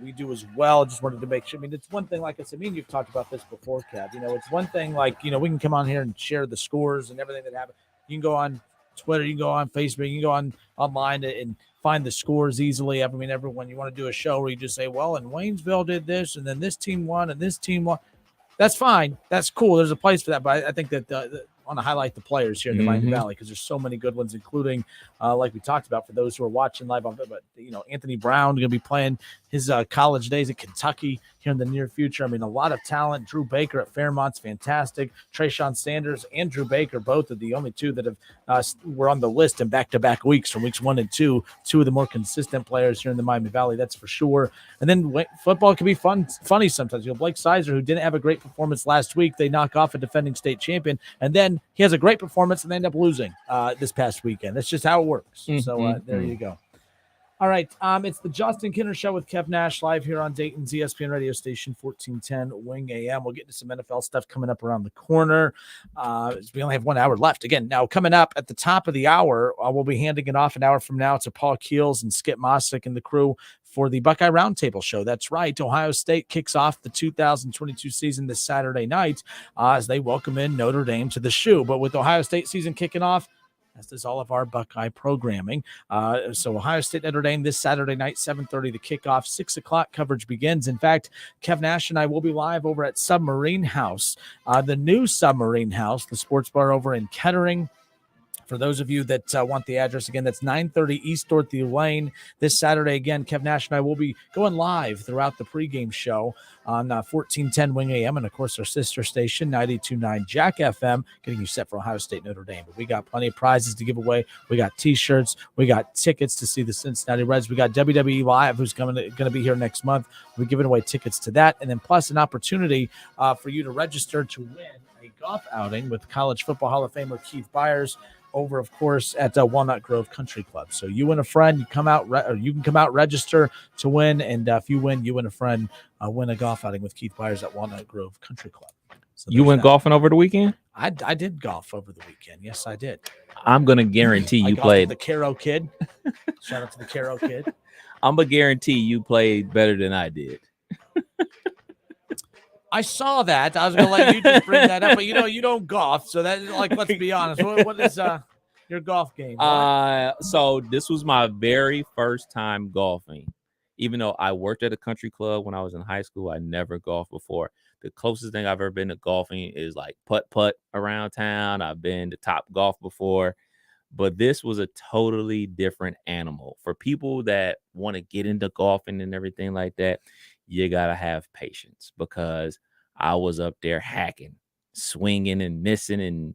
We do as well. Just wanted to make sure. I mean, it's one thing, like I said, you've talked about this before, Kev. It's one thing, we can come on here and share the scores and everything that happened. You can go on Twitter, you can go on Facebook, you can go online and find the scores easily. I mean, everyone, you want to do a show where you just say, well, and Waynesville did this, and then this team won, and this team won. That's fine. That's cool. There's a place for that. But I think that I want to highlight the players here in the Miami Valley because there's so many good ones, including, like we talked about, for those who are watching live on, but Anthony Brown going to be playing his college days at Kentucky here in the near future. I mean, a lot of talent. Drew Baker at Fairmont's fantastic. Trayshawn Sanders and Drew Baker, both are the only two that have were on the list in back-to-back weeks from weeks 1 and 2. Two of the more consistent players here in the Miami Valley, that's for sure. And then football can be funny sometimes. Blake Sizer, who didn't have a great performance last week, they knock off a defending state champion, and then he has a great performance and they end up losing this past weekend. That's just how it works. So there you go. All right, it's the Justin Kinner Show with Kev Nash live here on Dayton's ESPN radio station, 1410 Wing AM. We'll get to some NFL stuff coming up around the corner. We only have 1 hour left. Again, now coming up at the top of the hour, we'll be handing it off an hour from now to Paul Keels and Skip Mossick and the crew for the Buckeye Roundtable Show. That's right. Ohio State kicks off the 2022 season this Saturday night as they welcome in Notre Dame to the Shoe. But with Ohio State season kicking off, as does all of our Buckeye programming. So Ohio State, Notre Dame this Saturday night, 7:30, the kickoff, 6 o'clock coverage begins. In fact, Kev Nash and I will be live over at Submarine House, the new Submarine House, the sports bar over in Kettering. For those of you that want the address, again, that's 930 East Dorothy Lane. This Saturday, again, Kev Nash and I will be going live throughout the pregame show on 1410 Wing AM and, of course, our sister station, 92.9 Jack FM, getting you set for Ohio State, Notre Dame. But we got plenty of prizes to give away. We got T-shirts. We got tickets to see the Cincinnati Reds. We got WWE Live, who's going to be here next month. We're giving away tickets to that. And then plus an opportunity for you to register to win a golf outing with College Football Hall of Famer Keith Byers over, of course, at Walnut Grove Country Club. So you and a friend, you come out, or you can come out, register to win, and if you win, you and a friend win a golf outing with Keith Byers at Walnut Grove Country Club. So you went golfing over the weekend? I did golf over the weekend. Yes, I did. I'm gonna guarantee you played the Caro Kid. Shout out to the Caro Kid. I'm gonna guarantee you played better than I did. I saw that. I was going to let you just bring that up, but you don't golf. So that, let's be honest. What is your golf game? So this was my very first time golfing. Even though I worked at a country club when I was in high school, I never golfed before. The closest thing I've ever been to golfing is like putt around town. I've been to Top Golf before, but this was a totally different animal. For people that want to get into golfing and everything like that, you got to have patience because I was up there hacking, swinging and missing and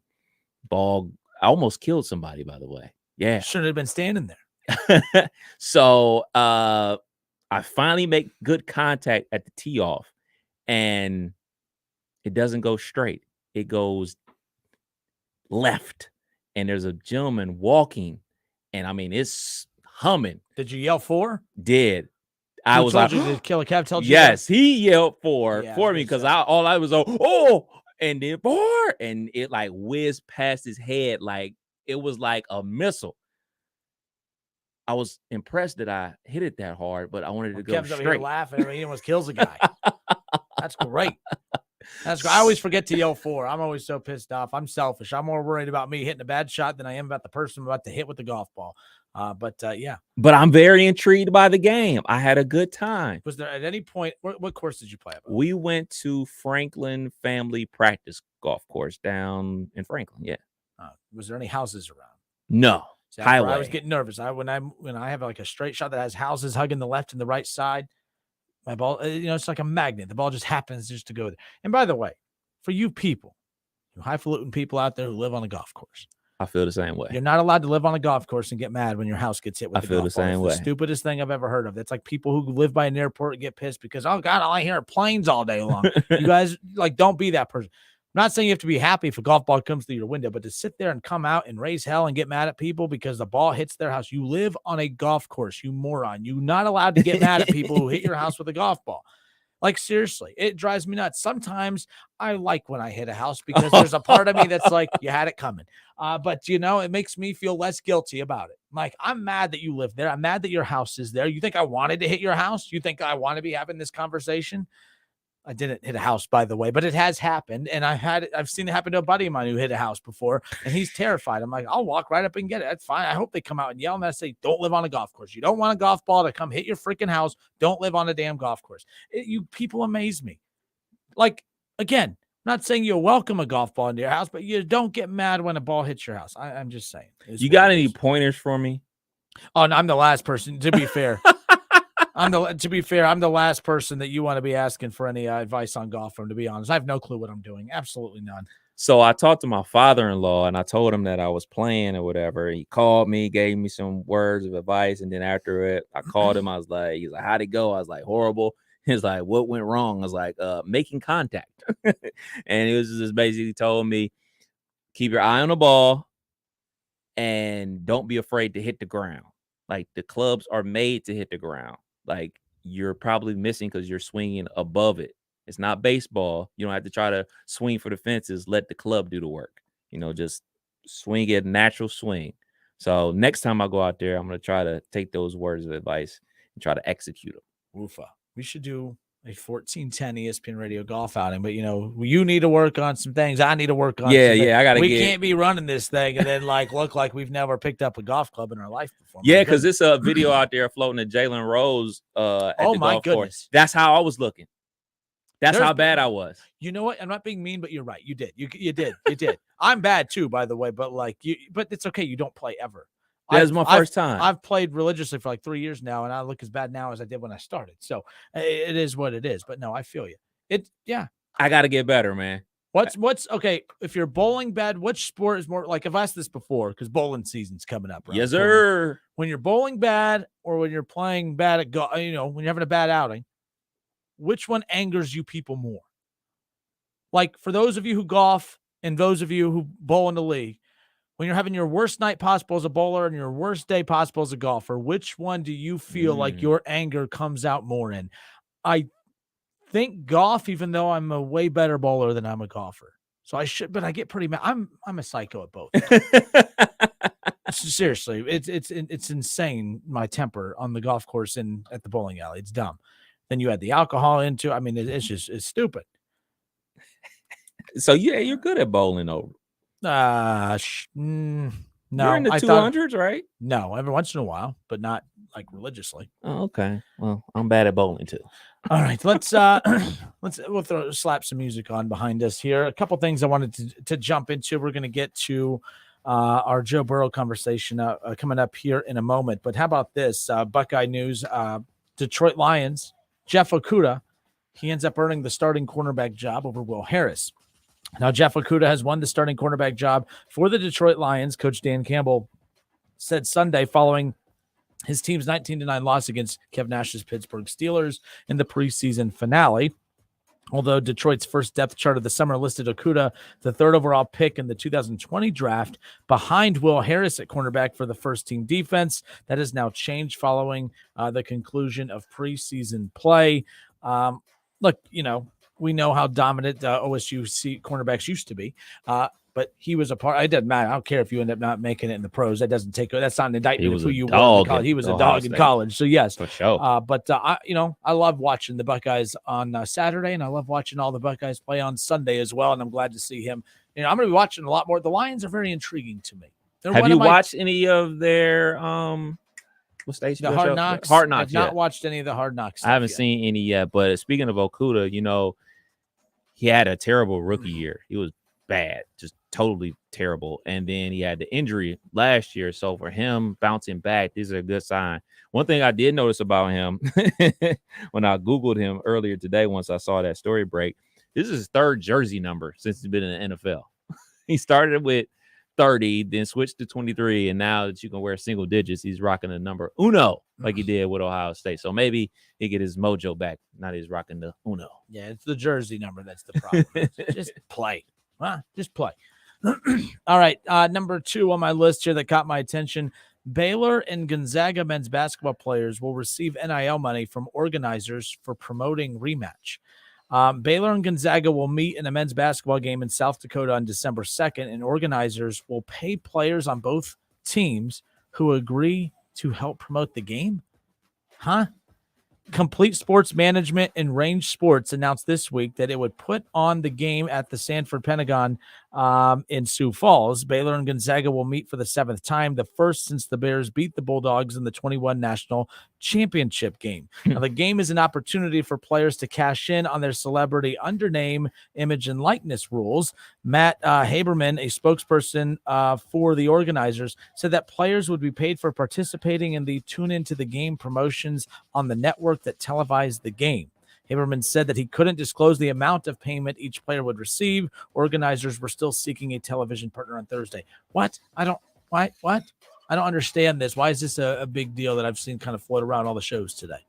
ball. I almost killed somebody, by the way. Yeah. Should have been standing there. So I finally make good contact at the tee off and it doesn't go straight. It goes left. And there's a gentleman walking and I mean, it's humming. Did you yell for? Did. I was like, did Killer Kev tell you? Yes, he yelled for me because all I was oh, and then and it like whizzed past his head like it was like a missile. I was impressed that I hit it that hard, but I wanted to go Kevin's over here straight. laughing. He almost kills a guy. That's great. That's great. I always forget to yell for. I'm always so pissed off. I'm selfish. I'm more worried about me hitting a bad shot than I am about the person I'm about to hit with the golf ball. Yeah. But I'm very intrigued by the game. I had a good time. Was there at any point, what course did you play about? We went to Franklin Family Practice Golf Course down in Franklin. Yeah. Was there any houses around? No. See, Highway. I was getting nervous. When I have like a straight shot that has houses hugging the left and the right side, my ball, it's like a magnet. The ball just happens just to go there. And by the way, for you people, you highfalutin people out there who live on a golf course, I feel the same way. You're not allowed to live on a golf course and get mad when your house gets hit with I feel the same way. It's the stupidest thing I've ever heard of. It's like people who live by an airport and get pissed because, oh God, all I hear are planes all day long. You guys, don't be that person. I'm not saying you have to be happy if a golf ball comes through your window, but to sit there and come out and raise hell and get mad at people because the ball hits their house. You live on a golf course, you moron. You're not allowed to get mad at people who hit your house with a golf ball. Like, seriously, it drives me nuts. Sometimes I like when I hit a house because there's a part of me that's like, you had it coming. But, it makes me feel less guilty about it. Like, I'm mad that you live there. I'm mad that your house is there. You think I wanted to hit your house? You think I want to be having this conversation? I didn't hit a house, by the way, but it has happened. And I've seen it happen to a buddy of mine who hit a house before, and he's terrified. I'm like, I'll walk right up and get it. That's fine. I hope they come out and yell. And I say, don't live on a golf course. You don't want a golf ball to come hit your freaking house. Don't live on a damn golf course. You people amaze me. Like, again, I'm not saying you'll welcome a golf ball into your house, but you don't get mad when a ball hits your house. I'm just saying. You got any pointers for me? Oh, no, I'm the last person, to be fair. I'm the last person that you want to be asking for any advice on golf from, to be honest. I have no clue what I'm doing. Absolutely none. So I talked to my father-in-law and I told him that I was playing or whatever. He called me, gave me some words of advice. And then after it, I called him. He's like, how'd it go? I was like, horrible. He's like, what went wrong? I was like, making contact. And it was just basically told me, keep your eye on the ball and don't be afraid to hit the ground. Like, the clubs are made to hit the ground. Like, you're probably missing because you're swinging above it. It's not baseball. You don't have to try to swing for the fences. Let the club do the work. Just swing it, natural swing. So next time I go out there, I'm going to try to take those words of advice and try to execute them. Woofa. We should do a 1410 ESPN Radio golf outing, but you need to work on some things. I need to work on. Yeah. We can't be running this thing and then look like we've never picked up a golf club in our life before. Yeah, because it's a video out there floating of Jalen Rose at the golf course. That's how I was looking. That's how bad I was. You know what? I'm not being mean, but you're right. You did. You did. I'm bad too, by the way. But but it's okay. You don't play ever. That was my first time. I've played religiously for 3 years now, and I look as bad now as I did when I started. So it is what it is. But no, I feel you. I got to get better, man. What's okay? If you're bowling bad, which sport is more like? I've asked this before because bowling season's coming up. Right? Yes, sir. When you're bowling bad, or when you're playing bad at when you're having a bad outing, which one angers you people more? Like, for those of you who golf and those of you who bowl in the league, when you're having your worst night possible as a bowler and your worst day possible as a golfer, which one do you feel like your anger comes out more in? I think golf, even though I'm a way better bowler than I'm a golfer. So but I get pretty mad. I'm a psycho at both. Seriously, it's insane, my temper on the golf course and at the bowling alley. It's dumb. Then you add the alcohol into. I mean, it's stupid. So you're good at bowling over. No. You're in the 200s, right? No, every once in a while, but not like religiously. Oh, okay. Well, I'm bad at bowling too. All right, we'll slap some music on behind us here. A couple things I wanted to jump into. We're going to get to our Joe Burrow conversation coming up here in a moment. But how about this? Buckeye news, Detroit Lions, Jeff Okudah, he ends up earning the starting cornerback job over Will Harris. Now, Jeff Okudah has won the starting cornerback job for the Detroit Lions. Coach Dan Campbell said Sunday following his team's 19-9 loss against Kev Nash's Pittsburgh Steelers in the preseason finale. Although Detroit's first depth chart of the summer listed Okudah the third overall pick in the 2020 draft behind Will Harris at cornerback for the first-team defense. That has now changed following the conclusion of preseason play. Look, we know how dominant OSU cornerbacks used to be. But he was a part. It doesn't matter. I don't care if you end up not making it in the pros. That doesn't take. That's not an indictment of who you were in college. He was a dog in college. So yes, for sure. I love watching the Buckeyes on Saturday, and I love watching all the Buckeyes play on Sunday as well. And I'm glad to see him. I'm going to be watching a lot more. The Lions are very intriguing to me. Have you watched any of their what station? The Hard Knocks. Hard Knocks. I've not watched any of the Hard Knocks. I haven't seen any yet. But speaking of Okudah, he had a terrible rookie year. He was bad, just totally terrible. And then he had the injury last year. So for him bouncing back, these are a good sign. One thing I did notice about him when I Googled him earlier today, once I saw that story break, this is his third jersey number since he's been in the NFL. He started with 30, then switched to 23. And now that you can wear single digits, he's rocking the number uno like he did with Ohio State. So maybe he get his mojo back. Now he's rocking the uno. Yeah, it's the jersey number. That's the problem. Just play. Just play. All right. Number 2 on my list here that caught my attention. Baylor and Gonzaga men's basketball players will receive NIL money from organizers for promoting rematch. Baylor and Gonzaga will meet in a men's basketball game in South Dakota on December 2nd, and organizers will pay players on both teams who agree to help promote the game. Complete Sports Management and Range Sports announced this week that it would put on the game at the Sanford Pentagon in Sioux Falls. Baylor and Gonzaga will meet for the 7th time, the first since the Bears beat the Bulldogs in the 21 National Championship game. Now, the game is an opportunity for players to cash in on their celebrity under name, image, and likeness rules. Matt Haberman, a spokesperson for the organizers, said that players would be paid for participating in the Tune Into the Game promotions on the network that televised the game. Haberman said that he couldn't disclose the amount of payment each player would receive. Organizers were still seeking a television partner on Thursday. What? What? I don't understand this. Why is this a big deal that I've seen kind of float around all the shows today?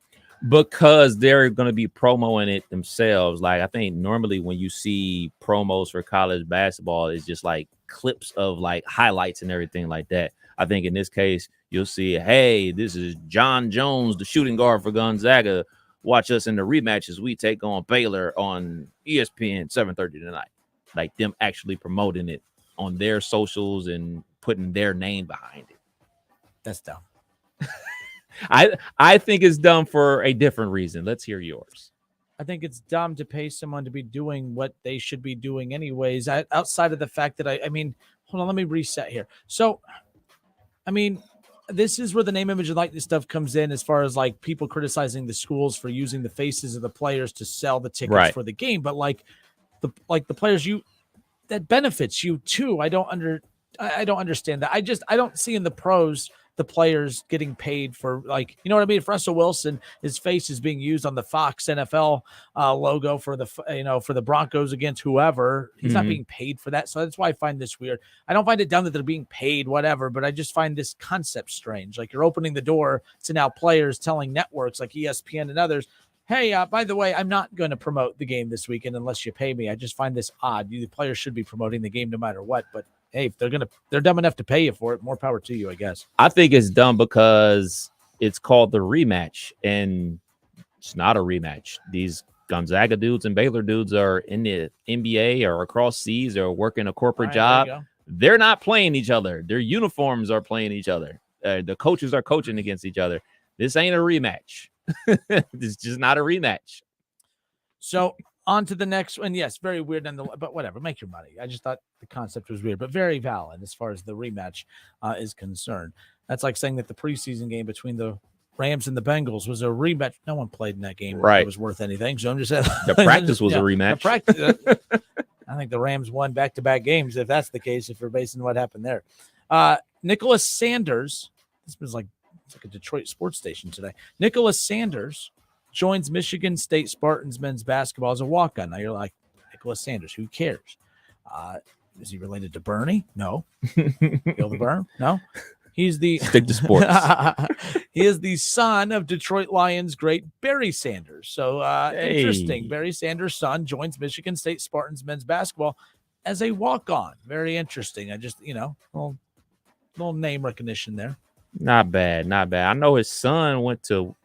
Because they're going to be promoting it themselves. Like, I think normally when you see promos for college basketball, it's just like clips of like highlights and everything like that. I think in this case, you'll see, hey, this is John Jones, the shooting guard for Gonzaga. Watch us in the rematches. We take on Baylor on ESPN 7:30 tonight. Like them actually promoting it on their socials and putting their name behind it. That's dumb. I think it's dumb for a different reason. Let's hear yours. I think it's dumb to pay someone to be doing what they should be doing anyways. Outside of the fact that I mean, hold on, let me reset here. So, I mean, this is where the name, image, and likeness stuff comes in as far as like people criticizing the schools for using the faces of the players to sell the tickets for the game. But like the players that benefits you too. I don't understand that. I don't see in the pros the players getting paid for, like, you know what I mean? If Russell Wilson, his face is being used on the Fox NFL logo for the Broncos against whoever, he's not being paid for that. So that's why I find this weird. I don't find it dumb that they're being paid, whatever, but I just find this concept strange. Like, you're opening the door to now players telling networks like ESPN and others, hey, by the way, I'm not going to promote the game this weekend unless you pay me. I just find this odd. The players should be promoting the game no matter what, but hey, if they're dumb enough to pay you for it, more power to you, I guess. I think it's dumb because it's called the rematch, and it's not a rematch. These Gonzaga dudes and Baylor dudes are in the NBA or across seas or working a corporate job. They're not playing each other. Their uniforms are playing each other. The coaches are coaching against each other. This ain't a rematch. This is just not a rematch. So on to the next one. Yes, very weird, but whatever. Make your money. I just thought the concept was weird, but very valid as far as the rematch is concerned. That's like saying that the preseason game between the Rams and the Bengals was a rematch. No one played in that game. Right. It was worth anything. So I'm just saying the practice was a rematch. I think the Rams won back-to-back games, if that's the case, if we're basing what happened there. Nicholas Sanders, this was like, it's like a Detroit sports station today. Nicholas Sanders joins Michigan State Spartans men's basketball as a walk-on. Now you're like, Nicholas Sanders, who cares? Is he related to Bernie? No. Bill the Burn? No. He's the stick to sports. He is the son of Detroit Lions great Barry Sanders. So interesting. Barry Sanders' son joins Michigan State Spartans men's basketball as a walk-on. Very interesting. I just, little name recognition there. Not bad. I know his son went to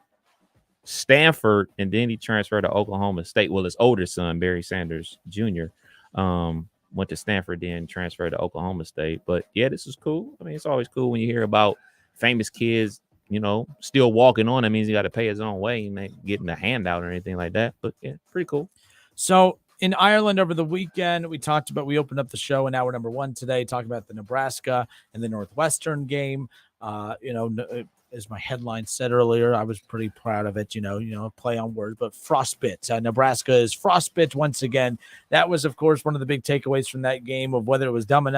Stanford, and then he transferred to Oklahoma State. Well, his older son, Barry Sanders Jr., went to Stanford, then transferred to Oklahoma State. But yeah, this is cool. I mean, it's always cool when you hear about famous kids, still walking on. That means you got to pay his own way and ain't getting a handout or anything like that. But yeah, pretty cool. So in Ireland over the weekend, we opened up the show in hour number 1 today, talking about the Nebraska and the Northwestern game. As my headline said earlier, I was pretty proud of it, play on words, but frostbit. Nebraska is frostbit once again. That was, of course, one of the big takeaways from that game of whether it was dumb or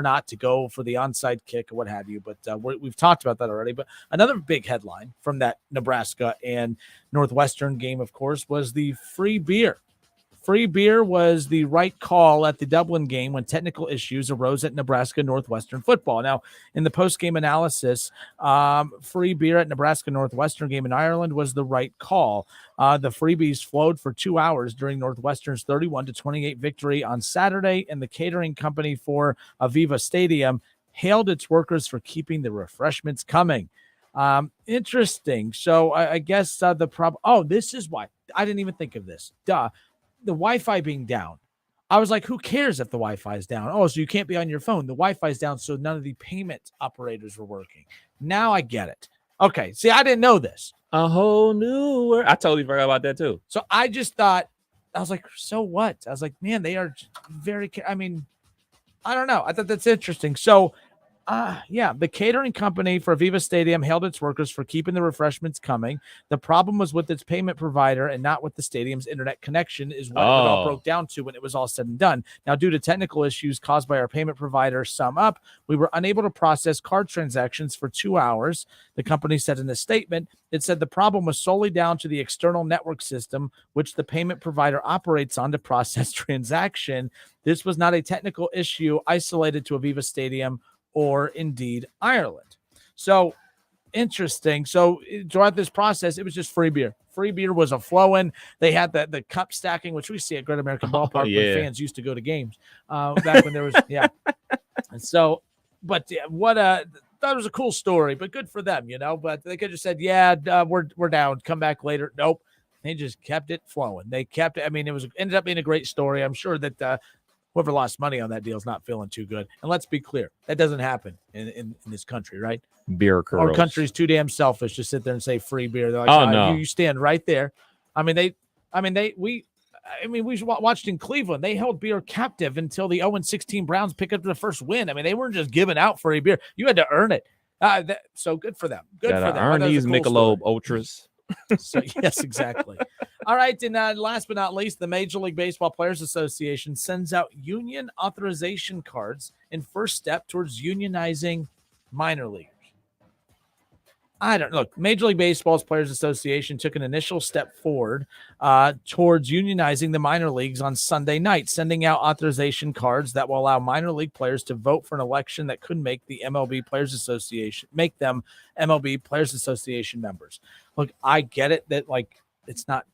not to go for the onside kick or what have you. But we've talked about that already. But another big headline from that Nebraska and Northwestern game, of course, was the free beer. Free beer was the right call at the Dublin game when technical issues arose at Nebraska Northwestern football. Now, in the post-game analysis, free beer at Nebraska Northwestern game in Ireland was the right call. The freebies flowed for 2 hours during Northwestern's 31-28 victory on Saturday, and the catering company for Aviva Stadium hailed its workers for keeping the refreshments coming. Interesting. So I guess the problem. Oh, this is why. I didn't even think of this. Duh. The Wi-Fi being down. I was like, who cares if the Wi-Fi is down? Oh, so you can't be on your phone. The Wi-Fi is down, so none of the payment operators were working. Now I get it. Okay, see, I didn't know this. A whole new world. I totally forgot about that too. So I just thought, I was like, so what? I was like, man, they are very, I don't know. I thought that's interesting. So, the catering company for Aviva Stadium hailed its workers for keeping the refreshments coming. The problem was with its payment provider and not with the stadium's internet connection is what it all broke down to when it was all said and done. Now, due to technical issues caused by our payment provider, SumUp, we were unable to process card transactions for 2 hours. The company said in a statement, it said the problem was solely down to the external network system, which the payment provider operates on to process transaction. This was not a technical issue isolated to Aviva Stadium or indeed Ireland. So interesting. So throughout this process, it was just free beer. Free beer was a flowing. They had the cup stacking, which we see at Great American Ballpark when fans used to go to games back when there was, And so, but that was a cool story, but good for them, But they could have said, we're down, come back later. Nope. They just kept it flowing. They kept it. It ended up being a great story. I'm sure that whoever lost money on that deal is not feeling too good. And let's be clear, that doesn't happen in this country, right? Beer curls. Our country's too damn selfish to sit there and say free beer. They're like, no. You stand right there. We watched in Cleveland. They held beer captive until the 0-16 Browns picked up the first win. They weren't just giving out free beer. You had to earn it. So good for them. Good for them. Earn these Michelob Ultras. So yes, exactly. All right, and last but not least, the Major League Baseball Players Association sends out union authorization cards in first step towards unionizing minor leaguers. Major League Baseball's Players Association took an initial step forward towards unionizing the minor leagues on Sunday night, sending out authorization cards that will allow minor league players to vote for an election that could make the MLB Players Association, make them MLB Players Association members. Look, I get it that it's not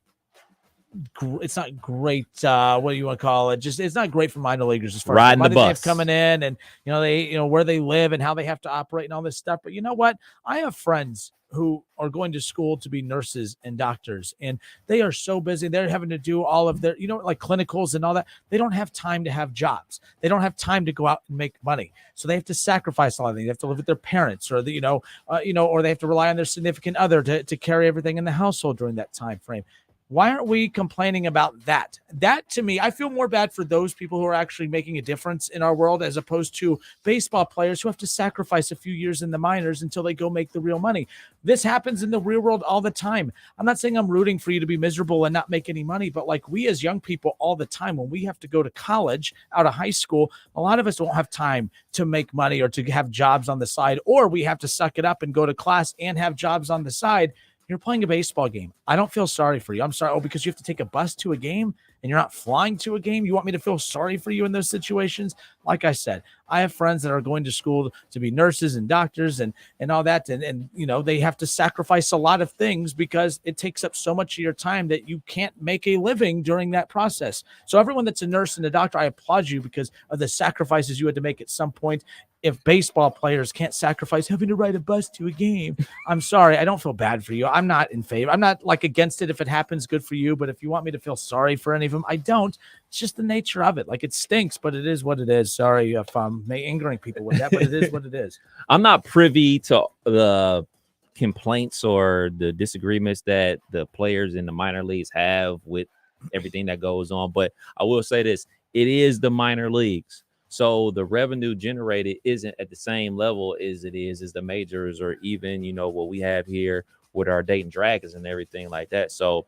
great. What do you want to call it? Just it's not great for minor leaguers as far as the money they have coming in, and they where they live and how they have to operate and all this stuff. But you know what? I have friends who are going to school to be nurses and doctors, and they are so busy. They're having to do all of their, clinicals and all that. They don't have time to have jobs. They don't have time to go out and make money. So they have to sacrifice all of it. They have to live with their parents or or they have to rely on their significant other to carry everything in the household during that time frame. Why aren't we complaining about that? That, to me, I feel more bad for those people who are actually making a difference in our world as opposed to baseball players who have to sacrifice a few years in the minors until they go make the real money. This happens in the real world all the time. I'm not saying I'm rooting for you to be miserable and not make any money, but we as young people all the time, when we have to go to college out of high school, a lot of us don't have time to make money or to have jobs on the side, or we have to suck it up and go to class and have jobs on the side. You're playing a baseball game. I don't feel sorry for you. I'm sorry. Oh, because you have to take a bus to a game? and you're not flying to a game, you want me to feel sorry for you in those situations? Like I said, I have friends that are going to school to be nurses and doctors and all that. And they have to sacrifice a lot of things because it takes up so much of your time that you can't make a living during that process. So everyone that's a nurse and a doctor, I applaud you because of the sacrifices you had to make at some point. If baseball players can't sacrifice having to ride a bus to a game, I'm sorry. I don't feel bad for you. I'm not in favor. I'm not like against it. If it happens, good for you. But if you want me to feel sorry for any of them, I don't. It's just the nature of it. Like, it stinks, but it is what it is. Sorry if I'm angering people with that, but it is what it is. I'm not privy to the complaints or the disagreements that the players in the minor leagues have with everything that goes on. But I will say this, it is the minor leagues. So the revenue generated isn't at the same level as it is as the majors, or even, what we have here with our Dayton Dragons and everything like that. So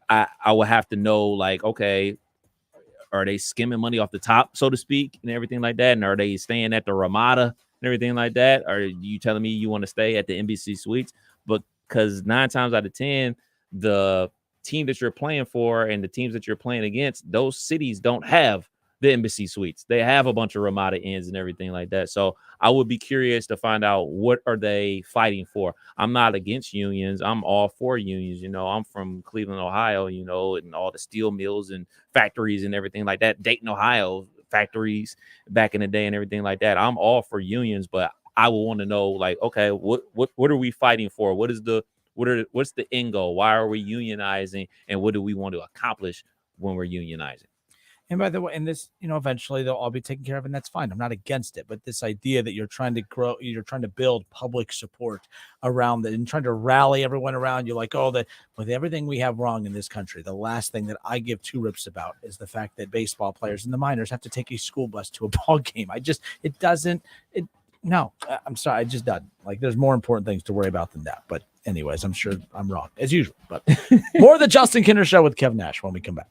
I would have to know, like, okay, are they skimming money off the top, so to speak, and everything like that? And are they staying at the Ramada and everything like that? Or are you telling me you want to stay at the NBC Suites? But because 9 times out of 10, the team that you're playing for and the teams that you're playing against, those cities don't have the Embassy Suites. They have a bunch of Ramada Inns and everything like that. So I would be curious to find out, what are they fighting for? I'm not against unions. I'm all for unions. I'm from Cleveland, Ohio, and all the steel mills and factories and everything like that. Dayton, Ohio, factories back in the day and everything like that. I'm all for unions, but I would want to know, like, okay, what are we fighting for? What's the end goal? Why are we unionizing? And what do we want to accomplish when we're unionizing? And by the way, and this, eventually they'll all be taken care of, and that's fine. I'm not against it. But this idea that you're trying to grow, you're trying to build public support around it and trying to rally everyone around you, like, that with everything we have wrong in this country, the last thing that I give 2 rips about is the fact that baseball players and the minors have to take a school bus to a ball game. No, I'm sorry. I just done. Like, there's more important things to worry about than that. But anyways, I'm sure I'm wrong as usual. But more of the Justin Kinner Show with Kev Nash when we come back.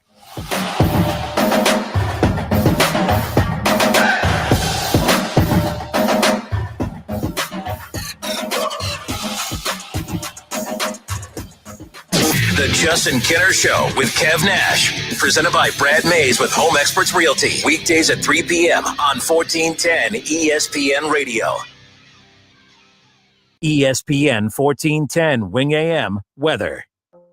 The Justin Kinner Show with Kev Nash, presented by Brad Mays with Home Experts Realty. Weekdays at 3 p.m. on 1410 ESPN Radio. ESPN 1410 Wing AM weather.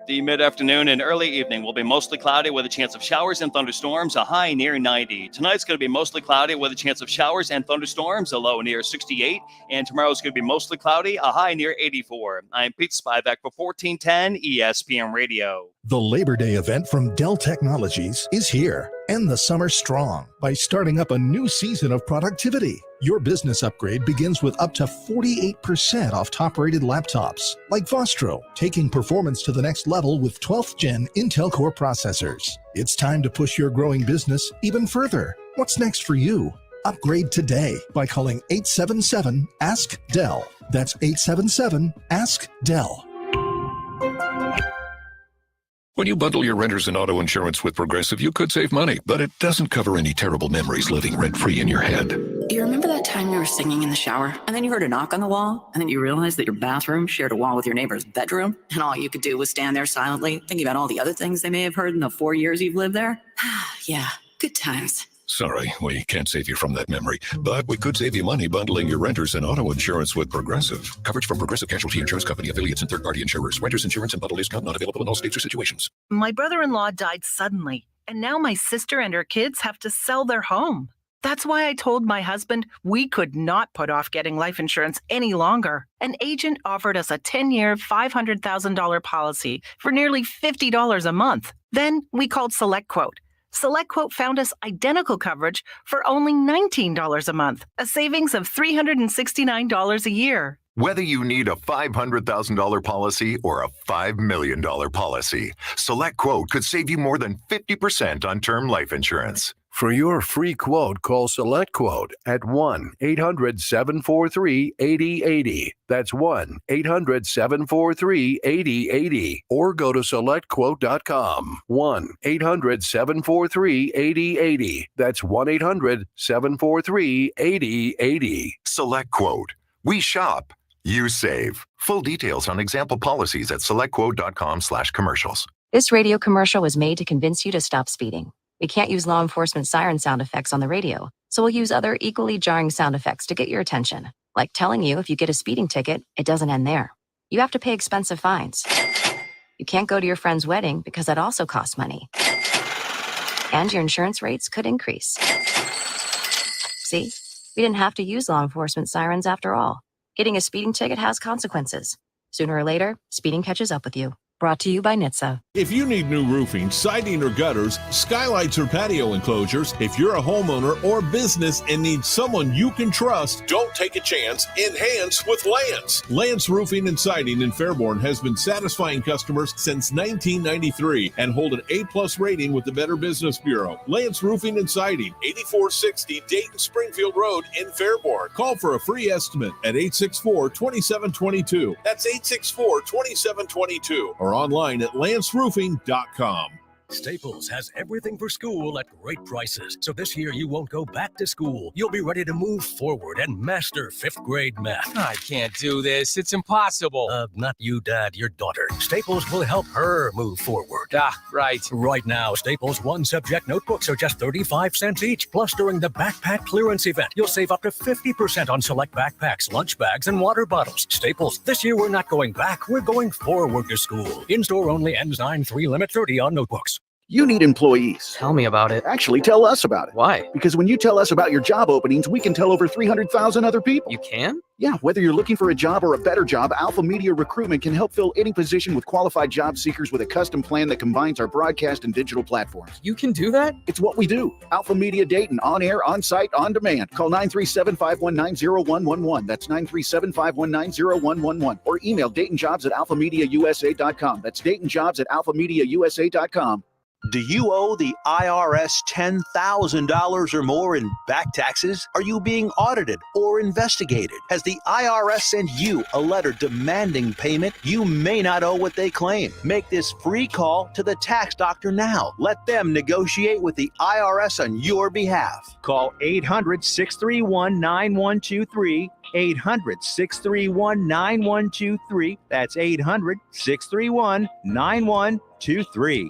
The mid-afternoon and early evening will be mostly cloudy with a chance of showers and thunderstorms, a high near 90. Tonight's going to be mostly cloudy with a chance of showers and thunderstorms, a low near 68. And tomorrow's going to be mostly cloudy, a high near 84. I'm Pete Spivak for 1410 ESPN Radio. The Labor Day event from Dell Technologies is here. End the summer strong by starting up a new season of productivity. Your business upgrade begins with up to 48% off top-rated laptops, like Vostro, taking performance to the next level with 12th Gen Intel Core processors. It's time to push your growing business even further. What's next for you? Upgrade today by calling 877-ASK-DELL. That's 877-ASK-DELL. When you bundle your renters and auto insurance with Progressive, you could save money, but it doesn't cover any terrible memories living rent-free in your head. You remember that time you were singing in the shower, and then you heard a knock on the wall, and then you realized that your bathroom shared a wall with your neighbor's bedroom, and all you could do was stand there silently, thinking about all the other things they may have heard in the 4 years you've lived there? Yeah, good times. Sorry, we can't save you from that memory, but we could save you money bundling your renters and auto insurance with Progressive. Coverage from Progressive Casualty Insurance Company, affiliates, and third-party insurers. Renters insurance and bundle discount not available in all states or situations. My brother-in-law died suddenly, and now my sister and her kids have to sell their home. That's why I told my husband we could not put off getting life insurance any longer. An agent offered us a 10-year, $500,000 policy for nearly $50 a month. Then we called SelectQuote. SelectQuote found us identical coverage for only $19 a month, a savings of $369 a year. Whether you need a $500,000 policy or a $5 million policy, SelectQuote could save you more than 50% on term life insurance. For your free quote, call SelectQuote at 1-800-743-8080. That's 1-800-743-8080. Or go to SelectQuote.com. 1-800-743-8080. That's 1-800-743-8080. SelectQuote. We shop. You save. Full details on example policies at SelectQuote.com/commercials. This radio commercial was made to convince you to stop speeding. We can't use law enforcement siren sound effects on the radio, so we'll use other equally jarring sound effects to get your attention, like telling you if you get a speeding ticket, it doesn't end there. You have to pay expensive fines. You can't go to your friend's wedding because that also costs money. And your insurance rates could increase. See, we didn't have to use law enforcement sirens after all. Getting a speeding ticket has consequences. Sooner or later, speeding catches up with you. Brought to you by NHTSA. If you need new roofing, siding, or gutters, skylights, or patio enclosures, if you're a homeowner or business and need someone you can trust, don't take a chance. Enhance with Lance. Lance Roofing and Siding in Fairborn has been satisfying customers since 1993 and hold an A+ rating with the Better Business Bureau. Lance Roofing and Siding, 8460 Dayton Springfield Road in Fairborn. Call for a free estimate at 864-2722. That's 864-2722. Or online at lanceroofing.com. Staples has everything for school at great prices. So this year you won't go back to school. You'll be ready to move forward and master 5th grade math. I can't do this. It's impossible. Not you, Dad, your daughter. Staples will help her move forward. Right. Right now, Staples one-subject notebooks are just 35 cents each. Plus, during the backpack clearance event, you'll save up to 50% on select backpacks, lunch bags, and water bottles. Staples, this year we're not going back. We're going forward to school. In-store only, ends 9/3, limit 30 on notebooks. You need employees. Tell me about it. Actually, tell us about it. Why? Because when you tell us about your job openings, we can tell over 300,000 other people. You can? Yeah, whether you're looking for a job or a better job, Alpha Media Recruitment can help fill any position with qualified job seekers with a custom plan that combines our broadcast and digital platforms. You can do that? It's what we do. Alpha Media Dayton, on air, on site, on demand. Call 937-519-0111. That's 937-519-0111. Or email DaytonJobs@alphamediausa.com. That's DaytonJobs@alphamediausa.com. Do you owe the IRS $10,000 or more in back taxes? Are you being audited or investigated? Has the IRS sent you a letter demanding payment? You may not owe what they claim. Make this free call to the tax doctor now. Let them negotiate with the IRS on your behalf. Call 800-631-9123. 800-631-9123. That's 800-631-9123.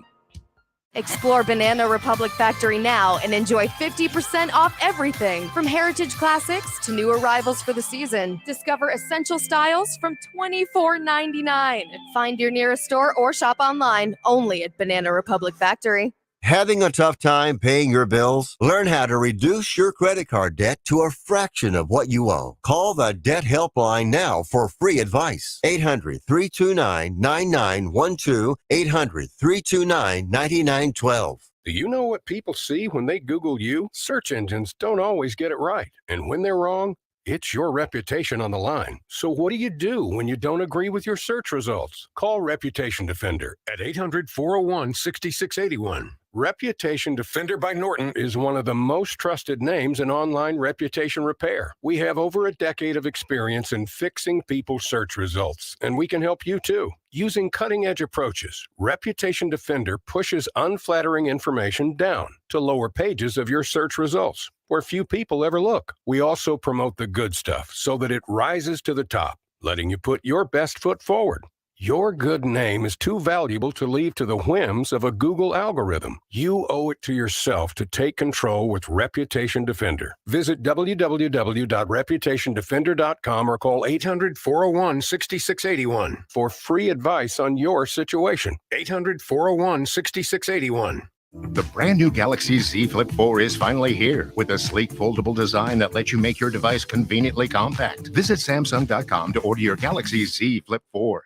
Explore Banana Republic Factory now and enjoy 50% off everything from heritage classics to new arrivals for the season. Discover essential styles from $24.99. Find your nearest store or shop online only at Banana Republic Factory. Having a tough time paying your bills? Learn how to reduce your credit card debt to a fraction of what you owe. Call the Debt Helpline now for free advice. 800-329-9912. 800-329-9912. Do you know what people see when they Google you? Search engines don't always get it right. And when they're wrong, it's your reputation on the line. So what do when you don't agree with your search results? Call Reputation Defender at 800-401-6681. Reputation Defender by Norton is one of the most trusted names in online reputation repair. We have over a decade of experience in fixing people's search results, and we can help you too. Using cutting-edge approaches, Reputation Defender pushes unflattering information down to lower pages of your search results, where few people ever look. We also promote the good stuff so that it rises to the top, letting you put your best foot forward. Your good name is too valuable to leave to the whims of a Google algorithm. You owe it to yourself to take control with Reputation Defender. Visit www.reputationdefender.com or call 800-401-6681 for free advice on your situation. 800-401-6681. The brand new Galaxy Z Flip 4 is finally here with a sleek foldable design that lets you make your device conveniently compact. Visit Samsung.com to order your Galaxy Z Flip 4.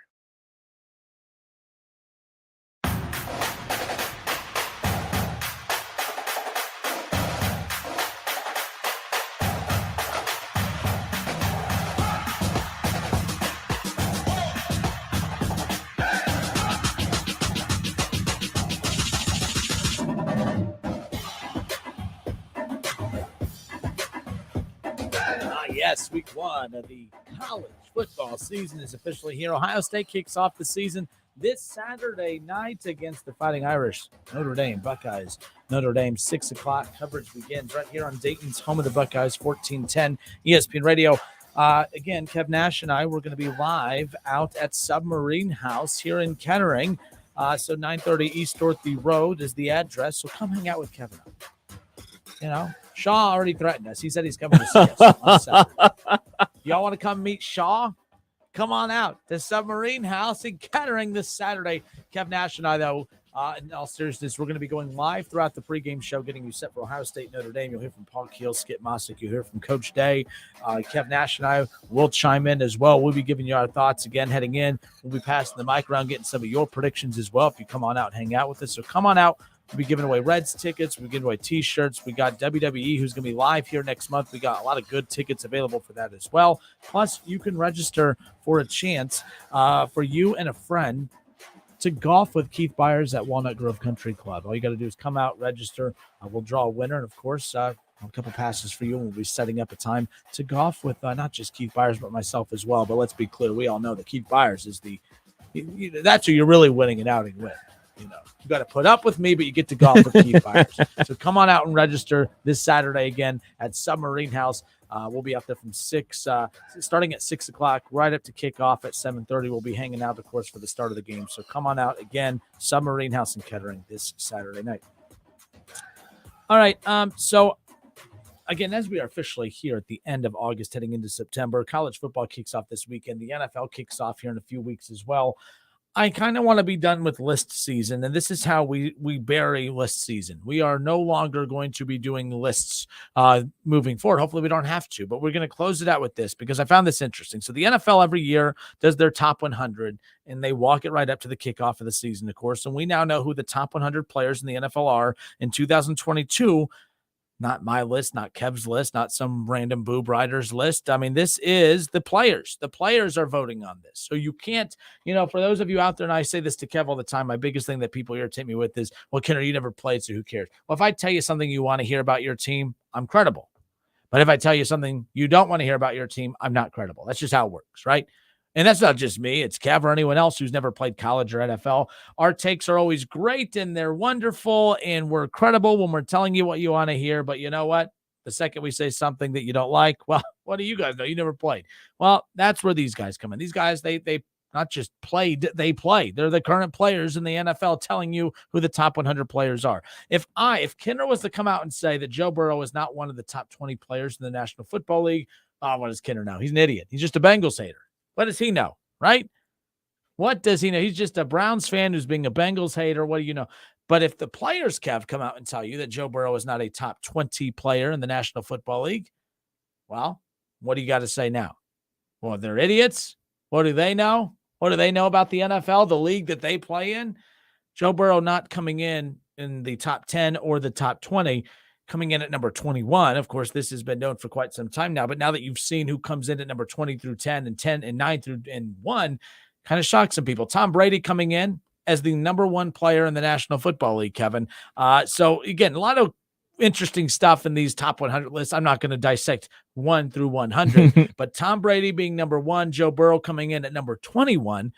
Yes, week one of the college football season is officially here. Ohio State kicks off the season this Saturday night against the Fighting Irish, Notre Dame Buckeyes. Notre Dame, 6 o'clock. Coverage begins right here on Dayton's home of the Buckeyes, 1410 ESPN Radio. Again, Kev Nash and I, we're going to be live out at Submarine House here in Kettering. So 930 East Dorothy Road is the address. So come hang out with Kevin. You know, Shaw already threatened us. He said he's coming to see us on Saturday. Y'all want to come meet Shaw? Come on out to Submarine House in Kettering this Saturday. Kev Nash and I, though, in all seriousness, we're going to be going live throughout the pregame show, getting you set for Ohio State, Notre Dame. You'll hear from Paul Keel, Skip Mossick. You'll hear from Coach Day. Kev Nash and I will chime in as well. We'll be giving you our thoughts again heading in. We'll be passing the mic around, getting some of your predictions as well if you come on out and hang out with us. So come on out. We'll be giving away Reds tickets. We're giving away T-shirts. We got WWE, who's going to be live here next month. We got a lot of good tickets available for that as well. Plus, you can register for a chance for you and a friend to golf with Keith Byers at Walnut Grove Country Club. All you got to do is come out, register. We'll draw a winner. And, of course, a couple passes for you. And we'll be setting up a time to golf with not just Keith Byers, but myself as well. But let's be clear. We all know that Keith Byers is that's who you're really winning an outing with. You know, you got to put up with me, but you get to golf with Keith Byers. So come on out and register this Saturday again at Submarine House. We'll be out there from starting at 6 o'clock, right up to kickoff at 7:30. We'll be hanging out, of course, for the start of the game. So come on out again, Submarine House in Kettering this Saturday night. All right. So again, as we are officially here at the end of August, heading into September, college football kicks off this weekend. The NFL kicks off here in a few weeks as well. I kind of want to be done with list season, and this is how we bury list season. We are no longer going to be doing lists moving forward. Hopefully we don't have to, but we're going to close it out with this because I found this interesting. So the NFL every year does their top 100, and they walk it right up to the kickoff of the season, of course, and we now know who the top 100 players in the NFL are in 2022. Not my list, not Kev's list, not some random boob writer's list. I mean, this is the players. The players are voting on this. So you can't, for those of you out there, and I say this to Kev all the time, my biggest thing that people irritate me with is, well, Kenner, you never played, so who cares? Well, if I tell you something you want to hear about your team, I'm credible. But if I tell you something you don't want to hear about your team, I'm not credible. That's just how it works, right? And that's not just me. It's Kev or anyone else who's never played college or NFL. Our takes are always great and they're wonderful and we're credible when we're telling you what you want to hear. But you know what? The second we say something that you don't like, well, what do you guys know? You never played. Well, that's where these guys come in. These guys, they not just played, they play. They're the current players in the NFL telling you who the top 100 players are. If Kinder was to come out and say that Joe Burrow is not one of the top 20 players in the National Football League, what does Kinder know? He's an idiot. He's just a Bengals hater. What does he know, right? What does he know? He's just a Browns fan who's being a Bengals hater. What do you know? But if the players, Kev, come out and tell you that Joe Burrow is not a top 20 player in the National Football League, well, what do you got to say now? Well, they're idiots. What do they know? What do they know about the NFL, the league that they play in? Joe Burrow not coming in the top 10 or the top 20, coming in at number 21. Of course, this has been known for quite some time now, but now that you've seen who comes in at number 20 through 10 and 10 and 9 through and 1, kind of shocked some people. Tom Brady coming in as the number 1 player in the National Football League, Kevin. So again, a lot of interesting stuff in these top 100 lists. I'm not going to dissect 1 through 100, but Tom Brady being number 1, Joe Burrow coming in at number 21.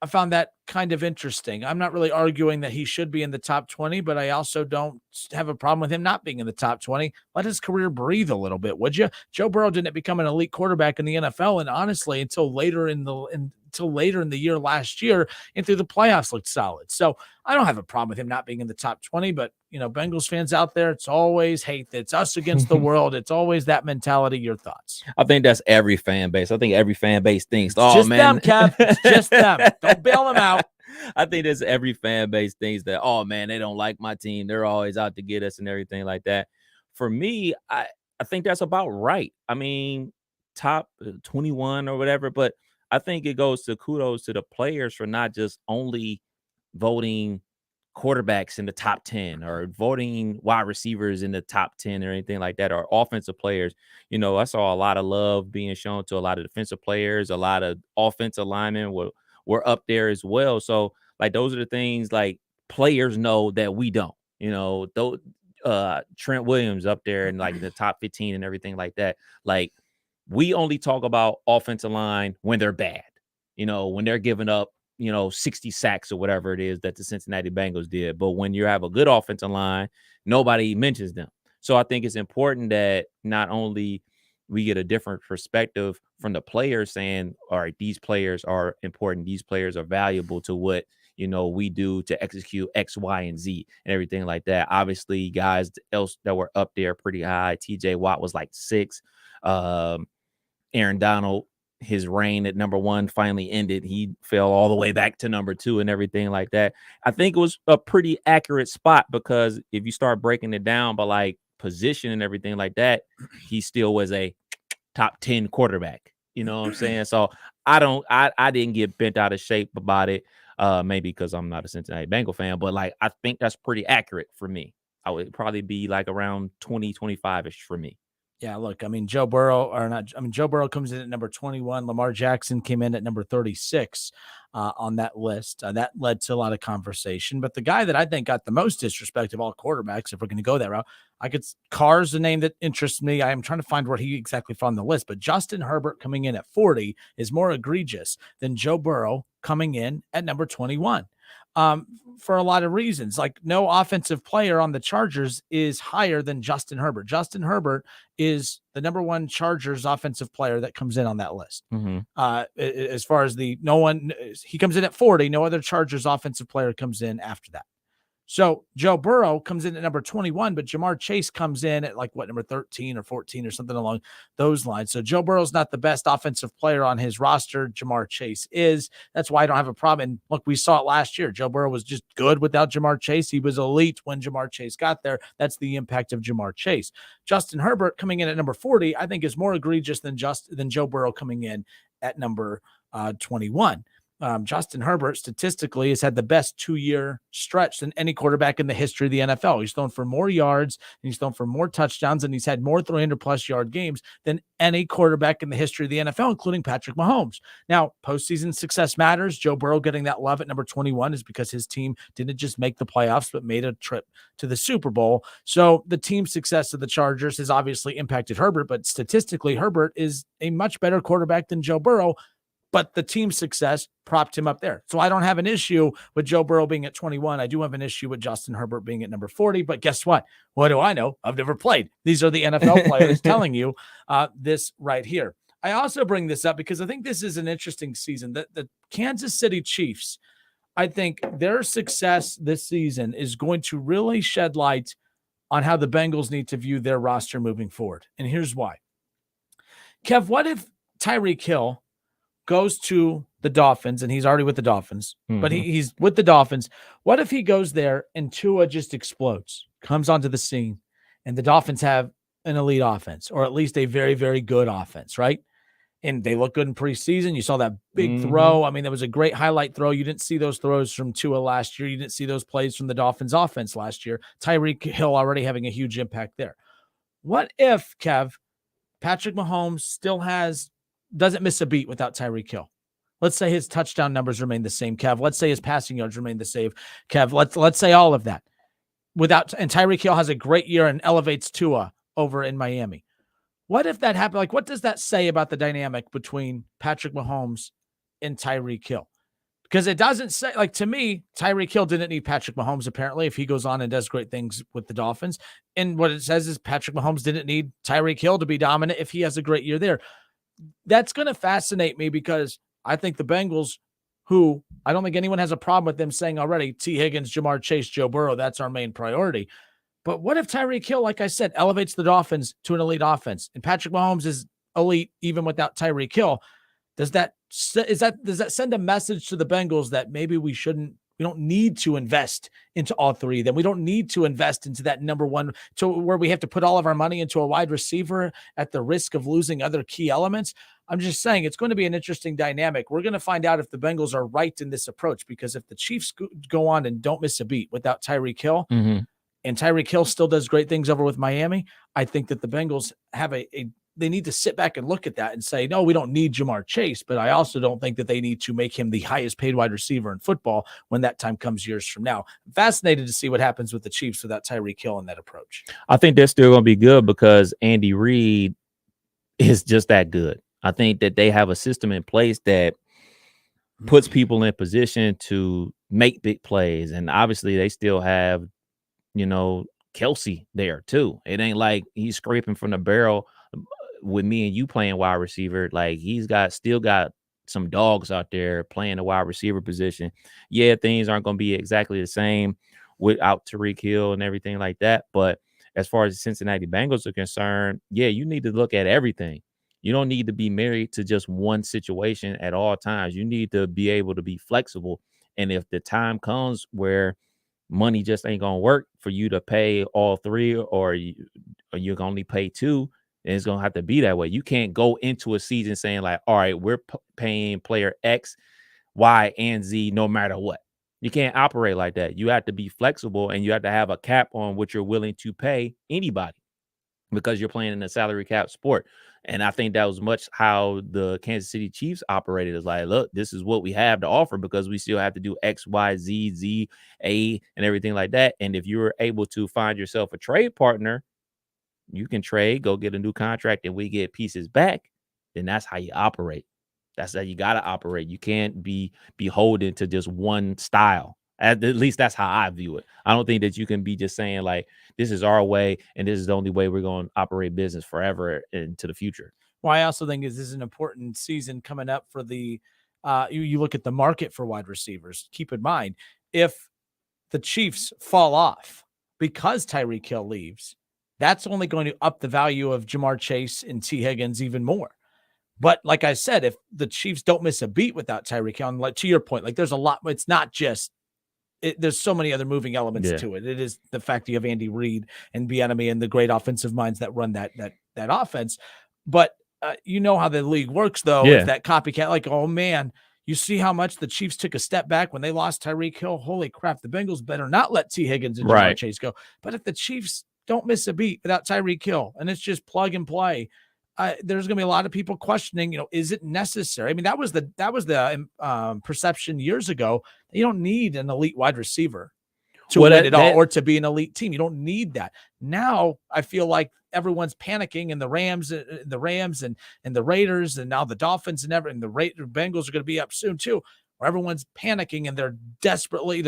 I found that kind of interesting. I'm not really arguing that he should be in the top 20, but I also don't have a problem with him not being in the top 20. Let his career breathe a little bit, would you? Joe Burrow didn't become an elite quarterback in the NFL, and honestly, until later in the year last year and through the playoffs looked solid. So I don't have a problem with him not being in the top 20, but Bengals fans out there, it's always hate. It's us against the world. It's always that mentality. Your thoughts? I think that's every fan base. I think every fan base thinks, it's just them, Kev. It's just them. Don't bail them out. I think that's every fan base thinks that, oh man, they don't like my team. They're always out to get us and everything like that. For me, I think that's about right. I mean, top 21 or whatever, but I think it goes to kudos to the players for not just only voting quarterbacks in the top 10 or voting wide receivers in the top 10 or anything like that, or offensive players. I saw a lot of love being shown to a lot of defensive players. A lot of offensive linemen were up there as well. So like, those are the things like players know that we don't, though. Trent Williams up there in like the top 15 and everything like that. Like, we only talk about offensive line when they're bad, when they're giving up, 60 sacks or whatever it is that the Cincinnati Bengals did. But when you have a good offensive line, nobody mentions them. So I think it's important that not only we get a different perspective from the players saying, all right, these players are important. These players are valuable to what, we do to execute X, Y, and Z and everything like that. Obviously, guys else that were up there pretty high. TJ Watt was like 6. Aaron Donald, his reign at number 1 finally ended. He fell all the way back to number 2 and everything like that. I think it was a pretty accurate spot because if you start breaking it down by like position and everything like that, he still was a top 10 quarterback. You know what I'm saying? So I didn't get bent out of shape about it. Maybe because I'm not a Cincinnati Bengal fan, but like I think that's pretty accurate for me. I would probably be like around 20, 25-ish for me. Yeah, look, I mean, Joe Burrow comes in at number 21. Lamar Jackson came in at number 36 on that list. That led to a lot of conversation. But the guy that I think got the most disrespect of all quarterbacks, if we're going to go that route, Carr's a name that interests me. I am trying to find where he exactly fell on the list. But Justin Herbert coming in at 40 is more egregious than Joe Burrow coming in at number 21. For a lot of reasons. Like, no offensive player on the Chargers is higher than Justin Herbert. Justin Herbert is the number 1 Chargers offensive player that comes in on that list. As far as he comes in at 40, no other Chargers offensive player comes in after that. So Joe Burrow comes in at number 21, but Jamar Chase comes in at number 13 or 14 or something along those lines. So Joe Burrow's not the best offensive player on his roster. Jamar Chase is. That's why I don't have a problem. And look, we saw it last year. Joe Burrow was just good without Jamar Chase. He was elite when Jamar Chase got there. That's the impact of Jamar Chase. Justin Herbert coming in at number 40, I think is more egregious than Joe Burrow coming in at number 21. Justin Herbert statistically has had the best 2-year stretch than any quarterback in the history of the NFL. He's thrown for more yards and he's thrown for more touchdowns and he's had more 300+ yard games than any quarterback in the history of the NFL, including Patrick Mahomes. Now, postseason success matters. Joe Burrow getting that love at number 21 is because his team didn't just make the playoffs, but made a trip to the Super Bowl. So the team success of the Chargers has obviously impacted Herbert, but statistically, Herbert is a much better quarterback than Joe Burrow. But the team success propped him up there. So I don't have an issue with Joe Burrow being at 21. I do have an issue with Justin Herbert being at number 40. But guess what? What do I know? I've never played. These are the NFL players telling you this right here. I also bring this up because I think this is an interesting season. The Kansas City Chiefs, I think their success this season is going to really shed light on how the Bengals need to view their roster moving forward. And here's why. Kev, what if Tyreek Hill goes to the Dolphins, and he's already with the Dolphins, but he's with the Dolphins. What if he goes there and Tua just explodes, comes onto the scene, and the Dolphins have an elite offense, or at least a very, very good offense, right? And they look good in preseason. You saw that big throw. I mean, there was a great highlight throw. You didn't see those throws from Tua last year. You didn't see those plays from the Dolphins offense last year. Tyreek Hill already having a huge impact there. What if, Kev, Patrick Mahomes doesn't miss a beat without Tyreek Hill? Let's say his touchdown numbers remain the same, Kev. Let's say his passing yards remain the same, Kev. Let's say all of that. And Tyreek Hill has a great year and elevates Tua over in Miami. What if that happened? Like, what does that say about the dynamic between Patrick Mahomes and Tyreek Hill? Because it doesn't say, like, to me, Tyreek Hill didn't need Patrick Mahomes, apparently, if he goes on and does great things with the Dolphins. And what it says is Patrick Mahomes didn't need Tyreek Hill to be dominant if he has a great year there. That's going to fascinate me because I think the Bengals, who I don't think anyone has a problem with them saying already, T. Higgins, Jamar Chase, Joe Burrow, that's our main priority. But what if Tyreek Hill, like I said, elevates the Dolphins to an elite offense and Patrick Mahomes is elite even without Tyreek Hill? Does that send a message to the Bengals that maybe we don't need to invest into all three? Then we don't need to invest into that number one to where we have to put all of our money into a wide receiver at the risk of losing other key elements. I'm just saying it's going to be an interesting dynamic. We're going to find out if the Bengals are right in this approach, because if the Chiefs go on and don't miss a beat without Tyreek Hill, and Tyreek Hill still does great things over with Miami, I think that the Bengals have they need to sit back and look at that and say, no, we don't need Jamar Chase, but I also don't think that they need to make him the highest paid wide receiver in football when that time comes years from now. I'm fascinated to see what happens with the Chiefs without Tyreek Hill in that approach. I think they're still going to be good because Andy Reid is just that good. I think that they have a system in place that puts people in position to make big plays. And obviously they still have, Kelsey there too. It ain't like he's scraping from the barrel with me and you playing wide receiver. Like he's still got some dogs out there playing the wide receiver position. Yeah, things aren't going to be exactly the same without Tyreek Hill and everything like that. But as far as the Cincinnati Bengals are concerned, yeah, you need to look at everything. You don't need to be married to just one situation at all times. You need to be able to be flexible. And if the time comes where money just ain't going to work for you to pay all three, or you can only pay two, and it's going to have to be that way. You can't go into a season saying like, all right, we're paying player X, Y, and Z no matter what. You can't operate like that. You have to be flexible, and you have to have a cap on what you're willing to pay anybody, because you're playing in a salary cap sport. And I think that was much how the Kansas City Chiefs operated. Is like, look, this is what we have to offer, because we still have to do X, Y, Z, Z, A, and everything like that. And if you're able to find yourself a trade partner, you can trade, go get a new contract, and we get pieces back. Then that's how you operate. That's how you got to operate. You can't be beholden to just one style. At least that's how I view it. I don't think that you can be just saying like, this is our way and this is the only way we're going to operate business forever into the future. Well, I also think this is an important season coming up for the you look at the market for wide receivers. Keep in mind, if the Chiefs fall off because Tyreek Hill leaves, that's only going to up the value of Jamar Chase and T. Higgins even more. But like I said, if the Chiefs don't miss a beat without Tyreek Hill, and like to your point, like there's a lot, it's not just there's so many other moving elements to it. It is the fact you have Andy Reid and Bieniemy and the great offensive minds that run that offense. But you know how the league works, though. If that copycat, like, oh man, you see how much the Chiefs took a step back when they lost Tyreek Hill. Holy crap, the Bengals better not let T. Higgins and Jamar Chase go. But if the Chiefs don't miss a beat without Tyreek Hill and it's just plug and play, there's going to be a lot of people questioning, is it necessary? I mean, that was the perception years ago. You don't need an elite wide receiver to win it all or to be an elite team. You don't need that. Now I feel like everyone's panicking, and the Rams and the Raiders, and now the Dolphins and the Bengals are going to be up soon too. Where everyone's panicking and they're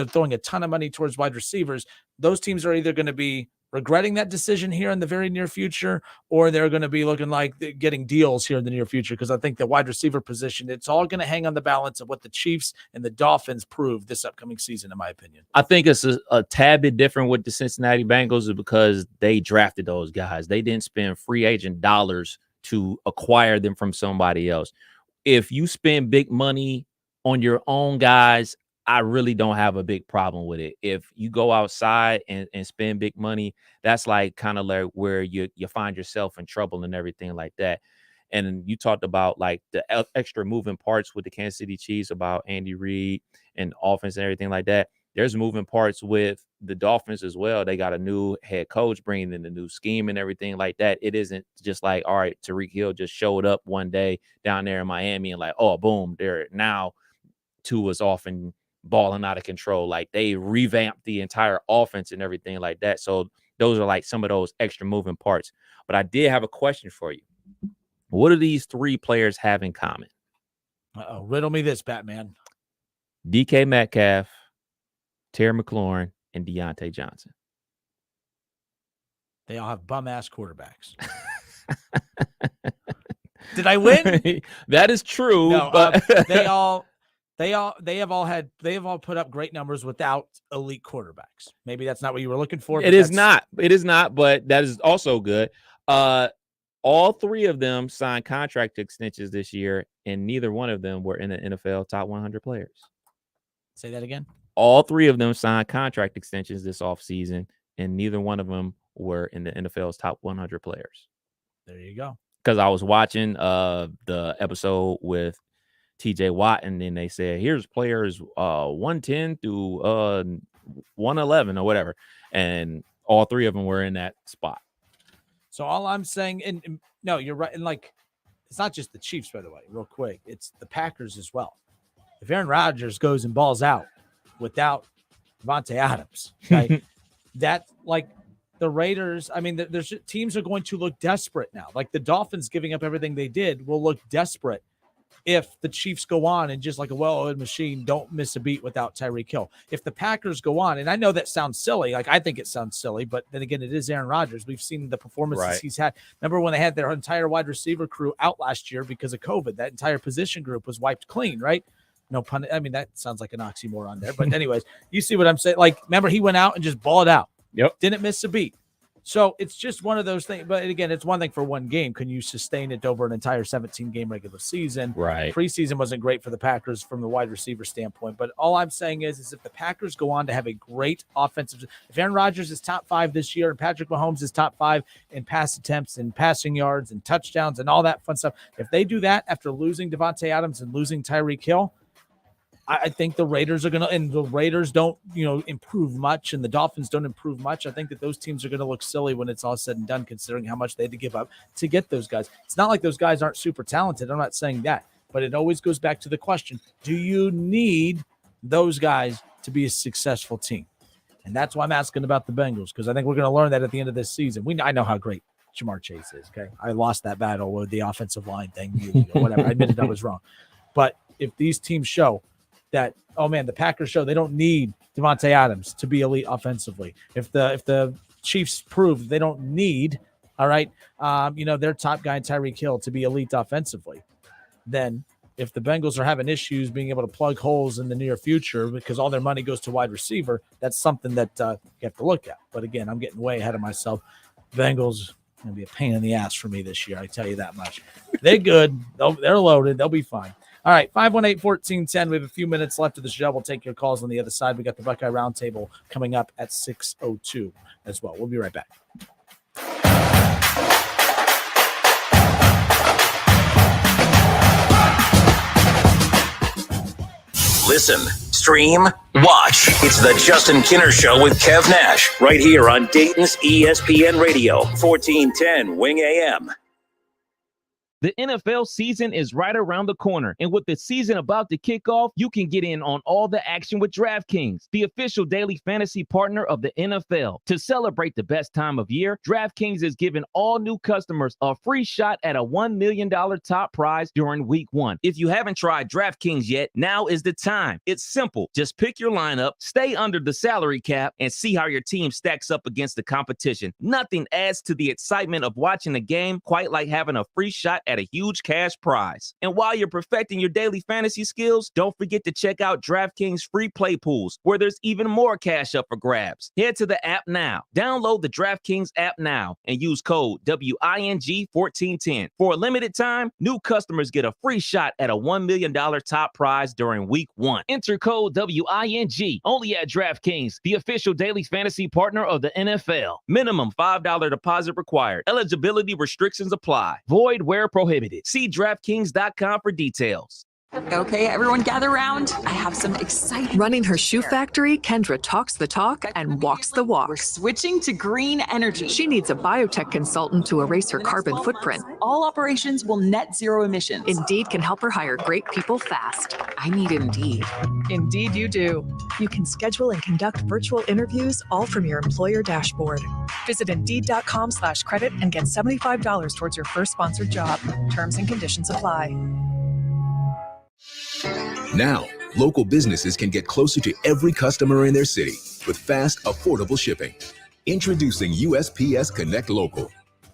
throwing a ton of money towards wide receivers. Those teams are either going to be regretting that decision here in the very near future, or they're going to be looking like getting deals here in the near future. Because I think the wide receiver position, it's all going to hang on the balance of what the Chiefs and the Dolphins prove this upcoming season, in my opinion. I think it's a tad bit different with the Cincinnati Bengals because they drafted those guys. They didn't spend free agent dollars to acquire them from somebody else. If you spend big money on your own guys, I really don't have a big problem with it. If you go outside and spend big money, that's like kind of like where you find yourself in trouble and everything like that. And you talked about like the extra moving parts with the Kansas City Chiefs about Andy Reid and offense and everything like that. There's moving parts with the Dolphins as well. They got a new head coach bringing in the new scheme and everything like that. It isn't just like, all right, Tyreek Hill just showed up one day down there in Miami and like, oh, boom, there now Tua's off and balling out of control. Like they revamped the entire offense and everything like that. So those are like some of those extra moving parts. But I did have a question for you. What do these three players have in common? Riddle me this, Batman. DK Metcalf, Terry McLaurin, and Deontay Johnson. They all have bum-ass quarterbacks. Did I win? That is true. No, but they have all put up great numbers without elite quarterbacks. Maybe that's not what you were looking for. It is not, but that is also good. All three of them signed contract extensions this year, and neither one of them were in the NFL top 100 players. Say that again. All three of them signed contract extensions this offseason, and neither one of them were in the NFL's top 100 players. There you go. Because I was watching the episode with TJ Watt, and then they said, here's players 110 through 111 or whatever. And all three of them were in that spot. So all I'm saying, and no, you're right. And like, it's not just the Chiefs, by the way, real quick. It's the Packers as well. If Aaron Rodgers goes and balls out without Devontae Adams, okay, that like the Raiders, I mean, there's teams are going to look desperate now. Like the Dolphins giving up everything they did will look desperate if the Chiefs go on and just like a well-oiled machine, don't miss a beat without Tyreek Hill. If the Packers go on, and I know that sounds silly, like I think it sounds silly, but then again, it is Aaron Rodgers. We've seen the performances he's had. Remember when they had their entire wide receiver crew out last year because of COVID? That entire position group was wiped clean, right? No pun. I mean, that sounds like an oxymoron there. But anyways, you see what I'm saying? Like, remember, he went out and just balled out. Yep. Didn't miss a beat. So it's just one of those things. But again, it's one thing for one game. Can you sustain it over an entire 17-game regular season? Right. Preseason wasn't great for the Packers from the wide receiver standpoint. But all I'm saying is if the Packers go on to have a great offensive – if Aaron Rodgers is top 5 this year and Patrick Mahomes is top 5 in pass attempts and passing yards and touchdowns and all that fun stuff, if they do that after losing Devontae Adams and losing Tyreek Hill, I think the Raiders are going to – and the Raiders don't, improve much and the Dolphins don't improve much. I think that those teams are going to look silly when it's all said and done considering how much they had to give up to get those guys. It's not like those guys aren't super talented. I'm not saying that. But it always goes back to the question, do you need those guys to be a successful team? And that's why I'm asking about the Bengals because I think we're going to learn that at the end of this season. I know how great Jamar Chase is, okay? I lost that battle with the offensive line thing, whatever. I admitted I was wrong. But if these teams show that, oh man, the Packers show they don't need Devontae Adams to be elite offensively. If the Chiefs prove they don't need, all right, their top guy Tyreek Hill to be elite offensively, then if the Bengals are having issues being able to plug holes in the near future because all their money goes to wide receiver, that's something that you have to look at. But again, I'm getting way ahead of myself. Bengals going to be a pain in the ass for me this year. I tell you that much. They're good. They're loaded. They'll be fine. All right, 518-1410. We have a few minutes left of the show. We'll take your calls on the other side. We got the Buckeye Roundtable coming up at 6:02 as well. We'll be right back. Listen, stream, watch. It's the Justin Kinner Show with Kev Nash right here on Dayton's ESPN Radio, 1410 Wing AM. The NFL season is right around the corner, and with the season about to kick off, you can get in on all the action with DraftKings, the official daily fantasy partner of the NFL. To celebrate the best time of year, DraftKings is giving all new customers a free shot at a $1 million top prize during Week 1. If you haven't tried DraftKings yet, now is the time. It's simple. Just pick your lineup, stay under the salary cap, and see how your team stacks up against the competition. Nothing adds to the excitement of watching a game quite like having a free shot at a huge cash prize. And while you're perfecting your daily fantasy skills, don't forget to check out DraftKings free play pools, where there's even more cash up for grabs. Head to the app now. Download the DraftKings app now and use code WING1410. For a limited time, new customers get a free shot at a $1 million top prize during Week 1. Enter code WING only at DraftKings, the official daily fantasy partner of the NFL. Minimum $5 deposit required. Eligibility restrictions apply. Void where prohibited. See DraftKings.com for details. Okay, everyone gather around. I have some exciting. Running her shoe factory, Kendra talks the talk and walks the walk. We're switching to green energy. She needs a biotech consultant to erase her carbon footprint. All operations will net zero emissions. Indeed can help her hire great people fast. I need Indeed. Indeed you do. You can schedule and conduct virtual interviews all from your employer dashboard. Visit Indeed.com/credit and get $75 towards your first sponsored job. Terms and conditions apply. Now, local businesses can get closer to every customer in their city with fast, affordable shipping. Introducing USPS Connect Local.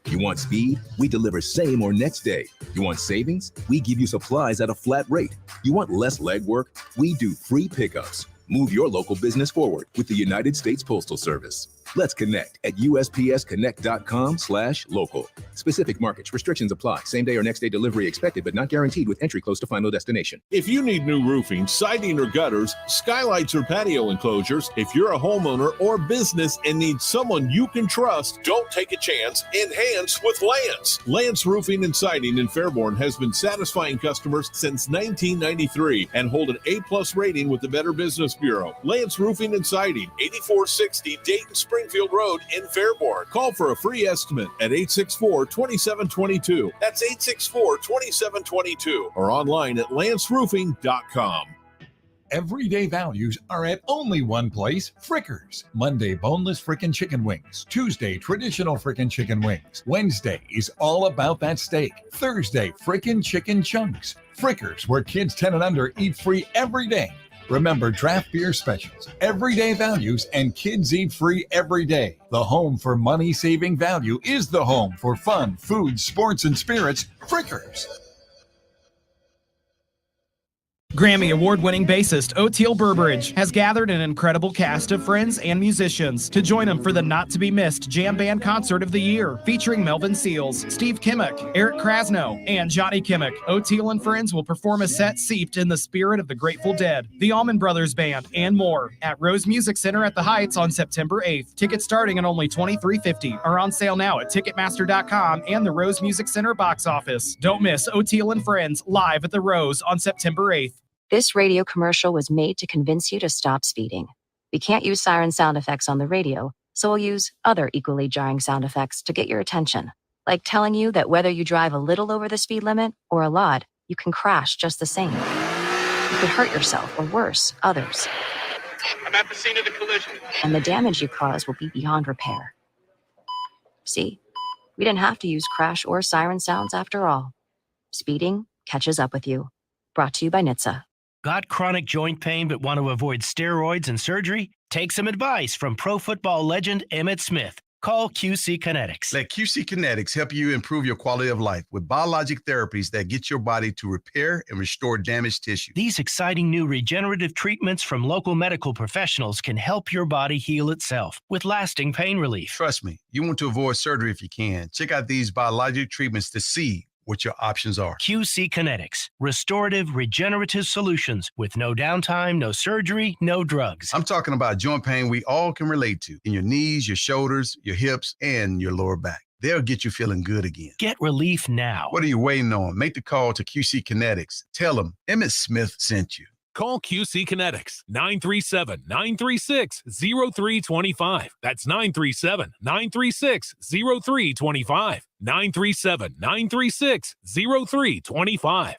You want speed? We deliver same or next day. You want savings? We give you supplies at a flat rate. You want less legwork? We do free pickups. Move your local business forward with the United States Postal Service. Let's connect at USPSconnect.com/local. Specific markets, restrictions apply. Same day or next day delivery expected, but not guaranteed with entry close to final destination. If you need new roofing, siding, or gutters, skylights, or patio enclosures, if you're a homeowner or business and need someone you can trust, don't take a chance. Enhance with Lance. Lance Roofing and Siding in Fairborn has been satisfying customers since 1993 and hold an A+ rating with the Better Business Bureau. Lance Roofing and Siding, 8460 Dayton Springfield Road in Fairborn. Call for a free estimate at 864-2722. That's 864-2722 or online at lanceroofing.com. everyday values are at only one place, Frickers. Monday, boneless frickin' chicken wings. Tuesday, traditional frickin' chicken wings. Wednesday is all about that steak. Thursday, frickin' chicken chunks. Frickers, where kids 10 and under eat free every day. Remember draft beer specials, everyday values, and kids eat free every day. The home for money-saving value is the home for fun, food, sports, and spirits, Frickers. Grammy Award-winning bassist Oteil Burbridge has gathered an incredible cast of friends and musicians to join him for the not-to-be-missed Jam Band Concert of the Year, featuring Melvin Seals, Steve Kimmick, Eric Krasno, and Johnny Kimmick. Oteil and friends will perform a set steeped in the spirit of the Grateful Dead, the Allman Brothers Band, and more at Rose Music Center at the Heights on September 8th. Tickets starting at only $23.50 are on sale now at Ticketmaster.com and the Rose Music Center box office. Don't miss Oteil and friends live at the Rose on September 8th. This radio commercial was made to convince you to stop speeding. We can't use siren sound effects on the radio, so we'll use other equally jarring sound effects to get your attention, like telling you that whether you drive a little over the speed limit or a lot, you can crash just the same. You could hurt yourself or worse, others. I'm at the scene of the collision. And the damage you cause will be beyond repair. See, we didn't have to use crash or siren sounds after all. Speeding catches up with you. Brought to you by NHTSA. Got chronic joint pain but want to avoid steroids and surgery? Take some advice from pro football legend Emmitt Smith. Call QC Kinetics. Let QC Kinetics help you improve your quality of life with biologic therapies that get your body to repair and restore damaged tissue. These exciting new regenerative treatments from local medical professionals can help your body heal itself with lasting pain relief. Trust me, you want to avoid surgery if you can. Check out these biologic treatments to see what your options are. QC Kinetics, restorative, regenerative solutions with no downtime, no surgery, no drugs. I'm talking about joint pain we all can relate to in your knees, your shoulders, your hips, and your lower back. They'll get you feeling good again. Get relief now. What are you waiting on? Make the call to QC Kinetics. Tell them Emmitt Smith sent you. Call QC Kinetics, 937-936-0325. That's 937-936-0325. 937-936-0325.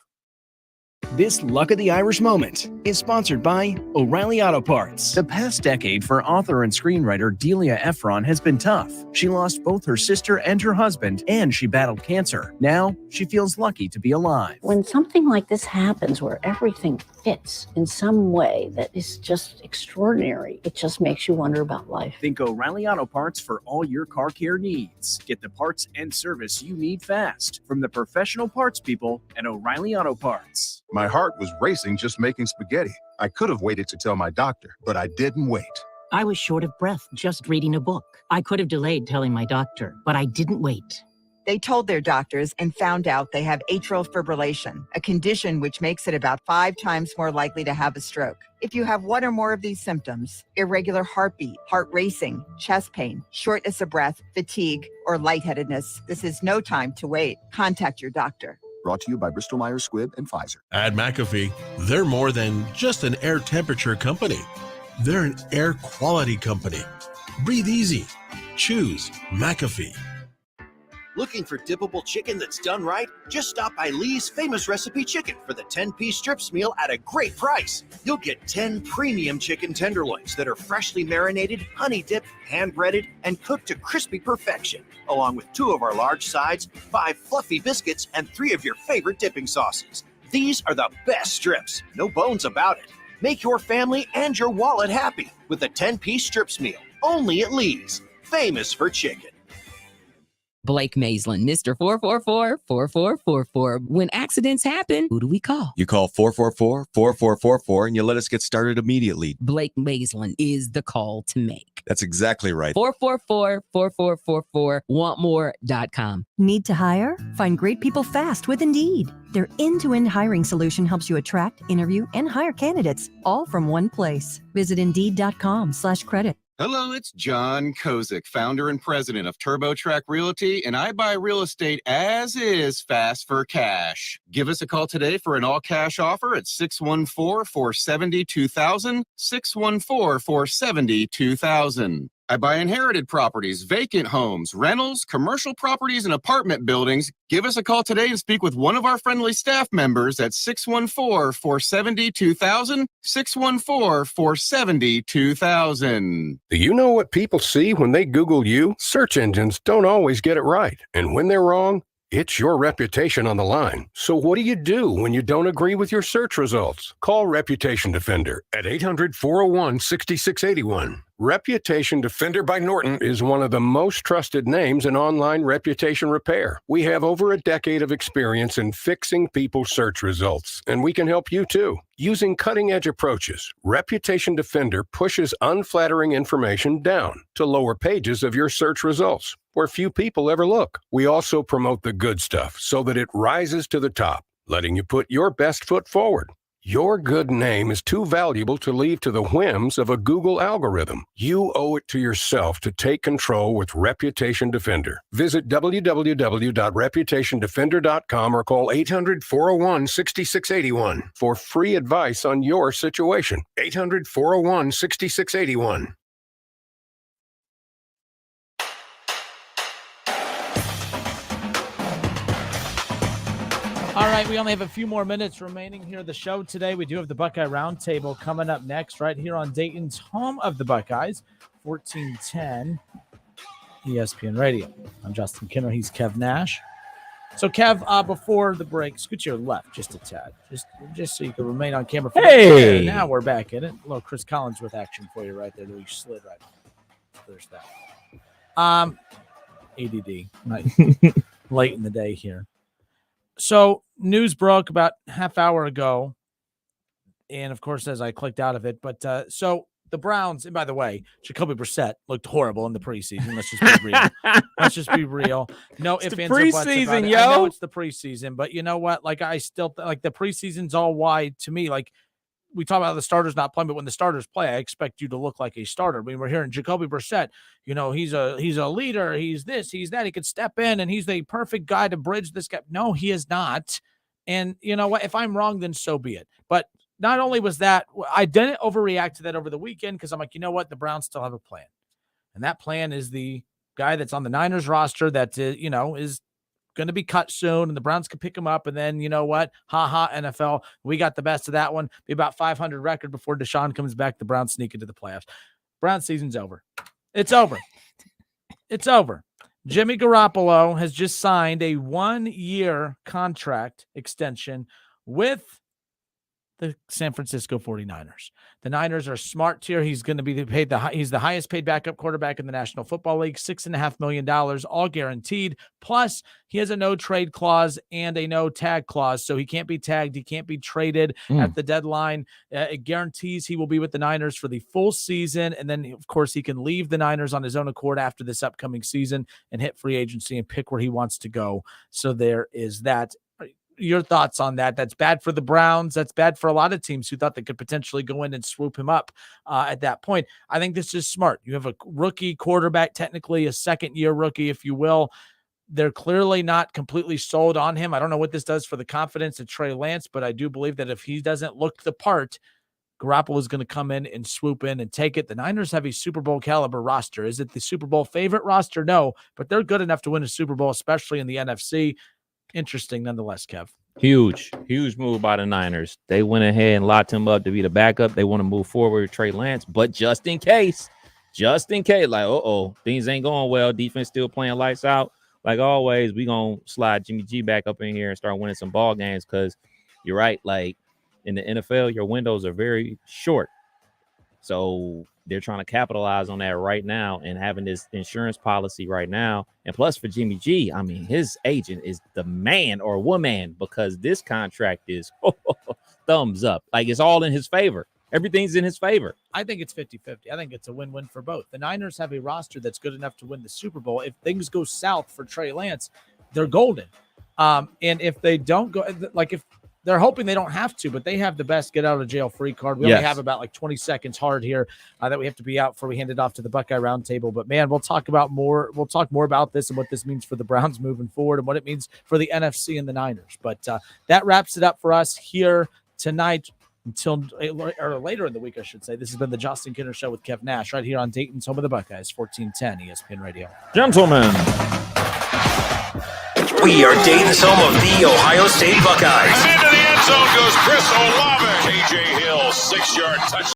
This Luck of the Irish moment is sponsored by O'Reilly Auto Parts. The past decade for author and screenwriter Delia Ephron has been tough. She lost both her sister and her husband, and she battled cancer. Now, she feels lucky to be alive. When something like this happens where everything fits in some way that is just extraordinary, it just makes you wonder about life. Think O'Reilly Auto Parts for all your car care needs. Get the parts and service you need fast from the professional parts people at O'Reilly Auto Parts. My heart was racing just making spaghetti. I could have waited to tell my doctor, but I didn't wait. I was short of breath just reading a book. I could have delayed telling my doctor, but I didn't wait. They told their doctors and found out they have atrial fibrillation, a condition which makes it about 5 times more likely to have a stroke. If you have one or more of these symptoms, irregular heartbeat, heart racing, chest pain, shortness of breath, fatigue, or lightheadedness, this is no time to wait. Contact your doctor. Brought to you by Bristol-Myers Squibb and Pfizer. At McAfee, they're more than just an air temperature company. They're an air quality company. Breathe easy. Choose McAfee. Looking for dippable chicken that's done right? Just stop by Lee's Famous Recipe Chicken for the 10-piece strips meal at a great price. You'll get 10 premium chicken tenderloins that are freshly marinated, honey-dipped, hand-breaded, and cooked to crispy perfection, along with 2 of our large sides, 5 fluffy biscuits, and 3 of your favorite dipping sauces. These are the best strips. No bones about it. Make your family and your wallet happy with a 10-piece strips meal, only at Lee's. Famous for chicken. Blake Maislin, Mr. 444-4444. When accidents happen, who do we call? You call 444-4444 and you let us get started immediately. Blake Maislin is the call to make. That's exactly right. 444-4444, wantmore.com. Need to hire? Find great people fast with Indeed. Their end-to-end hiring solution helps you attract, interview, and hire candidates all from one place. Visit Indeed.com/credit. Hello, it's John Kozik, founder and president of TurboTrack Realty, and I buy real estate as is fast for cash. Give us a call today for an all-cash offer at 614-470-2000, 614-470-2000. I buy inherited properties, vacant homes, rentals, commercial properties, and apartment buildings. Give us a call today and speak with one of our friendly staff members at 614-470-2000, 614-470-2000. Do you know what people see when they Google you? Search engines don't always get it right. And when they're wrong, it's your reputation on the line. So what do you do when you don't agree with your search results? Call Reputation Defender at 800-401-6681. Reputation Defender by Norton is one of the most trusted names in online reputation repair. We have over a decade of experience in fixing people's search results, and we can help you too. Using cutting-edge approaches, Reputation Defender pushes unflattering information down to lower pages of your search results, where few people ever look. We also promote the good stuff so that it rises to the top, letting you put your best foot forward. Your good name is too valuable to leave to the whims of a Google algorithm. You owe it to yourself to take control with Reputation Defender. Visit www.reputationdefender.com or call 800-401-6681 for free advice on your situation. 800-401-6681. All right, we only have a few more minutes remaining here of the show today. We do have the Buckeye Roundtable coming up next right here on Dayton's home of the Buckeyes, 1410 ESPN Radio. I'm Justin Kinner. He's Kev Nash. So, Kev, before the break, scoot to your left just a tad, just so you can remain on camera. Hey! Now we're back in it. A little Chris Collinsworth action for you right there. You slid right. There's that. ADD. Late in the day here. So news broke about half hour ago, and of course, as I clicked out of it, but so the Browns, and by the way, Jacoby Brissett looked horrible in the preseason. Let's just be real. Let's just be real. No ifs, ands, or buts about it. Yo. I know it's the preseason, but you know what? Like I still like the preseason's all wide to me. Like we talk about the starters not playing, but when the starters play, I expect you to look like a starter. I mean, we're hearing Jacoby Brissett, you know, he's a leader. He's this, he's that. He could step in and he's the perfect guy to bridge this gap. No, he is not. And you know what? If I'm wrong, then so be it. But not only was that, I didn't overreact to that over the weekend because I'm like, you know what? The Browns still have a plan. And that plan is the guy that's on the Niners roster that, you know, is going to be cut soon, and the Browns can pick him up. And then, you know what? NFL. We got the best of that one. Be about 500 record before Deshaun comes back. The Browns sneak into the playoffs. Browns season's over. It's over. It's over. Jimmy Garoppolo has just signed a 1-year contract extension with the San Francisco 49ers. The Niners are smart tier. He's going to be paid he's the highest paid backup quarterback in the National Football League, $6.5 million, all guaranteed. Plus, he has a no trade clause and a no tag clause, so he can't be tagged. He can't be traded at the deadline. It guarantees he will be with the Niners for the full season, and then, of course, he can leave the Niners on his own accord after this upcoming season and hit free agency and pick where he wants to go. So there is that. Your thoughts on that? That's bad for the Browns. That's bad for a lot of teams who thought they could potentially go in and swoop him up at that point. I think this is smart. You have a rookie quarterback, technically a second-year rookie, if you will. They're clearly not completely sold on him. I don't know what this does for the confidence of Trey Lance, but I do believe that if he doesn't look the part, Garoppolo is going to come in and swoop in and take it. The Niners have a Super Bowl caliber roster. Is it the Super Bowl favorite roster? No, but they're good enough to win a Super Bowl, especially in the NFC. Interesting nonetheless, Kev. Huge move by the Niners. They went ahead and locked him up to be the backup. They want to move forward with Trey Lance, but just in case, like, things ain't going well. Defense still playing lights out. Like always, we going to slide Jimmy G back up in here and start winning some ball games because you're right. Like in the NFL, your windows are very short. So they're trying to capitalize on that right now and having this insurance policy right now. And plus for Jimmy G, I mean, his agent is the man or woman because this contract is thumbs up. Like it's all in his favor. Everything's in his favor. I think it's 50-50. I think it's a win-win for both. The Niners have a roster that's good enough to win the Super Bowl. If things go south for Trey Lance, they're golden. And if they don't go, like if they're hoping they don't have to, but they have the best get out of jail free card. We only have about like 20 seconds hard here that we have to be out before we hand it off to the Buckeye Roundtable. But man, we'll talk more about this and what this means for the Browns moving forward and what it means for the NFC and the Niners. But that wraps it up for us here tonight. Until or later in the week, I should say. This has been the Justin Kinner Show with Kev Nash right here on Dayton's Home of the Buckeyes, 1410 ESPN Radio. Gentlemen, we are Dayton's home of the Ohio State Buckeyes. And into the end zone goes Chris Olave. KJ Hill, 6-yard touchdown.